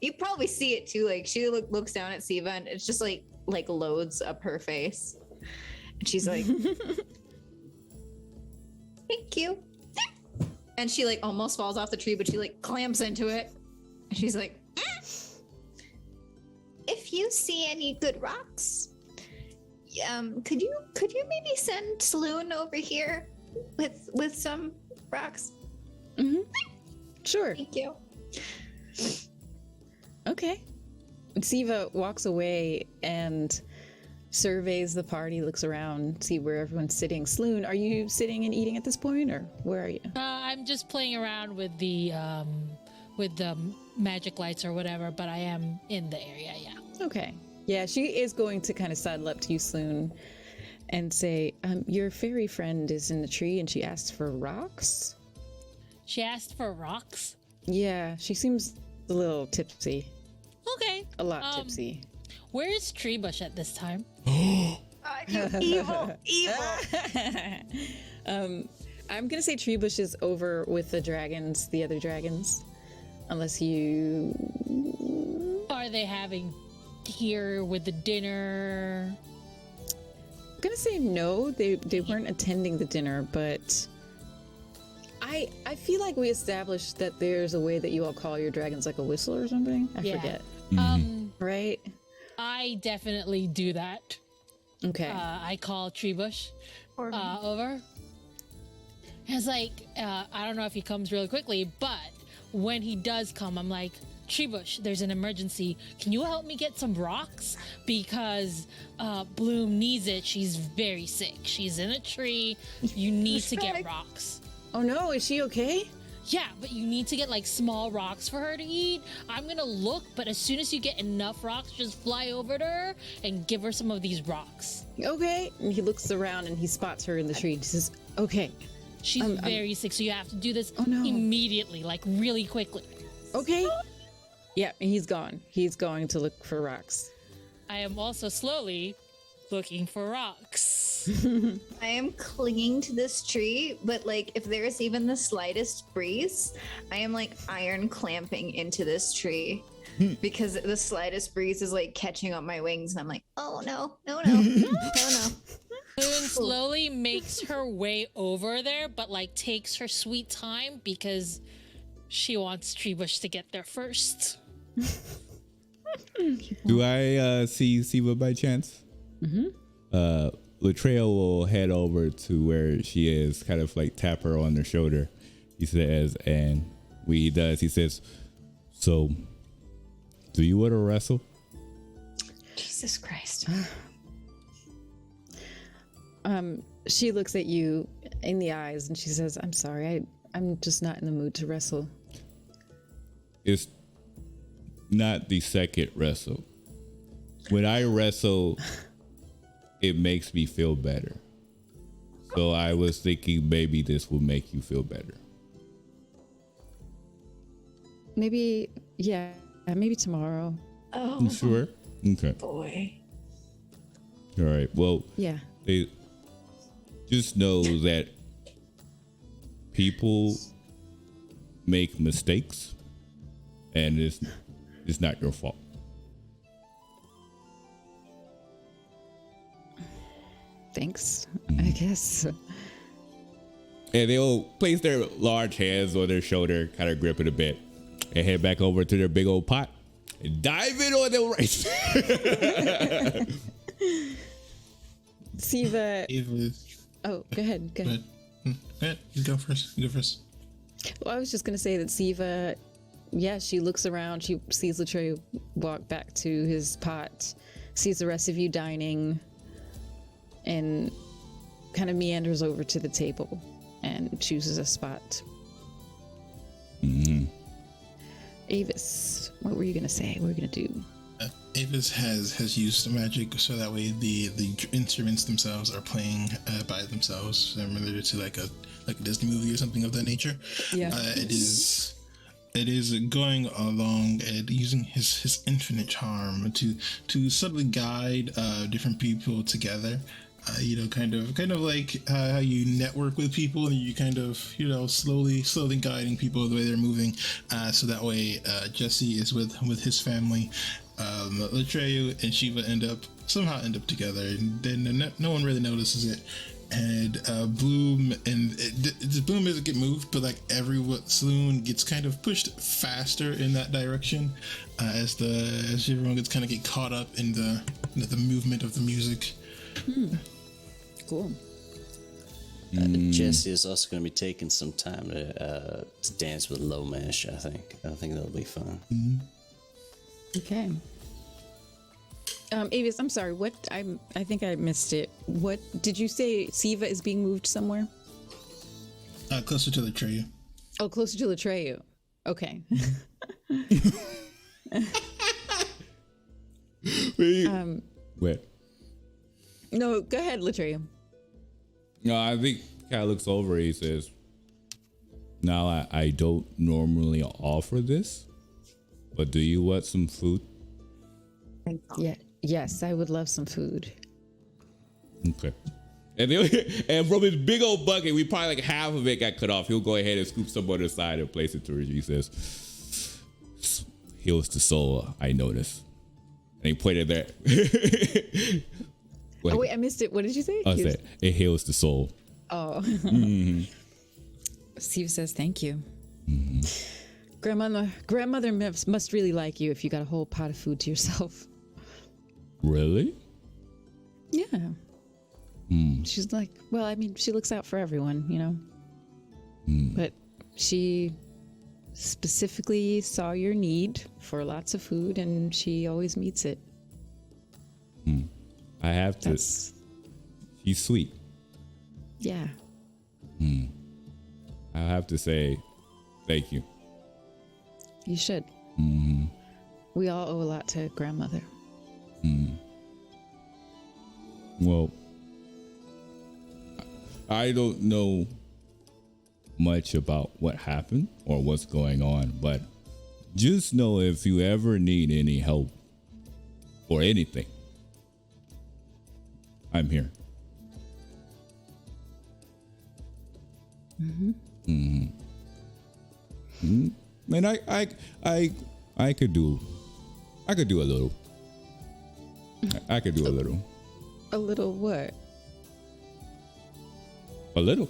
C: you probably see it too. She looks down at Siva and it's just like loads up her face. And she's like, thank you. And she almost falls off the tree, but she clamps into it. And she's like, if you see any good rocks, could you maybe send Sloan over here with some rocks?
B: Sure.
C: Thank you.
B: Okay. Siva walks away and surveys the party, looks around, see where everyone's sitting. Sloan, are you sitting and eating at this point, or where are you?
D: I'm just playing around with the magic lights or whatever, but I am in the area, yeah.
B: Okay. Yeah, she is going to kind of sidle up to you, Sloan, and say, your fairy friend is in the tree and she asked for rocks?
D: She asked for rocks?
B: Yeah, she seems a little tipsy.
D: Okay.
B: A lot tipsy.
D: Where is Treebush at this time?
C: You evil.
B: I'm gonna say Treebush is over with the dragons, the other dragons. Unless you...
D: Are they having here with the dinner?
B: I'm gonna say no, they weren't attending the dinner, but I feel like we established that there's a way that you all call your dragons, like a whistle or something. I forget. Right?
D: I definitely do that.
B: Okay.
D: I call Treebush over. It's I don't know if he comes really quickly, but when he does come, I'm like, Treebush, there's an emergency. Can you help me get some rocks? Because Bloom needs it. She's very sick. She's in a tree. You need to get rocks.
B: Oh no, is she okay?
D: Yeah, but you need to get small rocks for her to eat. I'm gonna look, but as soon as you get enough rocks, just fly over to her and give her some of these rocks.
B: Okay. And he looks around and he spots her in the tree. He says, okay.
D: She's very sick, so you have to do this
B: no.
D: immediately, really quickly.
B: Okay. Yeah, he's gone. He's going to look for rocks.
D: I am also slowly looking for rocks.
C: I am clinging to this tree, but if there's even the slightest breeze, I am iron clamping into this tree because the slightest breeze is catching on my wings, and I'm like, oh no.
D: Moon slowly makes her way over there, but takes her sweet time because she wants Treebush to get there first.
A: Do I see Siva by chance? Latrell will head over to where she is, kind of tap her on the shoulder. He says, and when he does, he says, so, do you want to wrestle?
C: Jesus Christ.
B: She looks at you in the eyes and she says, I'm sorry, I'm just not in the mood to wrestle.
A: It's not the second wrestle. When I wrestle, it makes me feel better. So I was thinking maybe this will make you feel better.
B: Maybe, yeah, maybe tomorrow.
C: Oh,
A: Sure? Okay.
C: boy.
A: All right. Well,
B: Yeah.
A: they just know that people make mistakes and it's not your fault.
B: Thanks, I guess.
A: And they'll place their large hands on their shoulder, kind of grip it a bit, and head back over to their big old pot Dive in on the right.
B: Siva.
F: Ava,
B: Oh, go ahead. Go ahead.
F: you go first. You go first.
B: Well, I was just gonna say that Siva, yeah, she looks around, she sees Latreyu walk back to his pot, sees the rest of you dining, and kind of meanders over to the table and chooses a spot. Avis, what were you gonna say? What were you gonna do?
F: Avis has used magic so that way the instruments themselves are playing by themselves, similar to like a Disney movie or something of that nature.
B: Yeah.
F: It is going along and using his infinite charm to subtly guide different people together. Kind of like how you network with people and you kind of, slowly guiding people the way they're moving. So that way, Jesse is with his family. Latreyu and Shiva somehow end up together, and then no one really notices it. And Bloom Bloom doesn't get moved, but like every saloon gets kind of pushed faster in that direction as everyone gets kind of get caught up in the movement of the music.
B: Cool.
E: Jesse is also going to be taking some time to dance with Lomash. I think that'll be fun.
B: Okay. Avis, I'm sorry. What I think I missed it. What did you say? Siva is being moved somewhere?
F: Closer to the tree.
B: Oh, closer to Latreyu. Okay.
A: Wait.
B: No, go ahead, Latreyu.
A: No, I think kind of looks over. He says, "Now I don't normally offer this, but do you want some food?"
B: Yeah. Yes, I would love some food.
A: Okay. And from his big old bucket, we probably like half of it got cut off. He'll go ahead and scoop some on the side and place it towards you. He says, "Heals the soul, I notice." And he pointed there.
B: Oh wait, I missed it. What did you say?
A: I said, "It heals the soul."
B: Oh. Steve says, "Thank you." Grandmother must really like you if you got a whole pot of food to yourself.
A: Really?
B: Yeah. She's like, well, I mean, she looks out for everyone, But she specifically saw your need for lots of food, and she always meets it.
A: I have to. She's sweet.
B: Yeah.
A: I have to say, thank you.
B: You should. We all owe a lot to grandmother.
A: Well, I don't know much about what happened or what's going on, but just know if you ever need any help or anything, I'm here. And I could do a little. I could do a little.
B: A little what?
A: A little.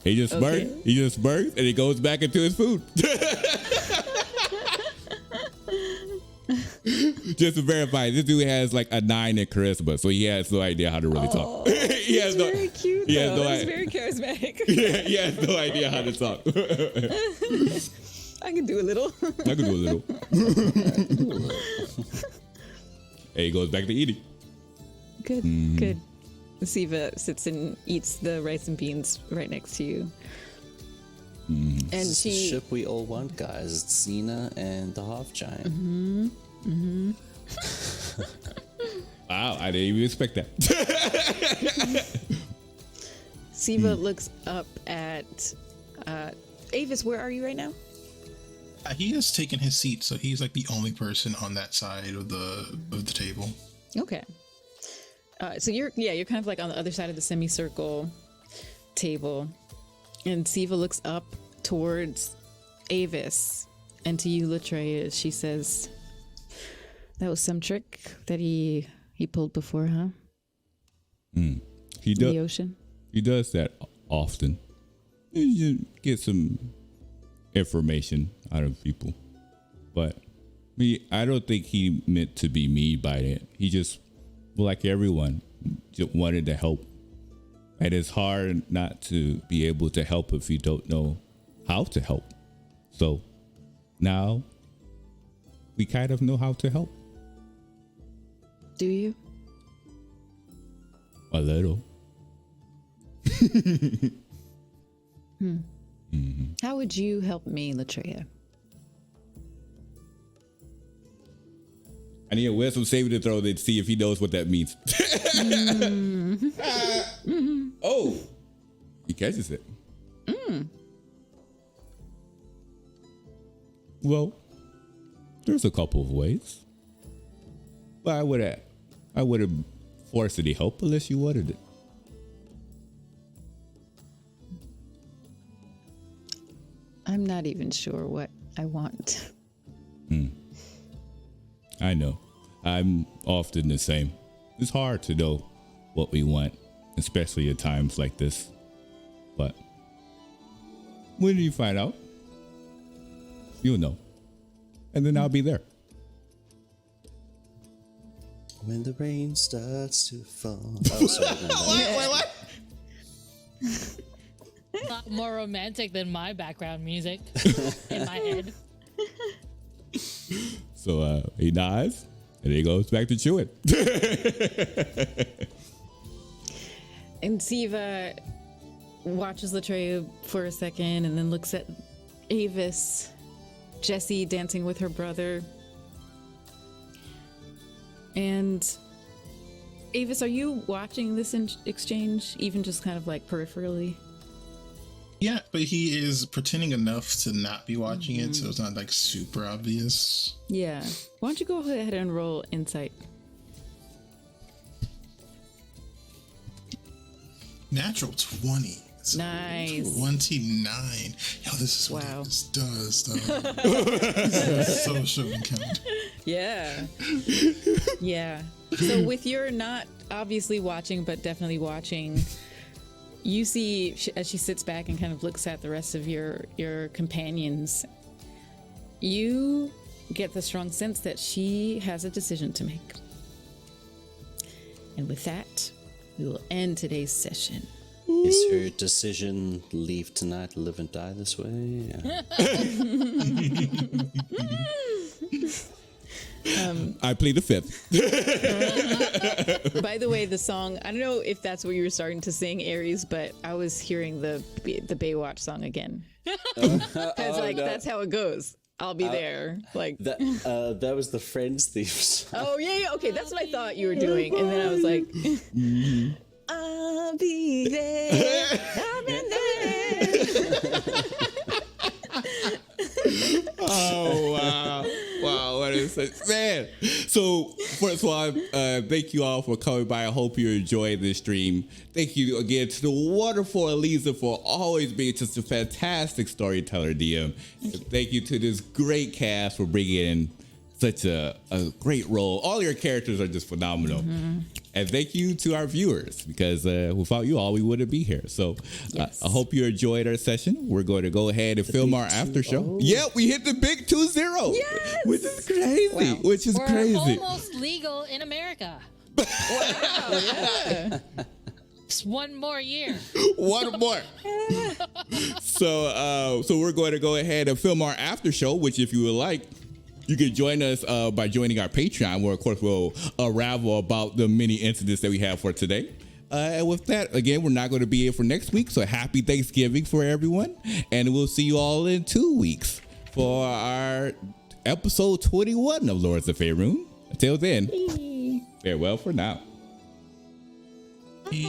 A: He just smirks and he goes back into his food. Just to verify, this dude has like a 9 in charisma, so he has no idea how to really talk. He has
B: That's very cute,
A: he has
B: though.
A: no
B: That's
A: idea.
B: very charismatic.
A: Yeah, he has no idea how to talk.
B: I can do a little.
A: I can do a little. And he goes back to eating.
B: Good, good. Siva sits and eats the rice and beans right next to you. And
E: This is the
B: she...
E: ship we all want, guys. It's Xena and the half giant.
A: Wow, I didn't even expect that.
B: Siva looks up at... Avis, where are you right now?
F: He has taken his seat, so he's like the only person on that side of the table.
B: Okay. So you're kind of like on the other side of the semicircle table, and Siva looks up towards Avis and to you, Latreyu. She says, "That was some trick that he pulled before, huh?
A: He
B: In
A: does.
B: the ocean."
A: He does that often. You get some information out of people. But I don't think he meant to be mean by it. He just, like everyone, just wanted to help. And it's hard not to be able to help if you don't know how to help. So now we kind of know how to help.
B: Do you?
A: A little.
B: How would you help me, Latreia?
A: I need a wisdom saving to throw to see if he knows what that means. Oh, he catches it. Well, there's a couple of ways, but I wouldn't force any help unless you wanted it.
B: I'm not even sure what I want.
A: I know. I'm often the same. It's hard to know what we want, especially at times like this. But when you find out, you'll know. And then I'll be there.
E: When the rain starts to fall. Oh, sorry.
A: What?
D: A lot more romantic than my background music in my head.
A: So he nods, and he goes back to chewing.
B: And Siva watches Latreia for a second and then looks at Avis, Jessie dancing with her brother. And Avis, are you watching this exchange, even just kind of like peripherally?
F: Yeah, but he is pretending enough to not be watching it, so it's not like super obvious.
B: Yeah. Why don't you go ahead and roll insight?
F: Natural 20. It's
B: Nice.
F: 29. Yo, this is what
B: Wow.
F: this does, though. Social encounter.
B: Yeah. Yeah. So with your not obviously watching, but definitely watching, you see as she sits back and kind of looks at the rest of your companions, you get the strong sense that she has a decision to make. And with that, we will end today's session.
E: Is her decision leave tonight, live and die this way?
A: I plead the fifth.
B: By the way, the song, I don't know if that's what you were starting to sing, Aries, but I was hearing the Baywatch song again. That's how it goes. I'll be there. Like
E: That was the Friends theme song.
B: oh yeah, okay, that's what I thought you were doing. And then I was like, I'll be there. I'll be there.
A: Oh wow. Wow, what is it? Man. So first of all, thank you all for coming by. I hope you enjoyed this stream. Thank you again to the wonderful Elisa for always being just a fantastic storyteller, DM. Thank you to this great cast for bringing in such a great role. All your characters are just phenomenal. And thank you to our viewers, because without you all, we wouldn't be here. So
B: Yes.
A: I hope you enjoyed our session. We're going to go ahead and film our after show.
E: 2-0.
A: Yep, we hit the big 2-0.
B: Yes!
A: Which is crazy. Which is
D: We're
A: crazy.
D: almost legal in America.
B: Yeah.
D: Just one more year.
A: One more. So we're going to go ahead and film our after show, which if you would like, you can join us by joining our Patreon, where of course we'll unravel about the many incidents that we have for today. And with that, again, we're not going to be here for next week. So happy Thanksgiving for everyone. And we'll see you all in 2 weeks for our episode 21 of Lords of Faerun. Until then, farewell for now.
F: He